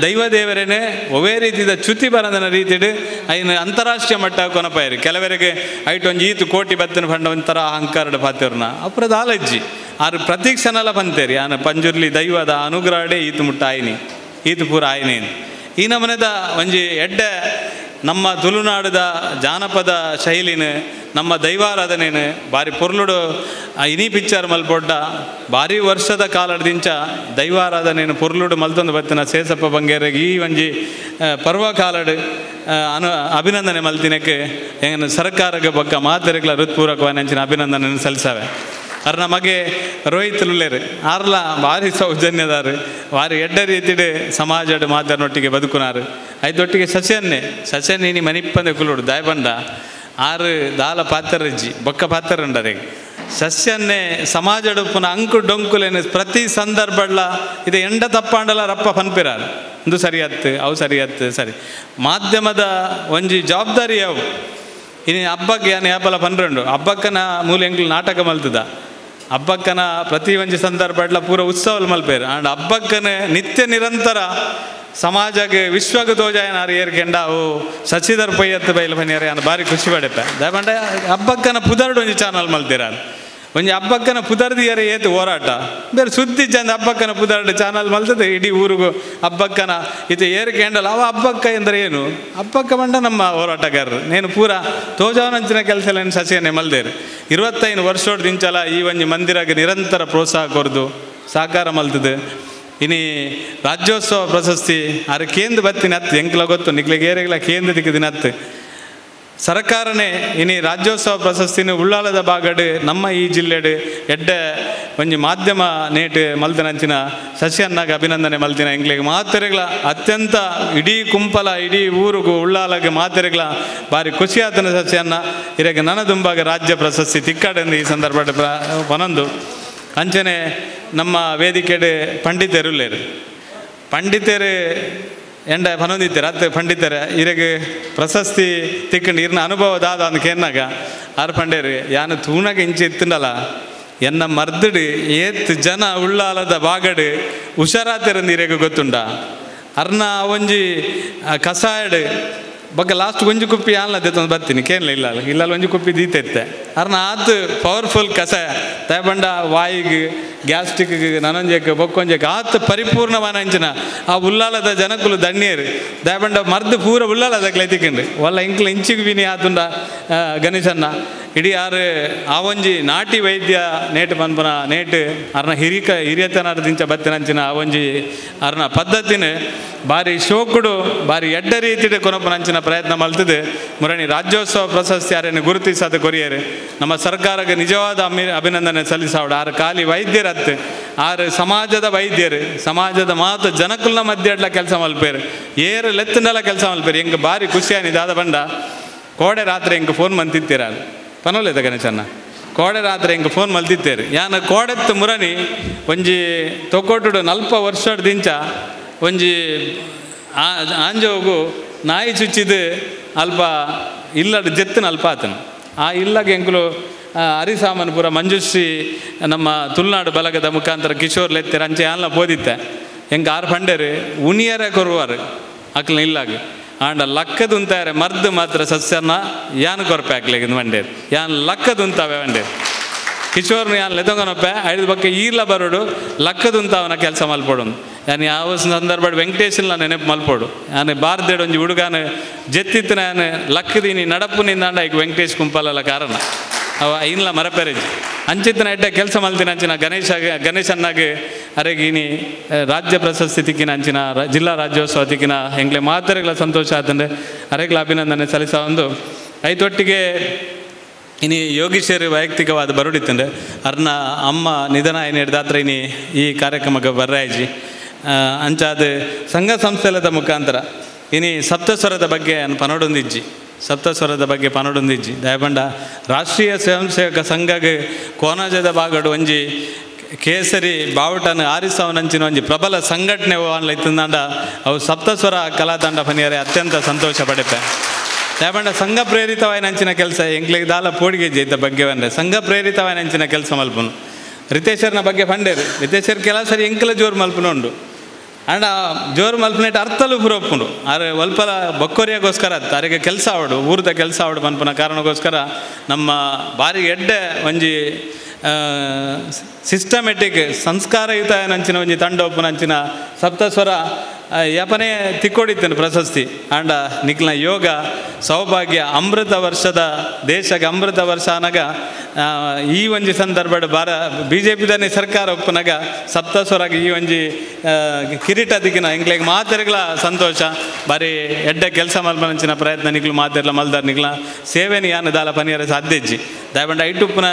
ದೈವದೇವರೇನೆ ಒವೇ ರೀತಿಯ ಚ್ಯುತಿ ಬರದನ ರೀತಿಡ್ ಐನು ಅಂತಾರಾಷ್ಟ್ರೀಯ ಮಟ್ಟ ಕೊನಪಾಯಿರು ಕೆಲವರಿಗೆ ಐಟೊಂದು ಈತು ಕೋಟಿ ಬತ್ತನ ಪಂಡ ಒಂಥರ ಅಹಂಕಾರದ ಪಾತ್ಯವ್ರನ್ನ ಅಪ್ರದ ಆಲಜ್ಜಿ ಆರು ಪ್ರತೀಕ್ಷಣಲ ಬಂತೇರಿ ಆನ ಪಂಜುರ್ಲಿ ದೈವದ ಅನುಗ್ರಹಡೆ ಈತು ಮುಟ್ಟ ಆಯ್ನಿ ಈತು ಪೂರ ಆಯ್ನೇನು ಈ ನಮನೆದ ಒಂಜಿ ಎಡ್ಡೆ ನಮ್ಮ ತುಳುನಾಡದ ಜಾನಪದ ಶೈಲಿನ ನಮ್ಮ ದೈವಾರಾಧನೆಯನ್ನು ಬಾರಿ ಪೊರ್ಲುಡು ಇನಿ ಪಿಕ್ಚರ್ ಮಲ್ಪೊಡ್ಡ ಭಾರಿ ವರ್ಷದ ಕಾಲದಿಂಚ ದೈವಾರಾಧನೆಯನ್ನು ಪೊರ್ಲುಡು ಮಲ್ತೊಂದು ಬತ್ತಿನ ಸೇಸಪ್ಪ ಬಂಗೇರಿಗೆ ಈ ಒಂಜಿ ಪರ್ವ ಕಾಲಡು ಅಭಿನಂದನೆ ಮಲ್ತಿನಕ್ಕೆ ಹೆಂಗ ಸರ್ಕಾರಕ್ಕೆ ಬೊಕ್ಕ ಮಾತರಿಗಳ ಹೃತ್ಪೂರ್ವಕವಾಗಿ ಅಂಚಿನ ಅಭಿನಂದನೆ ಸಲ್ಲಿಸಾವೆ. ಅರ್ನ ಮಗೆ ರೋಹಿತ್ ಲುಲ್ಲೇರು ಆರ್ಲ ಭಾರಿ ಸೌಜನ್ಯದಾರು ಭಾರಿ ಎಡ್ಡ ರೀತಿಡು ಸಮಾಜದ ಮಾತನೊಟ್ಟಿಗೆ ಬದುಕುನಾರು ಐದೊಟ್ಟಿಗೆ ಸಸ್ಯನ್ನೇ ನೀ ಮನಿಪ್ಪಂದೆ ಕುಲುಡು ದಾಯಬಂಡ ಆರು ದಾಲ ಪಾತ್ರಜ್ಜಿ ಬೊಕ್ಕ ಪಾತ್ರ ಉಂಡರೆ ಸಸ್ಯನ್ನೇ ಸಮಾಜಡು ಪುನಃ ಅಂಕು ಡೊಂಕುಲೇನು ಪ್ರತಿ ಸಂದರ್ಭಡ್ಲ ಇದು ಎಂಡ ತಪ್ಪಾಂಡಲ ರಪ್ಪ ಪನ್ಪಿರಾರು ಒಂದು ಅವು ಸರಿ ಮಾಧ್ಯಮದ ಒಂಜಿ ಜವಾಬ್ದಾರಿ ಅವು ಇನ್ನು ಹಬ್ಬಕ್ಕೆ ಏನು ಯಾಪಲ ಪನ್ರೆಂಡು ಹಬ್ಬಕ್ಕನ ಮೂಲ ಎಂಕ್ಲು ನಾಟಕ ಮಲ್ತದ ಹಬ್ಬಕ್ಕನ ಪ್ರತಿ ಒಂಜಿ ಸಂದರ್ಭಡ್ಲ ಪೂರ ಉತ್ಸವ ಮಲ್ಪೇರು ಆಂಡ್ ಹಬ್ಬಕ್ಕನ ನಿತ್ಯ ನಿರಂತರ ಸಮಾಜಕ್ಕೆ ವಿಶ್ವಕ್ಕೆ ತೋಜಾಯನಾರು ಏರ್ಕೆಂಡ ಅವು ಸಚಿದರ್ ಪೈಯತ್ತು ಬೈಲು ಬನ್ನಿಯಾರೆ ನಾನು ಭಾರಿ ಖುಷಿ ಪಡೆಪೆ ದಯಪಂಡ ಹಬ್ಬಕ್ಕನ ಪುದರ್ಡು ಒಂಜಿ ಚಾನಲ್ ಮಲ್ತಿರಾರು ಒಂಜಿ ಹಬ್ಬಕ್ಕನ ಪುದರ್ದಿಯರೆ ಏತು ಹೋರಾಟ ಬೇರೆ ಸುದ್ದಿ ಚಂದ ಹಬ್ಬಕ್ಕನ ಪುದರ್ಡು ಚಾನಲ್ ಮಲ್ತದೆ ಇಡೀ ಊರಿಗೂ ಹಬ್ಬಕ್ಕನ ಇದು ಏರ್ಕೆಂಡಲ್ಲ ಅವ ಹಬ್ಬಕ್ಕ ಎಂದರೆ ಏನು ಹಬ್ಬಕ್ಕ ಬಂಡ ನಮ್ಮ ಹೋರಾಟಗಾರರು ನೇನು ಪೂರ ತೋಜಾವನಂಚಿನ ಕೆಲಸ ಎಲ್ಲ ಸಸಿಯನ್ನೇ ಮಲ್ದೇರು 25 ವರ್ಷೋಡ್ ದಿಂಚಲ ಈ ಒಂಜಿ ಮಂದಿರಕ್ಕೆ ನಿರಂತರ ಪ್ರೋತ್ಸಾಹ ಕೊರ್ದು ಸಾಕಾರ ಮಲ್ತದೆ. ಇನಿ ರಾಜ್ಯೋತ್ಸವ ಪ್ರಶಸ್ತಿ ಅರ ಕೇಂದ್ರ ಬತ್ತಿನ ಹತ್ತು ಎಂಕ್ಲ ಗೊತ್ತು ನಿಕ್ಲಿಗೆ ಏರೆಗ್ಲ ಕೇಂದ್ರ ದಿಕ್ಕದಿನ ಹತ್ತು ಸರ್ಕಾರನೇ ಇನಿ ರಾಜ್ಯೋತ್ಸವ ಪ್ರಶಸ್ತಿನ ಉಳ್ಳಾಲದ ಬಾಗಡು ನಮ್ಮ ಈ ಜಿಲ್ಲೆಡು ಎಡ್ಡ ಒಂಜಿ ಮಾಧ್ಯಮ ನೇಟು ಮಲ್ತನಂಚಿನ ಸಸ್ಯನ್ನಾಗ ಅಭಿನಂದನೆ ಮಲ್ತಿನ ಎಂಗ್ಲಿಗೆ ಮಾತೆರೆಗ್ಲ ಅತ್ಯಂತ ಇಡೀ ಕುಂಪಲ ಇಡೀ ಊರಿಗೂ ಉಳ್ಳಾಲಗೆ ಮಾತೆರೆಗ್ಲ ಭಾರಿ ಖುಷಿಯಾತನ ಸಸ್ಯನ್ನ ಇರಗೆ ನನ್ನ ದುಂಬಾಗ ರಾಜ್ಯ ಪ್ರಶಸ್ತಿ ತಿಕ್ಕಾಡೆಂದು ಈ ಸಂದರ್ಭ ಪನೊಂದು ಅಂಚನೆ ನಮ್ಮ ವೇದಿಕೆಡು ಪಂಡಿತರು ಎಂಡ ಪನೊಂದಿತ್ತಾರೆ ಅತ್ತ ಪಂಡಿತರ ಇರಗೆ ಪ್ರಶಸ್ತಿ ತಿಕ್ಕಂಡು ಇರ್ನ ಅನುಭವದಾದ ಅಂದ್ ಕೇನ್ನಾಗ ಆರು ಪಂಡೇರು ಯಾನು ತೂಣಗೆ ಇಂಚೆ ಇತ್ತಂಡಲ್ಲ ಎನ್ನ ಮರ್ದಡು ಏತ್ ಜನ ಉಳ್ಳಾಲದ ಬಾಗಡು ಹುಷಾರಾತಿರಂದು ಇರಗೆ ಗೊತ್ತುಂಡ ಅರ್ನ ಒಂಜಿ ಕಸಾಯಡು ಬಗ್ಗೆ ಲಾಸ್ಟ್ ಒಂಜಿ ಕುಪ್ಪಿ ಆನ್ಲ ದೆತ್ತೊಂದು ಬರ್ತೀನಿ ಕೇಳಲ ಇಲ್ಲ ಒಂಜಿ ಕುಪ್ಪಿ ದೀತೆತ್ತೆ ಅರ್ನ ಆತು ಪವರ್ಫುಲ್ ಕಸಾಯ ತಯಬಂಡ ವಾಯಿಗೆ ಗ್ಯಾಸ್ಟ್ರಿಕ್ಗೆ ನನಂಜಕ್ಕೆ ಬೊಕ್ಕೊಂಜಕ್ಕೆ ಆತು ಪರಿಪೂರ್ಣವಾನ ಅಂಚಿನ ಆ ಉಳ್ಳಾಲದ ಜನಕ್ಕಲು ದಣ್ಣಿಯರು ದಯಬಂಡ ಮರ್ದು ಪೂರ ಉಳ್ಳಾಲದ ಕ್ಲೈತಿಕೊಂಡು ಒಲ್ಲ ಇಂಕ್ಲ ಇಂಚಿಗೆ ವಿನಿ ಆತುಂಡ ಗಣೇಶನ್ನ ಇಡೀ ಆರು ಆ ಒಂಜಿ ನಾಟಿ ವೈದ್ಯ ನೇಟು ಪನ್ಪನ ನೇಟು ಅರ್ನ ಹಿರಿಯತನದಿಂಚ ಬತ್ತಿನಂಚಿನ ಆ ಒಂಜಿ ಅರ್ನ ಪದ್ಧತಿನ ಭಾರಿ ಶೋಕುಡು ಭಾರಿ ಎಡ್ಡ ರೀತಿಯ ಕೊನಪನಂಚಿನ ಪ್ರಯತ್ನ ಮಲ್ತದೆ ಮುರಣಿ ರಾಜ್ಯೋತ್ಸವ ಪ್ರಶಸ್ತಿ ಯಾರೇನು ಗುರುತಿಸದ ಕೊರಿಯರು ನಮ್ಮ ಸರ್ಕಾರಕ್ಕೆ ನಿಜವಾದ ಅಭಿನಂದನೆ ಸಲ್ಲಿಸಾವಡು ಆರು ಖಾಲಿ ವೈದ್ಯರತ್ತು ಆರು ಸಮಾಜದ ವೈದ್ಯರು ಸಮಾಜದ ಮಾತು ಜನಕುಲ್ನ ಮಧ್ಯೆ ಕೆಲಸ ಮಲ್ಪೇರು ಏರು ಲೆತ್ತನೆಲ್ಲ ಕೆಲಸ ಮಲ್ಪೇರು ಹೆಂಗೆ ಭಾರಿ ಖುಷಿಯಾನಿದಾದ ಬಂಡ ಕೋಡೆ ರಾತ್ರಿ ಹೆಂಗೆ ಫೋನ್ ಮಂತಿತ್ತೀರ ಪನೋಲೇದ ಗಣೇಶನ್ನ ಕೋಡೆ ರಾತ್ರಿ ಹೆಂಗೆ ಫೋನ್ ಮಲ್ತಿತ್ತೇರು ಯಾನ ಕೋಡೆತ್ತು ಮುರಣಿ ಒಂಜಿ ತೊಕೊಟ್ಟುಡು 40 ವರ್ಷದ ದಿಂಚ ಒಂಜಿ ಆಂಜೋಗು ನಾಯಿ ಚುಚ್ಚಿದು ಅಲ್ಪ ಇಲ್ಲದ ಜೆತ್ತನ ಅಲ್ಪ ಆತನು ಆ ಇಲ್ಲಗೆ ಎಂಕುಲು ಹರಿಸಾಮನ್ ಪೂರ ಮಂಜುಶ್ರೀ ನಮ್ಮ ತುಳುನಾಡು ಬಲಗದ ಮುಖಾಂತರ ಕಿಶೋರ್ ಲೆತ್ತೇರು ಅಂಚೆ ಆಲ್ನ ಬೋದಿತ್ತೆ ಹೆಂಗೆ ಆರು ಪಂಡೇರು ಉಣಿಯರೇ ಕೊರುವಾರು ಅಕ್ಲನ ಇಲ್ಲಾಗ ಆಂಡ ಲಕ್ಕದುಂತಾರೆ ಮರ್ದು ಮಾತ್ರ ಸಸ್ಯನ ಯಾನು ಕೊರಪೆ ಹಾಕ್ಲಿಕ್ಕೆ ಮಂಡೇರು ಯಾನ್ ಲಕ್ಕದುಂತಾವೆ ಮಂಡೇರು ಕಿಶೋರ್ನು ಯಾನ್ ಲೆದೊಂಗನೊಪ್ಪೆ ಐದು ಬಗ್ಗೆ ಈರ್ಲ ಬರೋಡು ಲಕ್ಕದುಂತಾವನ ಕೆಲಸ ಮಲ್ಪೋಡು ಯಾನು ಯಾವ ಸಂದರ್ಭ ವೆಂಕಟೇಶನ್ಲ ನೆನಪು ಮಲ್ಪೋಡು ಯಾನು ಬಾರ್ದೇಡು ಒಂಜಿ ಹುಡುಗಾನು ಜೆತ್ತಿತ್ತು ನಾನು ಲಕ್ಕದೀನಿ ನಡಪು ನಿಂದಾಂಡ ಈಗ ವೆಂಕಟೇಶ್ ಕುಂಪಲಲ್ಲ ಕಾರಣ ಅವ ಐನ್ಲ ಮರಪೆರೆಜಿ ಅಂಚಿತ್ತಿನ ಎಡ್ಡ ಕೆಲಸ ಮಲ್ತಿನ ಅಂಚಿನ ಗಣೇಶನ್ನಾಗೆ ಅರೆಗೀನಿ ರಾಜ್ಯ ಪ್ರಶಸ್ತಿ ತಿಕ್ಕಿನ ಅಂಚಿನ ಜಿಲ್ಲಾ ರಾಜ್ಯೋತ್ಸವ ತಿಕ್ಕಿನ ಹೆಂಗ್ಲೆ ಮಾತರೆಗಳ ಸಂತೋಷ ಆತಂದ್ರೆ ಅರೆಗಳ ಅಭಿನಂದನೆ ಸಲ್ಲಿಸ ಒಂದು ಐತೊಟ್ಟಿಗೆ ಇನಿ ಯೋಗೀಶ್ವರಿ ವೈಯಕ್ತಿಕವಾದ ಬರುಡಿತ್ತಂದ್ರೆ ಅರ್ನ ಅಮ್ಮ ನಿಧನ ಏನು ಹಿಡ್ದಾತ್ರ ಇನಿ ಈ ಕಾರ್ಯಕ್ರಮಕ್ಕೆ ಬರ್ರಾಯ್ಜಿ ಅಂಚಾದ ಸಂಘ ಸಂಸ್ಥೆಲದ ಮುಖಾಂತರ ಇನಿ ಸಪ್ತಸ್ವರದ ಬಗ್ಗೆ ಸಪ್ತಸ್ವರದ ಬಗ್ಗೆ ಪನೊಡೊಂದಿಜ್ಜಿ ದಯಪಂಡ ರಾಷ್ಟ್ರೀಯ ಸ್ವಯಂ ಸೇವಕ ಸಂಘಗೆ ಕೋನಜದ ಬಾಗಡು ಒಂಜಿ ಕೇಸರಿ ಬಾವುಟನ ಆರಿಸವನಂಚಿನ ಒಂಜಿ ಪ್ರಬಲ ಸಂಘಟನೆ ಆನ್ಲ ಇತ್ತಂದಾಂಡ ಅವು ಸಪ್ತಸ್ವರ ಕಲಾತಂಡ ಪನಿಯರೆ ಅತ್ಯಂತ ಸಂತೋಷ ಪಡೆಪೆ ದಯಪಂಡ ಸಂಘ ಪ್ರೇರಿತವಾಯಿನಂಚಿನ ಕೆಲಸ ಎಂಕ್ಲಿಗೆ ದಾಲ ಪೋಡಿಗೆ ಜೈತ ಬಗ್ಗೆ ಬಂದರೆ ಸಂಘ ಪ್ರೇರಿತವಾಯಿನಂಚಿನ ಕೆಲಸ ಮಲ್ಪನು ರಿತೇಶರ್ನ ಬಗ್ಗೆ ಪಂಡೇರು ರಿತೇಶರ್ ಕೆಲವು ಸರಿ ಎಂಕಲ ಜೋರು ಮಲ್ಪನ ಉಂಡು ಅಂಡ ಜೋರು ಮಲ್ಪನೇಟ್ ಅರ್ಥಲು ಪುರೋಪುಂಡು ಅರೆ ಒಲ್ಪಲ ಬೊಕ್ಕೊರಿಯಾಗೋಸ್ಕರ ಅರೆಗೆ ಕೆಲಸ ಆವಡು ಊರದ ಕೆಲಸ ಆವಡು ಮನ್ಪನ ಕಾರಣಕ್ಕೋಸ್ಕರ ನಮ್ಮ ಬಾರಿ ಎಡ್ಡೆ ಒಂಜಿ ಸಿಸ್ಟಮೆಟಿಕ್ ಸಂಸ್ಕಾರಯುತ ನಂಚಿನ ಒಂಜಿ ತಂಡ ಒಪ್ಪುನಂಚಿನ ಸಪ್ತಸ್ವರ ಯಪನೆ ತಿಕ್ಕೊಡಿತ್ತೇನೆ ಪ್ರಶಸ್ತಿ ಆಂಡ ನಿಕ್ಲ ಯೋಗ ಸೌಭಾಗ್ಯ ಅಮೃತ ವರ್ಷದ ದೇಶಕ್ಕೆ ಅಮೃತ ವರ್ಷ ಅನಗ ಈ ಒಂಜಿ ಸಂದರ್ಭಡ್ ಬಿ ಜೆ ಪಿದನೆ ಸರ್ಕಾರ ಒಪ್ಪನಾಗ ಸಪ್ತಸ್ವರಾಗಿ ಈ ಒಂಜಿ ಕಿರೀಟ ದಿಕ್ಕಿನ ಇಂಗ್ಲಿಗೆ ಮಾತೆರೆಗಳ ಸಂತೋಷ ಬಾರಿ ಎಡ್ಡ ಕೆಲಸ ಮಲ್ಪನಂಚಿನ ಪ್ರಯತ್ನ ನಿಗ್ಲು ಮಾತೆರ್ಲ ಮಲ್ದಾರ್ ನಿಗ್ಲ ಸೇವೆನಿ ಯಾನ ದಾಲ ಪನಿಯರ ಸಾಧ್ಯಜ್ಜಿ ದಯಬಂಡ ಐಟುಪ್ಪನ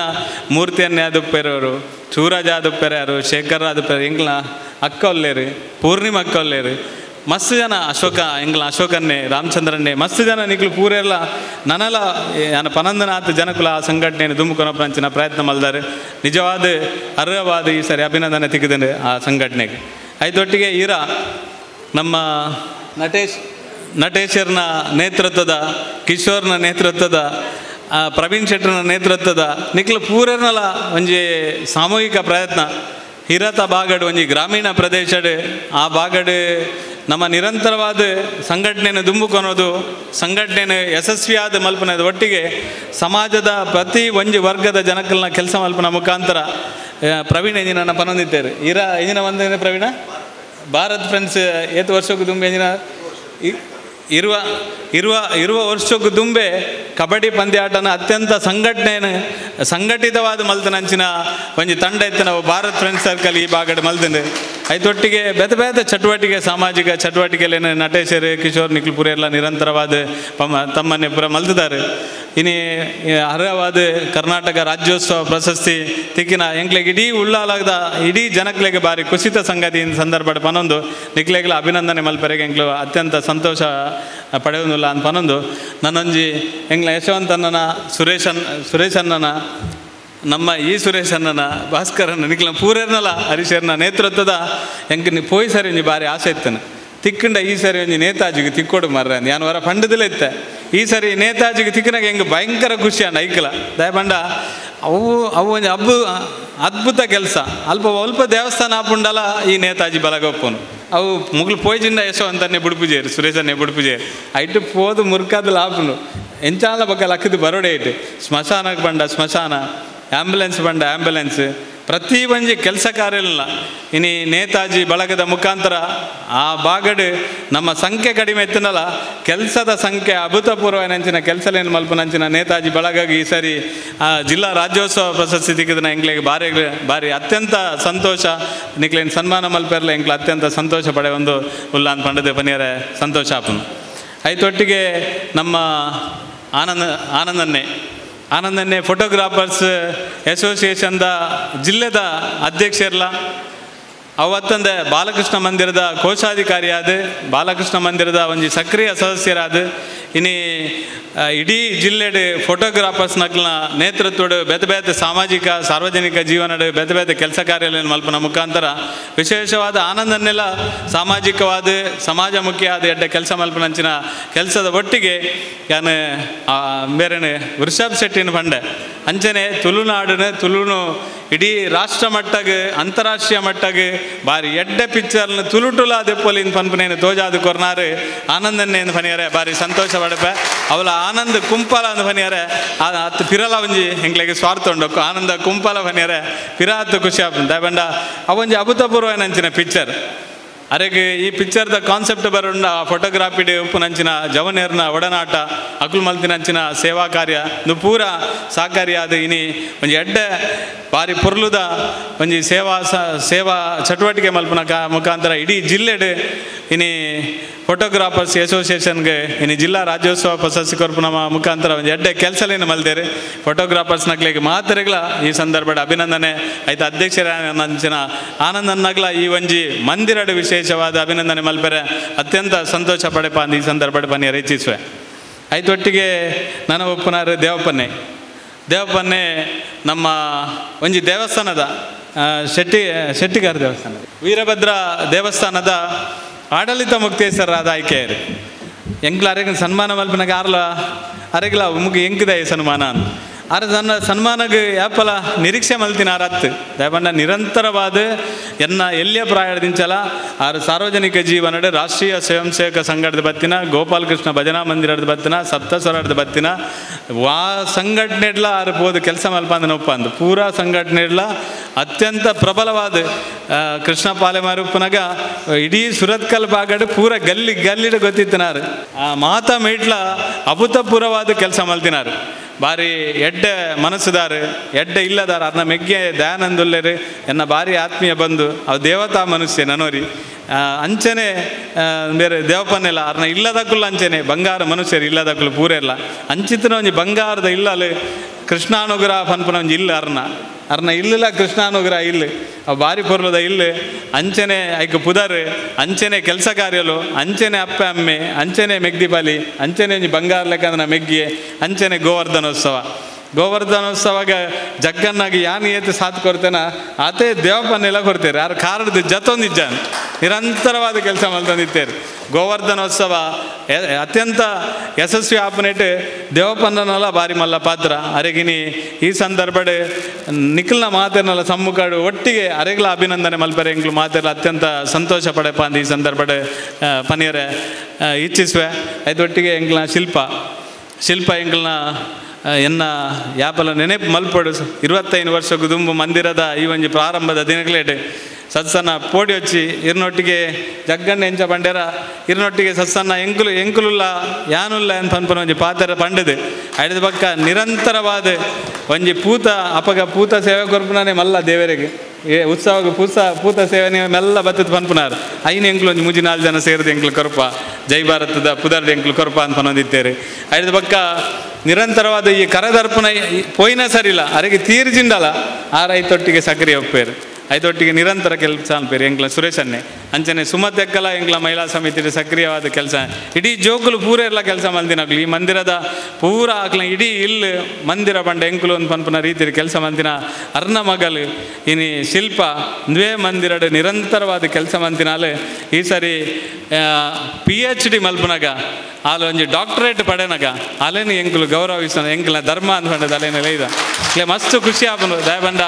ಮೂರ್ತಿಯನ್ನೇ ಆದುಪ್ಪೇರವರು ಸೂರಜ್ ಆದುಪ್ಪೇರ್ಯಾರು ಶೇಖರ್ ಆದುಪ್ಪೇರು ಇಂಗ್ಲ ಅಕ್ಕ ಒಲ್ಲೇರು ಪೂರ್ಣಿಮ ಅಕ್ಕ ಒಲ್ಲೇರು ಮಸ್ತ್ ಜನ ಅಶೋಕ ಎಂಗ್ಲ ಅಶೋಕನ್ನೇ ರಾಮಚಂದ್ರನ್ನೇ ಮಸ್ತ್ ಜನ ನಿಗ್ಲು ಪೂರೆಲ್ಲ ನನಲ ಪನಂದನಾಥ ಜನಕುಲ ಆ ಸಂಘಟನೆಯನ್ನು ದುಂಬುಕೊನಪ್ಪಂಚಿನ ಪ್ರಯತ್ನ ಮಲ್ದಾರೆ ನಿಜವಾದ ಅರ್ಹವಾದ ಈ ಸರಿ ಅಭಿನಂದನೆ ತೆಗೆದೇನೆ ಆ ಸಂಘಟನೆಗೆ ಐದೊಟ್ಟಿಗೆ ಈರ ನಮ್ಮ ನಟೇಶ್ವರನ ನೇತೃತ್ವದ ಕಿಶೋರ್ನ ನೇತೃತ್ವದ ಪ್ರವೀಣ್ ಶೆಟ್ಟರ್ನ ನೇತೃತ್ವದ ನಿಕ್ಲು ಪೂರನಲ ಒಂಜಿ ಸಾಮೂಹಿಕ ಪ್ರಯತ್ನ ಹಿರತ ಬಾಗಡ್ ಒಂಜಿ ಗ್ರಾಮೀಣ ಪ್ರದೇಶಡ್ ಆ ಬಾಗಡ್ ನಮ್ಮ ನಿರಂತರವಾದ ಸಂಘಟನೆಯನ್ನು ದುಂಬುಕೊನೋದು ಸಂಘಟನೆಯನ್ನು ಯಶಸ್ವಿಯಾದ ಮಲ್ಪನದ ಒಟ್ಟಿಗೆ ಸಮಾಜದ ಪ್ರತಿ ಒಂಜಿ ವರ್ಗದ ಜನಕಲ್ನ ಕೆಲಸ ಮಲ್ಪನ ಮುಖಾಂತರ ಪ್ರವೀಣ್ ಎಂಜಿನ ಪನೊಂದಿದ್ದೇವೆ ಎಂಜಿನ ಒಂದೇ ಪ್ರವೀಣ ಭಾರತ್ ಫ್ರೆಂಡ್ಸ್ ಏತು ವರ್ಷಕ್ಕೂ ದುಂಬೆ ಎಂಜಿನ ಇರುವ ವರ್ಷಕ್ಕೂ ದುಂಬೆ ಕಬಡ್ಡಿ ಪಂದ್ಯಾಟನ ಅತ್ಯಂತ ಸಂಘಟಿತವಾದ ಮಲ್ತನಂಚಿನ ಒಂಜಿ ತಂಡ ಇತ್ತು ನಾವು ಭಾರತ್ ಫ್ರೆಂಡ್ಸ್ ಸರ್ಕಲ್ ಈ ಭಾಗಡ್ ಮಲ್ತಂಡೆ ಐತೊಟ್ಟಿಗೆ ಬೇತೆ ಚಟುವಟಿಕೆ ಸಾಮಾಜಿಕ ಚಟುವಟಿಕೆಯಲ್ಲಿ ನಟೇಶರು ಕಿಶೋರ್ ನಿಕ್ಲು ಪುರ ಎಲ್ಲ ನಿರಂತರವಾದ ತಮ್ಮನ್ನೇ ಪುರ ಮಲ್ತಿದ್ದಾರೆ ಇನಿ ಅರ್ಹವಾದ ಕರ್ನಾಟಕ ರಾಜ್ಯೋತ್ಸವ ಪ್ರಶಸ್ತಿ ತಿಕ್ಕಿನ ಎಂಕ್ಲೆಗೆ ಇಡೀ ಉಳ್ಳಾಲಾಗದ ಇಡೀ ಜನಕ್ಲೆಗೆ ಬಾರಿ ಕುಸಿತ ಸಂಗತಿ ಸಂದರ್ಭ ಪನೊಂದು ನಿಕ್ಲೆಗ್ಲ ಅಭಿನಂದನೆ ಮಲ್ಪರೆಗೆ ಎಂಕ್ಲು ಅತ್ಯಂತ ಸಂತೋಷ ಪಡೆಯೋದಿಲ್ಲ ಅಂತ ಪನೊಂದು ನನ್ನೊಂಜಿ ಎಂಗ್ಲ ಯಶವಂತಣ್ಣನ ಸುರೇಶಣ್ಣನ ನಮ್ಮ ಈ ಸುರೇಶಣ್ಣನ ಭಾಸ್ಕರನ ನಿಕ್ಲ ಪೂರೇರ್ನಲ್ಲ ಹರೀಶರ್ನ ನೇತೃತ್ವದ ಎಂಕ್ ಪೋಯ್ ಸರಿ ಒಂಜಿ ಬಾರಿ ಆಸೆ ಇತ್ತೇನೆ ತಿಕ್ಕಂಡ ಈ ಸರಿ ಒಂಜಿ ನೇತಾಜಿಗೆ ತಿಕ್ಕೊಡು ಮರ್ರ ನಾನು ವರ ಪಂಡದಲ್ಲೇ ಇತ್ತೆ ಈ ಸರಿ ನೇತಾಜಿಗೆ ತಿಕ್ಕನಾಗ ಹೆಂಗೆ ಭಯಂಕರ ಖುಷಿ ಅಂಡ ಐಕಲ ದಯಪಂಡ ಅವು ಒಂಜಿ ಅದ್ಭುತ ಕೆಲಸ ಅಲ್ಪ ದೇವಸ್ಥಾನ ಆಪುಂಡಲ ಈ ನೇತಾಜಿ ಬಲಗೊಪ್ಪನು ಅವು ಮುಗ್ಲು ಪೋಯ್ಜಿಂದ ಯಶವಂತನ್ನೇ ಬುಡ್ಪುಜೇರು ಸುರೇಶನ್ನೇ ಬುಡ್ಪುಜೇರು ಐಟು ಪೋದು ಮುರ್ಕಾದಲ್ಲಿ ಆಪುನು ಎಂಚಾಲ ಬಗ್ಗೆ ಲಕ್ಕದು ಬರೋಡೆ ಐಟು ಸ್ಮಶಾನಕ್ಕೆ ಬಂಡ ಸ್ಮಶಾನ ಆ್ಯಂಬುಲೆನ್ಸ್ ಬಂಡ ಆ್ಯಂಬುಲೆನ್ಸ್ ಪ್ರತಿ ಒಂಜಿ ಕೆಲಸ ಕಾರ್ಯಲ್ಲ ಇನಿ ನೇತಾಜಿ ಬಳಗದ ಮುಖಾಂತರ ಆ ಬಾಗಡ್ ನಮ್ಮ ಸಂಖ್ಯೆ ಕಡಿಮೆ ಇತ್ತನಲ್ಲ ಕೆಲಸದ ಸಂಖ್ಯೆ ಅಭೂತಪೂರ್ವನಂಚಿನ ಕೆಲಸಲೇನು ಮಲ್ಪನಂಚಿನ ನೇತಾಜಿ ಬಳಗಾಗಿ ಈ ಸರಿ ಜಿಲ್ಲಾ ರಾಜ್ಯೋತ್ಸವ ಪ್ರಶಸ್ತಿ ಸಿಕ್ಕಿದ ಎಂಗ್ಲಿಗೆ ಬಾರಿ ಅತ್ಯಂತ ಸಂತೋಷ ನಿಕ್ಲೇನು ಸನ್ಮಾನ ಮಲ್ಪೆರ್ಲ ಎಂಕ್ಲ ಅತ್ಯಂತ ಸಂತೋಷ ಪಡೆ ಒಂದು ಉಲ್ಲಾನ್ ಪಂಡದ ಪನಿಯರ ಸಂತೋಷ ಆಪನು ಐತೊಟ್ಟಿಗೆ ನಮ್ಮ ಆನಂದನ್ನೇ ಫೋಟೋಗ್ರಾಫರ್ಸ್ ಅಸೋಸಿಯೇಷನ್ದ ಜಿಲ್ಲೆದ ಅಧ್ಯಕ್ಷರಲ್ಲ ಅವತ್ತಂದೆ ಬಾಲಕೃಷ್ಣ ಮಂದಿರದ ಕೋಶಾಧಿಕಾರಿಯಾದ ಬಾಲಕೃಷ್ಣ ಮಂದಿರದ ಒಂಜಿ ಸಕ್ರಿಯ ಸದಸ್ಯರಾದ ಇನಿ ಇಡೀ ಜಿಲ್ಲೆಡ್ ಫೋಟೋಗ್ರಾಫರ್ಸ್ ನಕ್ಲ ನೇತೃತ್ವಡ್ ಬೇತೆ ಸಾಮಾಜಿಕ ಸಾರ್ವಜನಿಕ ಜೀವನದ ಬೇತೆ ಕೆಲಸ ಕಾರ್ಯ ಮಲ್ಪನ ಮುಖಾಂತರ ವಿಶೇಷವಾದ ಆನಂದನ್ನೆಲ್ಲ ಸಾಮಾಜಿಕವಾದ ಸಮಾಜಮುಖಿಯಾದ ಎಡ್ಡ ಕೆಲಸ ಮಲ್ಪನಂಚಿನ ಕೆಲಸದ ಒಟ್ಟಿಗೆ ಯಾನು ಬೇರೆ ವೃಷಭ್ ಶೆಟ್ಟಿನ ಬಂಡೆ ಅಂಚನೆ ತುಳುನು ಇಡೀ ರಾಷ್ಟ್ರ ಮಟ್ಟಗೆ ಅಂತಾರಾಷ್ಟ್ರೀಯ ಮಟ್ಟಗೆ ಬಾರಿ ಎಡ್ಡೆ ಪಿಕ್ಚರ್ನ ತುಳುಟುಲ ದೆಪ್ಪಲಿನ ಪನ್ಪನೇನು ತೋಜಾದು ಕೊರ್ನಾರು ಆನಂದನ್ನೇನು ಪನಿಯಾರೆ ಬಾರಿ ಸಂತೋಷ ಪಡಪೆ ಅವಳ ಆನಂದ ಕುಂಪಲ ಅಂದು ಪನಿಯಾರೆ ಹತ್ತು ಪಿರಲ ಒಂಜಿ ಹೆಂಗ್ಲೆಗೆ ಸ್ವಾರ್ಥ ಉಂಡಕ್ಕು ಆನಂದ ಕುಂಪಲ ಪನಿಯಾರೆ ಪಿರ ಹತ್ತು ಖುಷಿ ಆಗ್ತದೆ ಬಂಡ ಅವೊಂಜಿ ಅಭೂತಪೂರ್ವನಂಚಿನ ಪಿಕ್ಚರ್ ಅರೆಗೆ ಈ ಪಿಕ್ಚರ್ದ ಕಾನ್ಸೆಪ್ಟ್ ಬರೋಣ ಫೋಟೋಗ್ರಾಫಿಡ್ ಉಪ್ಪುನಂಚಿನ ಜವನೇರ್ನ ಒಡನಾಟ ಅಕುಲ್ ಮಲ್ತಿನಂಚಿನ ಸೇವಾ ಕಾರ್ಯ ಇದು ಪೂರ ಸಹಕಾರಿಯಾದ ಇನಿ ಒಂಜಿ ಎಡ್ಡೆ ಬಾರಿ ಪುರ್ಲುದ ಒಂಜಿ ಸೇವಾ ಚಟುವಟಿಕೆ ಮಲ್ಪನ ಮುಖಾಂತರ ಇಡೀ ಜಿಲ್ಲೆಡ್ ಇನಿ ಫೋಟೋಗ್ರಾಫರ್ಸ್ ಅಸೋಸಿಯೇಷನ್ಗೆ ಇನಿ ಜಿಲ್ಲಾ ರಾಜ್ಯೋತ್ಸವ ಪ್ರಶಸ್ತಿ ಕೊರ್ಪುನ ಮುಖಾಂತರ ಒಂದು ಎಡ್ಡೆ ಕೆಲಸಲೇನು ಮಲ್ದೇರಿ ಫೋಟೋಗ್ರಾಫರ್ಸ್ ನಗ್ಲಿಗೆ ಮಾತ್ರೆಗಳ ಈ ಸಂದರ್ಭದ ಅಭಿನಂದನೆ ಆಯ್ತು ಅಧ್ಯಕ್ಷರಂಚಿನ ಆನಂದನ್ನಗ್ಲ ಈ ಒಂಜಿ ಮಂದಿರಡು ವಿಶೇಷವಾದ ಅಭಿನಂದನೆ ಮಲ್ಪೆರೆ ಅತ್ಯಂತ ಸಂತೋಷ ಪಡೆಪ ಅಂದ್ ಈ ಸಂದರ್ಭದ ಪನಿ ರಚಿಸುವೆ ಆಯ್ತೊಟ್ಟಿಗೆ ನನ್ನ ಒಪ್ಪುನಾರು ದೇವಪ್ಪನ್ನೇ ನಮ್ಮ ಒಂಜಿ ದೇವಸ್ಥಾನದ ಶೆಟ್ಟಿಗಾರ ದೇವಸ್ಥಾನ ವೀರಭದ್ರ ದೇವಸ್ಥಾನದ ಆಡಳಿತ ಮುಕ್ತೇಶ್ವರರಾದ ಆಯ್ಕೆಯರು ಎಂಕ್ಲ ಅರೆಗಿನ ಸನ್ಮಾನ ಮಲ್ಪನಾಗ ಆರ್ಲ ಅರೆಗ್ಲ ಮುಗಿ ಎಂಕಿದ ಸನ್ಮಾನ ಆರು ನನ್ನ ಸನ್ಮಾನಗೆ ಯಾಪಲ ನಿರೀಕ್ಷೆ ಮಲ್ತಿನ ಆರತ್ತು ದಯಪಂಡ ನಿರಂತರವಾದ ಎನ್ನ ಎಲ್ಲಿಯ ಪ್ರಾಯದಿಂಚಲ ಆರು ಸಾರ್ವಜನಿಕ ಜೀವನದ ರಾಷ್ಟ್ರೀಯ ಸ್ವಯಂ ಸೇವಕ ಸಂಘಟದ ಬತ್ತಿನ ಗೋಪಾಲಕೃಷ್ಣ ಭಜನಾ ಮಂದಿರದ ಬತ್ತಿನ ಸಪ್ತಸ್ವರದ ಬತ್ತಿನ ವಾ ಸಂಘಟನೆಡ್ಲ ಆರು ಹೋದ ಕೆಲಸ ಮಲ್ಪಂದ ಒಪ್ಪಂದು ಪೂರಾ ಸಂಘಟನೆಡ್ಲ ಅತ್ಯಂತ ಪ್ರಬಲವಾದ ಕೃಷ್ಣ ಪಾಲೆಮಾರುಪ್ಪನಾಗ ಇಡೀ ಸುರತ್ಕಲ್ ಬಾಗಡ್ ಪೂರ ಗಲ್ಲಿಡ ಗೊತ್ತಿತ್ತಿನಾರು ಆ ಮಾತಾ ಮೇಟ್ಲ ಅಭೂತಪೂರ್ವವಾದ ಕೆಲಸ ಮಲ್ತಿನಾರು ಬಾರಿ ಎಡ್ಡ ಮನಸ್ಸುದಾರು ಎಡ್ಡ ಇಲ್ಲದಾರ ಅದನ್ನ ಮೆಗ್ಗೆ ದಯಾನಂದುಲ್ಲೇರು ಎನ್ನ ಭಾರಿ ಆತ್ಮೀಯ ಬಂದು ಅವು ದೇವತಾ ಮನುಷ್ಯ ನನೋರಿ ಅಂಚನೆ ಬೇರೆ ದೇವಪ್ಪನೆಲ್ಲ ಅರ್ನ ಇಲ್ಲದಕ್ಕುಲ್ಲ ಅಂಚನೆ ಬಂಗಾರ ಮನುಷ್ಯರು ಇಲ್ಲದಕ್ಕಲು ಪೂರ ಇಲ್ಲ ಅಂಚಿತ್ತಿನ ಒಂಜಿ ಬಂಗಾರದ ಇಲ್ಲಲು ಕೃಷ್ಣಾನುಗ್ರಹ ಪನ್ಪುನ ಒಂಜಿ ಇಲ್ಲ ಅರ್ನ ಇಲ್ಲಿಲ್ಲ ಕೃಷ್ಣಾನುಗ್ರಹ ಇಲ್ಲಿ ಅವು ಭಾರಿ ಪೊರ್ಲದ ಇಲ್ಲಿ ಅಂಚನೆ ಐಕ ಪುದರ್ ಅಂಚನೆ ಕೆಲಸ ಕಾರ್ಯಲು ಅಂಚನೆ ಅಪ್ಪೆ ಅಮ್ಮೆ ಅಂಚನೆ ಮೆಗ್ದಿಪಾಲಿ ಅಂಚನೆ ಒಂಜಿ ಬಂಗಾರ ಲೆಕ್ಕ ಮೆಗ್ಗಿ ಅಂಚನೆ ಗೋವರ್ಧನೋತ್ಸವಾಗ ಜಗ್ಗನ್ನಾಗಿ ಯಾನು ಏತು ಸಾಥ್ ಕೊಡ್ತೇನ ಆತೇ ದೇವಪ್ಪನ್ನೆಲ್ಲ ಕೊಡ್ತೇವೆ ಯಾರು ಕಾರಣದ ಜತೊಂದಿಜ್ಜ ನಿರಂತರವಾದ ಕೆಲಸ ಮಲ್ತಂದಿತ್ತೇರು ಗೋವರ್ಧನೋತ್ಸವ ಅತ್ಯಂತ ಯಶಸ್ವಿ ಆಪನೇಟ್ ದೇವಪ್ಪನಲ್ಲ ಭಾರಿ ಮಲ್ಲ ಪಾತ್ರ ಅರೆಗಿನಿ ಈ ಸಂದರ್ಭಡ್ ನಿಖಿಲ್ನ ಮಾತೇನಲ್ಲ ಸಮ್ಮುಖಡು ಒಟ್ಟಿಗೆ ಅರೆಗ್ಲ ಅಭಿನಂದನೆ ಮಲ್ಪರೆ ಎಂಗ್ಲು ಮಾತೆಲ್ಲ ಅತ್ಯಂತ ಸಂತೋಷ ಪಡೆಪ ಅಂದ ಈ ಸಂದರ್ಭಡ್ ಪನಿಯರೆ ಇಚ್ಛಿಸುವೆ ಅದೊಟ್ಟಿಗೆ ಎಂಗ್ಲ ಶಿಲ್ಪ ಎಂಗ್ಲನ ಎನ್ನ ಯಾಪಲ ನೆನಪು ಮಲ್ಪಡು 25 ವರ್ಷ ಗುದುಂಬು ಮಂದಿರದ ಈ ಒಂಜಿ ಪ್ರಾರಂಭದ ದಿನಗಳೇಟ್ ಸತ್ಸನ್ನ ಪೋಡಿ వచ్చి ಇರ್ನೊಟ್ಟಿಗೆ ಜಗ್ಗಣ್ಣ ಎಂಚ ಪಂಡೆರ ಇರ್ನೊಟ್ಟಿಗೆ ಸತ್ಸನ್ನ ಎಂಕುಲುಲ್ಲ ಯಾನುಲ್ಲ ಅಂತ ಪನ್ಪನ ಒಂಜಿ ಪಾತ್ರ ಪಂಡದು ಐದು ಪಕ್ಕ ನಿರಂತರವಾದ ಒಂಜಿ ಪೂತ ಸೇವೆ ಕೊರ್ಪುನಾನೆ ಮಲ್ಲ ದೇವರಿಗೆ ಉತ್ಸವಕ್ಕೆ ಪೂತ ಸೇವೆ ಮೆಲ್ಲ ಬತ್ತದ ಪನ್ಪುನಾರು ಐನು ಎಂಕ್ಲು ಒಂಜಿ 3-4 ಜನ ಸೇರಿದ ಎಂಕ್ಲು ಕೊರಪ ಜೈ ಭಾರತದ ಪುದರ್ದ ಎಂಕ್ಲು ಕೊರಪ ಅಂತ ಪನ್ನೊಂದಿತ್ತೇರಿ ಐದು ಪಕ್ಕ ನಿರಂತರವಾದ ಈ ಕರದರ್ಪಣ ಪೋಯಿನ ಸರಿಲ್ಲ ಅರೆಗೆ ತೀರ್ಜಿಂಡಲ್ಲ ಆ ರೈತೊಟ್ಟಿಗೆ ಸಕ್ರಿಯ ಒಪ್ಪೇರು ಐದೊಟ್ಟಿಗೆ ನಿರಂತರ ಕೆಲಸ ಅನ್ಪೇರು ಎಂಕ್ಲ ಸುರೇಶನ್ನೇ ಅಂಚನೆ ಸುಮತೆಕ್ಕಲ ಎಂಕ್ಲ ಮಹಿಳಾ ಸಮಿತಿ ಸಕ್ರಿಯವಾದ ಕೆಲಸ ಇಡೀ ಜೋಕುಲು ಪೂರ ಎಲ್ಲ ಕೆಲಸ ಮಲ್ದಿನಾಗ್ಲಿ ಈ ಮಂದಿರದ ಪೂರ ಆಗ್ಲ ಇಡೀ ಇಲ್ಲಿ ಮಂದಿರ ಬಂಡ ಎಂಕುಲು ಒಂದು ಪನ್ಪನ ರೀತಿಯಲ್ಲಿ ಕೆಲಸ ಮಂದಿನ ಅರ್ನ ಮಗಲು ಇನಿ ಶಿಲ್ಪ ದ್ವೇ ಮಂದಿರಡ್ ನಿರಂತರವಾದ ಕೆಲಸ ಮಂತಿನಾಲು ಈ ಸರಿ PhD ಮಲ್ಪನಾಗ ಆಲು ಒಂಜಿ ಡಾಕ್ಟರೇಟ್ ಪಡೆನಾಗ ಅಲೇನು ಎಂಕುಲು ಗೌರವಿಸ್ತಾನೆ ಎಂಕುಲ ಧರ್ಮ ಅಂತ ಪಂಡದ ಅಲೇನೆಲ್ಲ ಇದ ಇಲ್ಲೇ ಮಸ್ತ್ ಖುಷಿ ಆಪನು ದಯಬಂಡ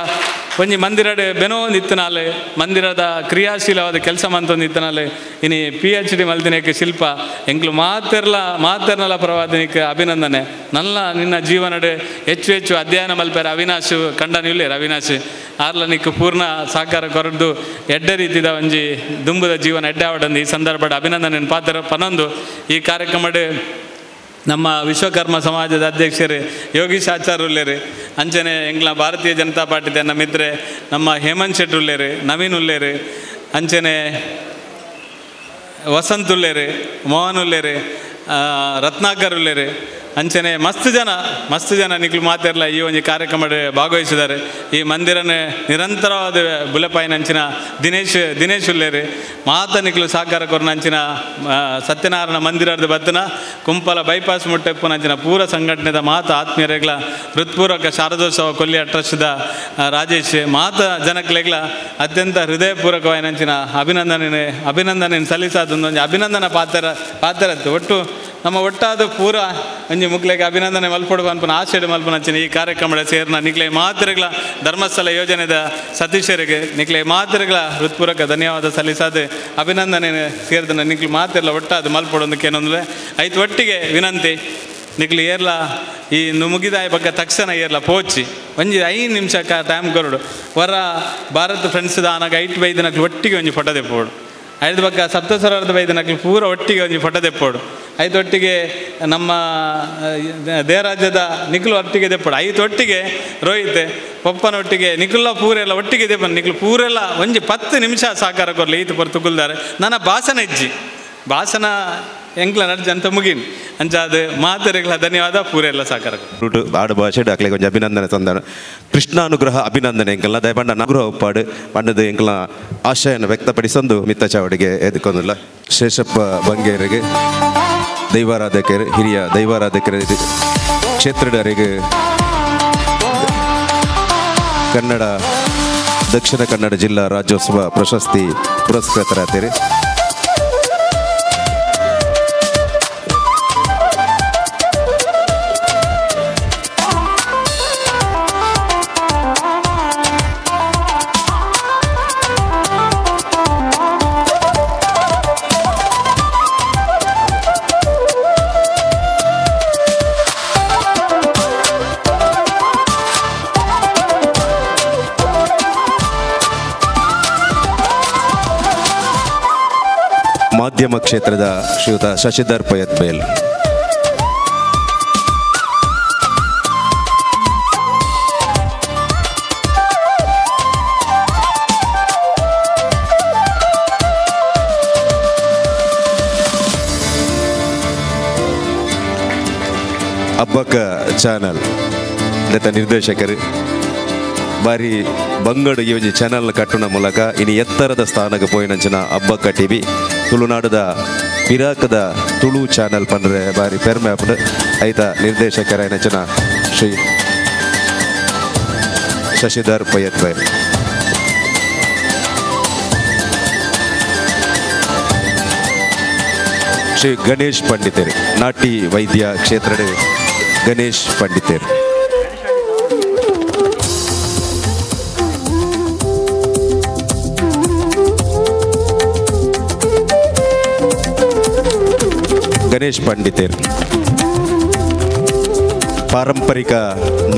ಒಂಜಿ ಮಂದಿರಡ್ ಬೆನೊಂದು ಇತ್ತನಾಲೆ ಮಂದಿರದ ಕ್ರಿಯಾಶೀಲವಾದ ಕೆಲಸ ಮಂತೊಂದು ಇತ್ತನಾಲೆ ಇನಿ PhD ಮಲ್ದಿನೇಕ ಶಿಲ್ಪ ಎಂಕ್ಲು ಮಾತೆರ್ನಲ ಪ್ರವಾದನಿಕ ಅಭಿನಂದನೆ ನಲ್ಲ ನಿನ್ನ ಜೀವನಡ್ ಹೆಚ್ಚು ಅಧ್ಯಯನ ಮಲ್ಪೇರ ಅವಿನಾಶ್ ಕಂಡನಿಲ್ಲೇರು ಅವಿನಾಶ್ ಆರ್ಲ ನಿಕ್ ಪೂರ್ಣ ಸಾಕಾರ ಕೊರದು ಎಡ್ಡ ರೀತಿದ ಒಂಜಿ ದುಂಬುದ ಜೀವನ ಎಡ್ಡೆ ಆವಡಂದು ಈ ಸಂದರ್ಭದ ಅಭಿನಂದನೆ ಪಾತ್ರ ಪನೊಂದು ಈ ಕಾರ್ಯಕ್ರಮಡ್ ನಮ್ಮ ವಿಶ್ವಕರ್ಮ ಸಮಾಜದ ಅಧ್ಯಕ್ಷರು ಯೋಗೀಶ್ ಆಚಾರ್ ಉಲ್ಲೇರು ಅಂಚನೆ ಎಂಗ್ಲ ಭಾರತೀಯ ಜನತಾ ಪಾರ್ಟಿ ತನ್ನ ಮಿತ್ರೆ ನಮ್ಮ ಹೇಮಂತ್ ಶೆಟ್ಟಿ ಉಲ್ಲೇರು ನವೀನ್ ಉಲ್ಲೇರು ಅಂಚನೆ ವಸಂತ್ ಉಲ್ಲೇರು ಮೋಹನ್ ಉಲ್ಲೇರು ರತ್ನಾಕರ್ ಉಲ್ಲೇರು ಅಂಚನೆ ಮಸ್ತ್ ಜನ ನಿಕ್ಲು ಮಾತೆರ್ಲ ಈ ಒಂದು ಕಾರ್ಯಕ್ರಮದ ಭಾಗವಹಿಸಿದ್ದಾರೆ ಈ ಮಂದಿರನ ನಿರಂತರವಾದ ಬುಲೆಪಾಯಿನ ಅಂಚಿನ ದಿನೇಶ್ ಉಲ್ಲೇರು ಮಾತ ನಿಕ್ಲು ಸಾಕಾರ ಕೊರನ ಅಂಚಿನ ಸತ್ಯನಾರಾಯಣ ಮಂದಿರದ ಬತ್ತನ ಕುಂಪಲ ಬೈಪಾಸ್ ಮುಟ್ಟೆಪ್ಪನ ಅಂಚಿನ ಪೂರ ಸಂಘಟನೆದ ಮಾತ ಆತ್ಮೀಯರೆಗ್ಲ ಹೃತ್ಪೂರ್ವಕ ಶಾರದೋತ್ಸವ ಕೊಲ್ಲಿಯ ಟ್ರಸ್ಟ್ದ ರಾಜೇಶ್ ಮಾತ ಜನಕ್ಲೆಗ್ಲ ಅತ್ಯಂತ ಹೃದಯಪೂರ್ವಕವಾದ ಅಂಚಿನ ಅಭಿನಂದನೆ ಸಲ್ಲಿಸಾದೊಂದು ಅಭಿನಂದನ ಪಾತ್ರ ಒಟ್ಟು ನಮ್ಮ ಒಟ್ಟಾದ ಪೂರ ಒಂಜಿ ಮುಕ್ಲೆಗೆ ಅಭಿನಂದನೆ ಮಲ್ಪಡು ಅನ್ಪನ ಆಶೆಡ್ ಮಲ್ಪನ ಅಂಚಿನ ಈ ಕಾರ್ಯಕ್ರಮದ ಸೇರ್ನ ನಿಕ್ಲೆ ಮಾತರೆಗಳ ಧರ್ಮಸ್ಥಳ ಯೋಜನೆದ ಸತೀಶರಿಗೆ ನಿಕ್ಲೆ ಮಾತರೆಗಳ ಹೃತ್ಪೂರ್ವಕ ಧನ್ಯವಾದ ಸಲ್ಲಿಸಾದ ಅಭಿನಂದನೆ ಸೇರಿದ ನಿಕ್ಲು ಮಾತೆಲ್ಲ ಒಟ್ಟಾದ ಮಲ್ಪಡೋದಕ್ಕೆ ಏನೊಂದ್ರೆ ಐದು ಒಟ್ಟಿಗೆ ವಿನಂತಿ ನಿಕ್ಲಿ ಏರ್ಲ ಈ ಮುಗಿದಾಯ ಬಗ್ಗೆ ತಕ್ಷಣ ಏರ್ಲ ಪೋಚಿ ಒಂಜಿ 5 ನಿಮಿಷ ಟೈಮ್ ಕೊರಡು ವರ ಭಾರತ್ ಫ್ರೆಂಡ್ಸ್ದ ಆನಾಗ 5 ನಕ್ಲು ಒಟ್ಟಿಗೆ ಒಂಜಿ ಫೋಟೋ ತೆಪ್ಪೋಡು ಐದು ಬಗ್ಗೆ ಸಪ್ತಸ್ವರದ 5 ನಕ್ಲು ಪೂರ ಒಟ್ಟಿಗೆ ಒಂಜಿ ಫೋಟೋ ತೆಪ್ಪೋಡು ಐದೊಟ್ಟಿಗೆ ನಮ್ಮ ದೇವರಾಜ್ಯದ ನಿಖಿಲು ಒಟ್ಟಿಗೆ ದೆಪ್ಪಡು ಐದೊಟ್ಟಿಗೆ ರೋಹಿತ್ ಪಪ್ಪನೊಟ್ಟಿಗೆ ನಿಖಿಲ್ಲ ಪೂರೆಲ್ಲ ಒಟ್ಟಿಗೆ ದೆಪ್ಪನು ನಿಖಿಲು ಪೂರೆಲ್ಲ ಒಂಜಿ 10 ನಿಮಿಷ ಸಾಕಾರ ಕೊರಲಿ ಈತ ಪೊರ್ ತುಗುಲ್ದಾರೆ ನನ್ನ ಭಾಷಣ ಎಂಕ್ಲ ನಡ್ಜಂತ ಮುಗಿನ್ ಅಂಚಾದ ಮಾತರೆಗಳ ಧನ್ಯವಾದ ಪೂರೆಲ್ಲ ಸಾಕಾರ ಆಡು ಭಾಷೆ ದಾಖಲೆ ಕೊಂಚ ಅಭಿನಂದನೆ ತಂದಾನ ಕೃಷ್ಣಾನುಗ್ರಹ ಅಭಿನಂದನೆ ಎಂಕಲ್ನ ದಯಪಂಡ ಅನುಗ್ರಹ ಉಪ್ಪಾಡು ಪಂಡದು ಎಂಕಲ್ನ ಆಶಯನ ವ್ಯಕ್ತಪಡಿಸೊಂದು ಮಿತ್ತ ಚಾವಡಿಗೆ ಎದ್ಕೊಂದಿಲ್ಲ ಶೇಷಪ್ಪ ಬಂಗೇರಿಗೆ ದೈವಾರಾಧಕರು ಹಿರಿಯ ದೈವಾರಾಧಕರ ಕ್ಷೇತ್ರದವರಿಗೆ ಕನ್ನಡ ದಕ್ಷಿಣ ಕನ್ನಡ ಜಿಲ್ಲಾ ರಾಜ್ಯೋತ್ಸವ ಪ್ರಶಸ್ತಿ ಪುರಸ್ಕೃತರಾಗ್ತೀರಿ ಮಾಧ್ಯಮ ಕ್ಷೇತ್ರದ ಶ್ರೀಯುತ ಶಶಿಧರ್ ಪಯತ್ಬೇಲ್. ಅಬ್ಬಕ್ಕ ಚಾನಲ್ ನಿರ್ದೇಶಕರು ಬಾರಿ ಬಂಗಡು ಈ ಒಂದು ಚಾನಲ್ ಕಟ್ಟುನ ಮೂಲಕ ಇನ್ನು ಎತ್ತರದ ಸ್ಥಾನಕ್ಕೆ ಪೋಯಿನಂಚಿನ ಅಬ್ಬಕ್ಕ ಟಿವಿ ತುಳುನಾಡದ ಪಿರಾಕದ ತುಳು ಚಾನಲ್ ಪಂಡ್ರೆ ಬಾರಿ ಪೆರ್ಮೆ ಆಪುಂಡು ಐತ ನಿರ್ದೇಶಕರ ಏನಂಚಿನ ಶ್ರೀ ಶಶಿಧರ್ ಪಯತ್ಬೇಲ್. ಶ್ರೀ ಗಣೇಶ್ ಪಂಡಿತರು ನಾಟಿ ವೈದ್ಯ ಕ್ಷೇತ್ರದ ಗಣೇಶ್ ಪಂಡಿತರು. ಗಣೇಶ್ ಪಂಡಿತರು ಪಾರಂಪರಿಕ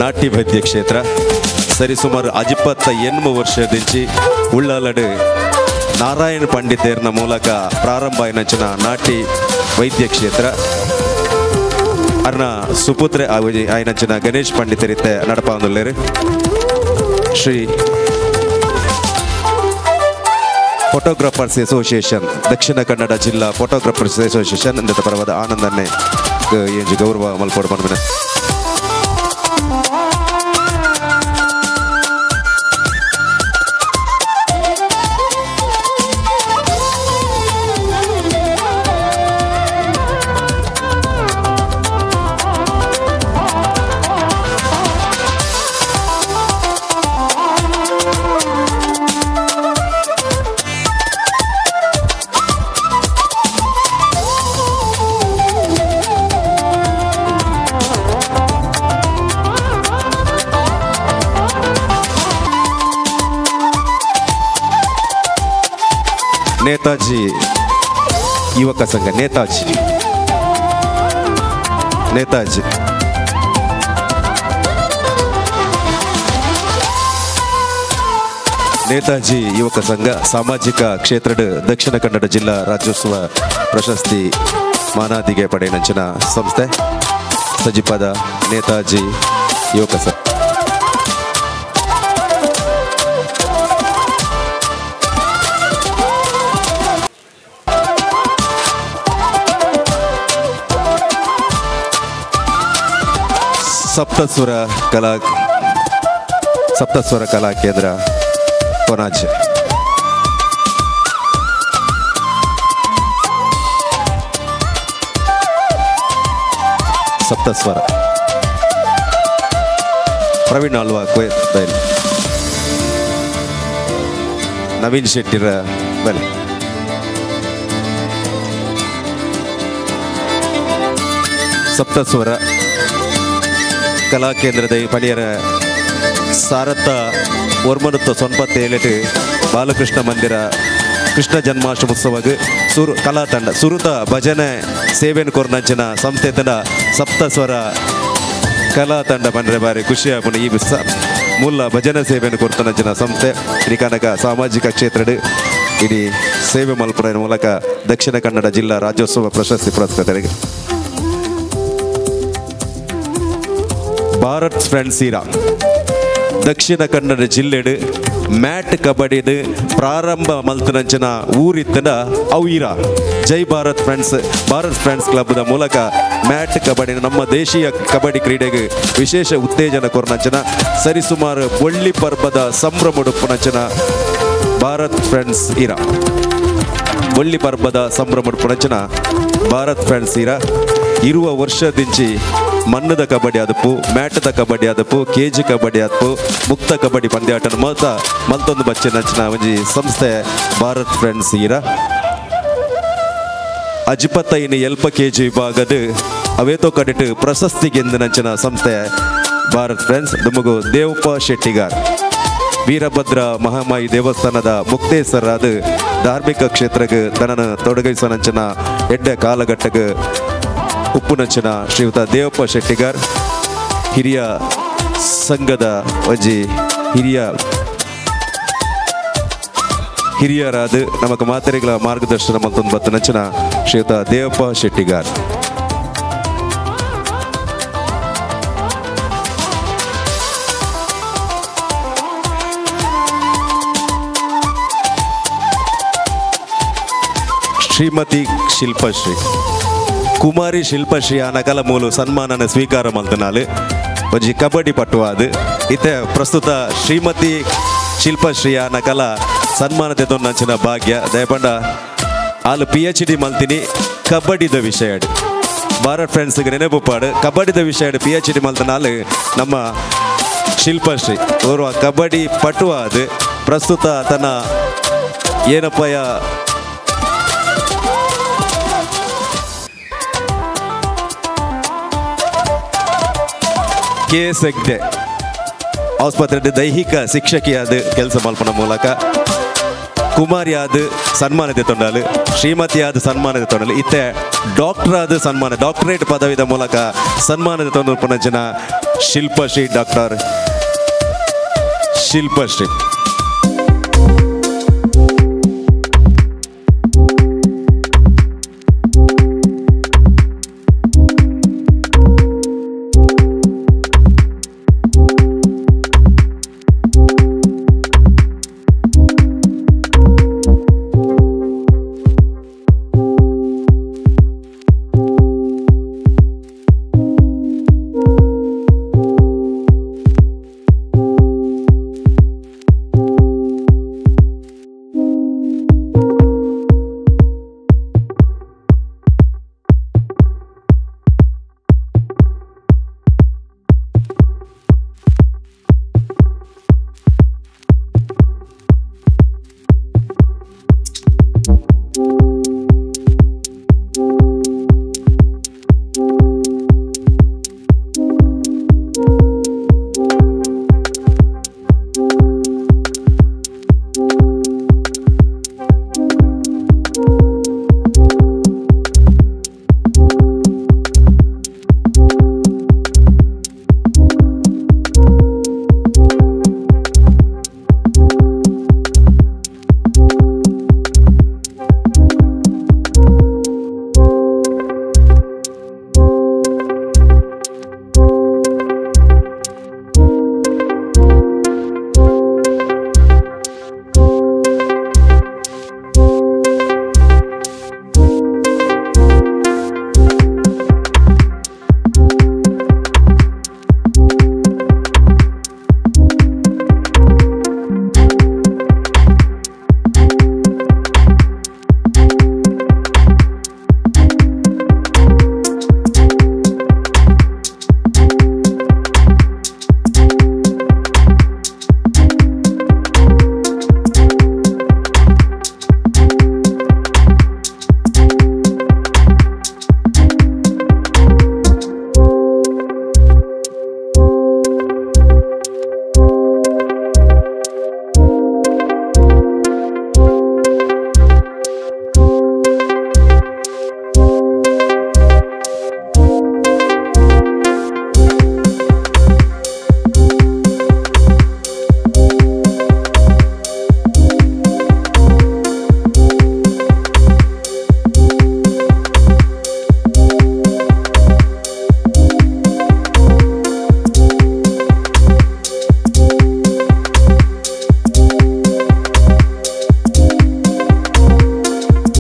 ನಾಟ್ಯ ವೈದ್ಯ ಕ್ಷೇತ್ರ ಸರಿಸುಮಾರು 28 ವರ್ಷದಿಂಚಿ ಉಳ್ಳಾಲಡು ನಾರಾಯಣ ಪಂಡಿತೇರ್ನ ಮೂಲಕ ಪ್ರಾರಂಭ ಆಯ್ನಂಚಿನ ನಾಟಿ ವೈದ್ಯ ಕ್ಷೇತ್ರ ಅರ್ನ ಸುಪುತ್ರೆ ಆಯ್ನಂಚಿನ ಗಣೇಶ್ ಪಂಡಿತರಿತ್ತೆ ನಡಪಾಂದುಲ್ಲೇರು. ಶ್ರೀ ಫೋಟೋಗ್ರಾಫರ್ಸ್ ಅಸೋಸಿಯೇಷನ್ ದಕ್ಷಿಣ ಕನ್ನಡ ಜಿಲ್ಲಾ ಫೋಟೋಗ್ರಾಫರ್ಸ್ ಅಸೋಸಿಯೇಷನ್ ಇಂದ ಪರವಾದ ಆನಂದನ್ನೇ ಏಂಜಿ ಗೌರವ ಮಲ್ಪೋಡು ಬಂದ್ಬಿಡ. ನೇತಾಜಿ ಯುವಕ ಸಂಘ ನೇತಾಜಿ ಯುವಕ ಸಂಘ ಸಾಮಾಜಿಕ ಕ್ಷೇತ್ರದ ದಕ್ಷಿಣ ಕನ್ನಡ ಜಿಲ್ಲಾ ರಾಜ್ಯೋತ್ಸವ ಪ್ರಶಸ್ತಿ ಮಾನಾದಿಗೆ ಪಡೆಯನಂಚಿನ ಸಂಸ್ಥೆ ಸಜಿಪದ ನೇತಾಜಿ ಯುವಕ ಸಂಘ. ಸಪ್ತಸ್ವರ ಕಲಾ ಕೇಂದ್ರ ಕೊನಾಜೆ. ಸಪ್ತಸ್ವರ ಪ್ರವೀಣ್ ಆಳ್ವಾ ಬೈಲ್ ನವೀನ್ ಶೆಟ್ಟಿರ ಬಲೆ ಸಪ್ತಸ್ವರ ಕಲಾ ಕೇಂದ್ರದ ಪಳಿಯರ ಸಾರತ್ತ 1997 ಬಾಲಕೃಷ್ಣ ಮಂದಿರ ಕೃಷ್ಣ ಜನ್ಮಾಷ್ಟಮೋತ್ಸವಗೆ ಕಲಾ ತಂಡ ಸುರುತ ಭಜನೆ ಸೇವೆಯನ್ನು ಕೊರ್ನಂಚಿನ ಸಂಸ್ಥೆತನ ಸಪ್ತಸ್ವರ ಕಲಾ ತಂಡ ಬಂದರೆ ಬಾರಿ ಖುಷಿ ಆಪುಂಡು. ಈ ಮೂಲ ಭಜನೆ ಸೇವೆಯನ್ನು ಕೊರ್ತನಂಚಿನ ಸಂಸ್ಥೆ ಇಡೀ ಕನಕ ಸಾಮಾಜಿಕ ಕ್ಷೇತ್ರದ ಇಡೀ ಸೇವೆ ಮಲ್ಪುರ ಮೂಲಕ ದಕ್ಷಿಣ ಕನ್ನಡ ಜಿಲ್ಲಾ ರಾಜ್ಯೋತ್ಸವ ಪ್ರಶಸ್ತಿ ಪುರಸ್ಕೃತರಿಗೆ ಭಾರತ್ ಫ್ರೆಂಡ್ಸ್ ಇರಾ ದಕ್ಷಿಣ ಕನ್ನಡ ಜಿಲ್ಲೆಡು ಮ್ಯಾಟ್ ಕಬಡ್ಡಿದು ಪ್ರಾರಂಭ ಮಲ್ತನಂಚಿನ ಊರಿತ್ತನ ಔಯಿರ ಜೈ ಭಾರತ್ ಫ್ರೆಂಡ್ಸ್ ಕ್ಲಬ್ದ ಮೂಲಕ ಮ್ಯಾಟ್ ಕಬಡ್ಡಿ ನಮ್ಮ ದೇಶೀಯ ಕಬಡ್ಡಿ ಕ್ರೀಡೆಗೆ ವಿಶೇಷ ಉತ್ತೇಜನ ಕೊರ್ನಂಚಿನ ಸರಿಸುಮಾರು ಬೊಳ್ಳಿ ಪರ್ಬದ ಸಂಭ್ರಮಡುಪ್ಪುನಂಚಿನ ಭಾರತ್ ಫ್ರೆಂಡ್ಸ್ ಇರಾ ಬೊಳ್ಳಿ ಪರ್ಬದ ಸಂಭ್ರಮಡುಪ್ಪುನಂಚಿನ ಭಾರತ್ ಫ್ರೆಂಡ್ಸ್ ಇರಾ ಇರುವ ವರ್ಷದಿಂಚಿ ಮಣ್ಣದ ಕಬಡ್ಡಿ ಆದಪ್ಪು ಮ್ಯಾಟದ ಕಬಡ್ಡಿ ಆದಪ್ಪು ಕೆಜಿ ಕಬಡ್ಡಿ ಆದಪ್ಪು ಮುಕ್ತ ಕಬಡ್ಡಿ ಪಂದ್ಯಾಟನ ಮಲ್ತೊಂದು ಬಚ್ಚೆ ನಂಚಿನ ಒಂಜಿ ಸಂಸ್ಥೆ ಭಾರತ್ ಫ್ರೆಂಡ್ಸ್ ಇರ 25 ಎಲ್ಪ ಕೆಜಿ ವಿಭಾಗದ ಅವೇತೋ ಕಡಿಟ್ ಪ್ರಶಸ್ತಿ ಗೆಂದು ನಂಚಿನ ಸಂಸ್ಥೆ ಭಾರತ್ ಫ್ರೆಂಡ್ಸ್ ದುಮಗು ದೇವಪ್ಪ ಶೆಟ್ಟಿಗಾರ್ ವೀರಭದ್ರ ಮಹಾಮಾಯಿ ದೇವಸ್ಥಾನದ ಮುಕ್ತೇಶ್ವರಾದ ಧಾರ್ಮಿಕ ಕ್ಷೇತ್ರಕ್ಕೆ ತನ್ನನ್ನು ತೊಡಗಿಸನಂಚಿನ ಎಡ್ಡ ಕಾಲಘಟ್ಟಕ್ಕೆ ಉಪ್ಪುನಂಚಿನ ಶ್ರೀಯುತ ದೇವಪ್ಪ ಶೆಟ್ಟಿಗಾರ್ ಹಿರಿಯ ಸಂಘದ ಒಂಜಿ ಹಿರಿಯ ಹಿರಿಯರಾದ ನಮಗೆ ಮಾತೆರೆಗಳ ಮಾರ್ಗದರ್ಶನ ಮಲ್ತೊಂದು ಬತ್ತ ನಂಚಿನ ಶ್ರೀಯುತ ದೇವಪ್ಪ ಶೆಟ್ಟಿಗಾರ್. ಶ್ರೀಮತಿ ಶಿಲ್ಪಶ್ರೀ ಕುಮಾರಿ ಶಿಲ್ಪಶ್ರೀ ಆ ನಕಲ ಮೂಲು ಸನ್ಮಾನನ ಸ್ವೀಕಾರ ಮಲ್ತನಾಲು ಒಂಜಿ ಕಬಡ್ಡಿ ಪಟುವಾದು ಇತ್ತೆ ಪ್ರಸ್ತುತ ಶ್ರೀಮತಿ ಶಿಲ್ಪಶ್ರೀ ಆ ನಕಲ ಸನ್ಮಾನ ತೆತ್ತೊಂದಂಚಿನ ಭಾಗ್ಯ ದಯಪಂಡ ಆಲು PhD ಮಲ್ತಿನಿ ಕಬಡ್ಡಿದ ವಿಷಯ ಭಾರತ್ ಫ್ರೆಂಡ್ಸ್ಗೆ ನೆನಪು ಪಾಡು ಕಬಡ್ಡಿದ ವಿಷಯ PhD ಮಲ್ತನಾಲು ನಮ್ಮ ಶಿಲ್ಪಶ್ರೀ ಓರ್ವ ಕಬಡ್ಡಿ ಪಟುವಾದು ಪ್ರಸ್ತುತ ತನ್ನ ಏನಪ್ಪಯ KS ಹೆಗ್ಡೆ ಆಸ್ಪತ್ರೆ ದೈಹಿಕ ಶಿಕ್ಷಕಿಯಾದ ಕೆಲಸ ಮಲ್ಪನ ಮೂಲಕ ಕುಮಾರಿಯಾದ ಸನ್ಮಾನ ತೆತ್ತೊಂಡಾಲು ಶ್ರೀಮತಿಯಾದ ಸನ್ಮಾನ ತೆತ್ತೊಂಡಾಲು ಇತ್ತೆ ಡಾಕ್ಟರ್ ಆದ ಸನ್ಮಾನ ಡಾಕ್ಟರೇಟ್ ಪದವಿದ ಮೂಲಕ ಸನ್ಮಾನ ತೆತ್ತೊಂದು ಜನ ಶಿಲ್ಪಶ್ರೀ ಡಾಕ್ಟರ್ ಶಿಲ್ಪಶ್ರೀ.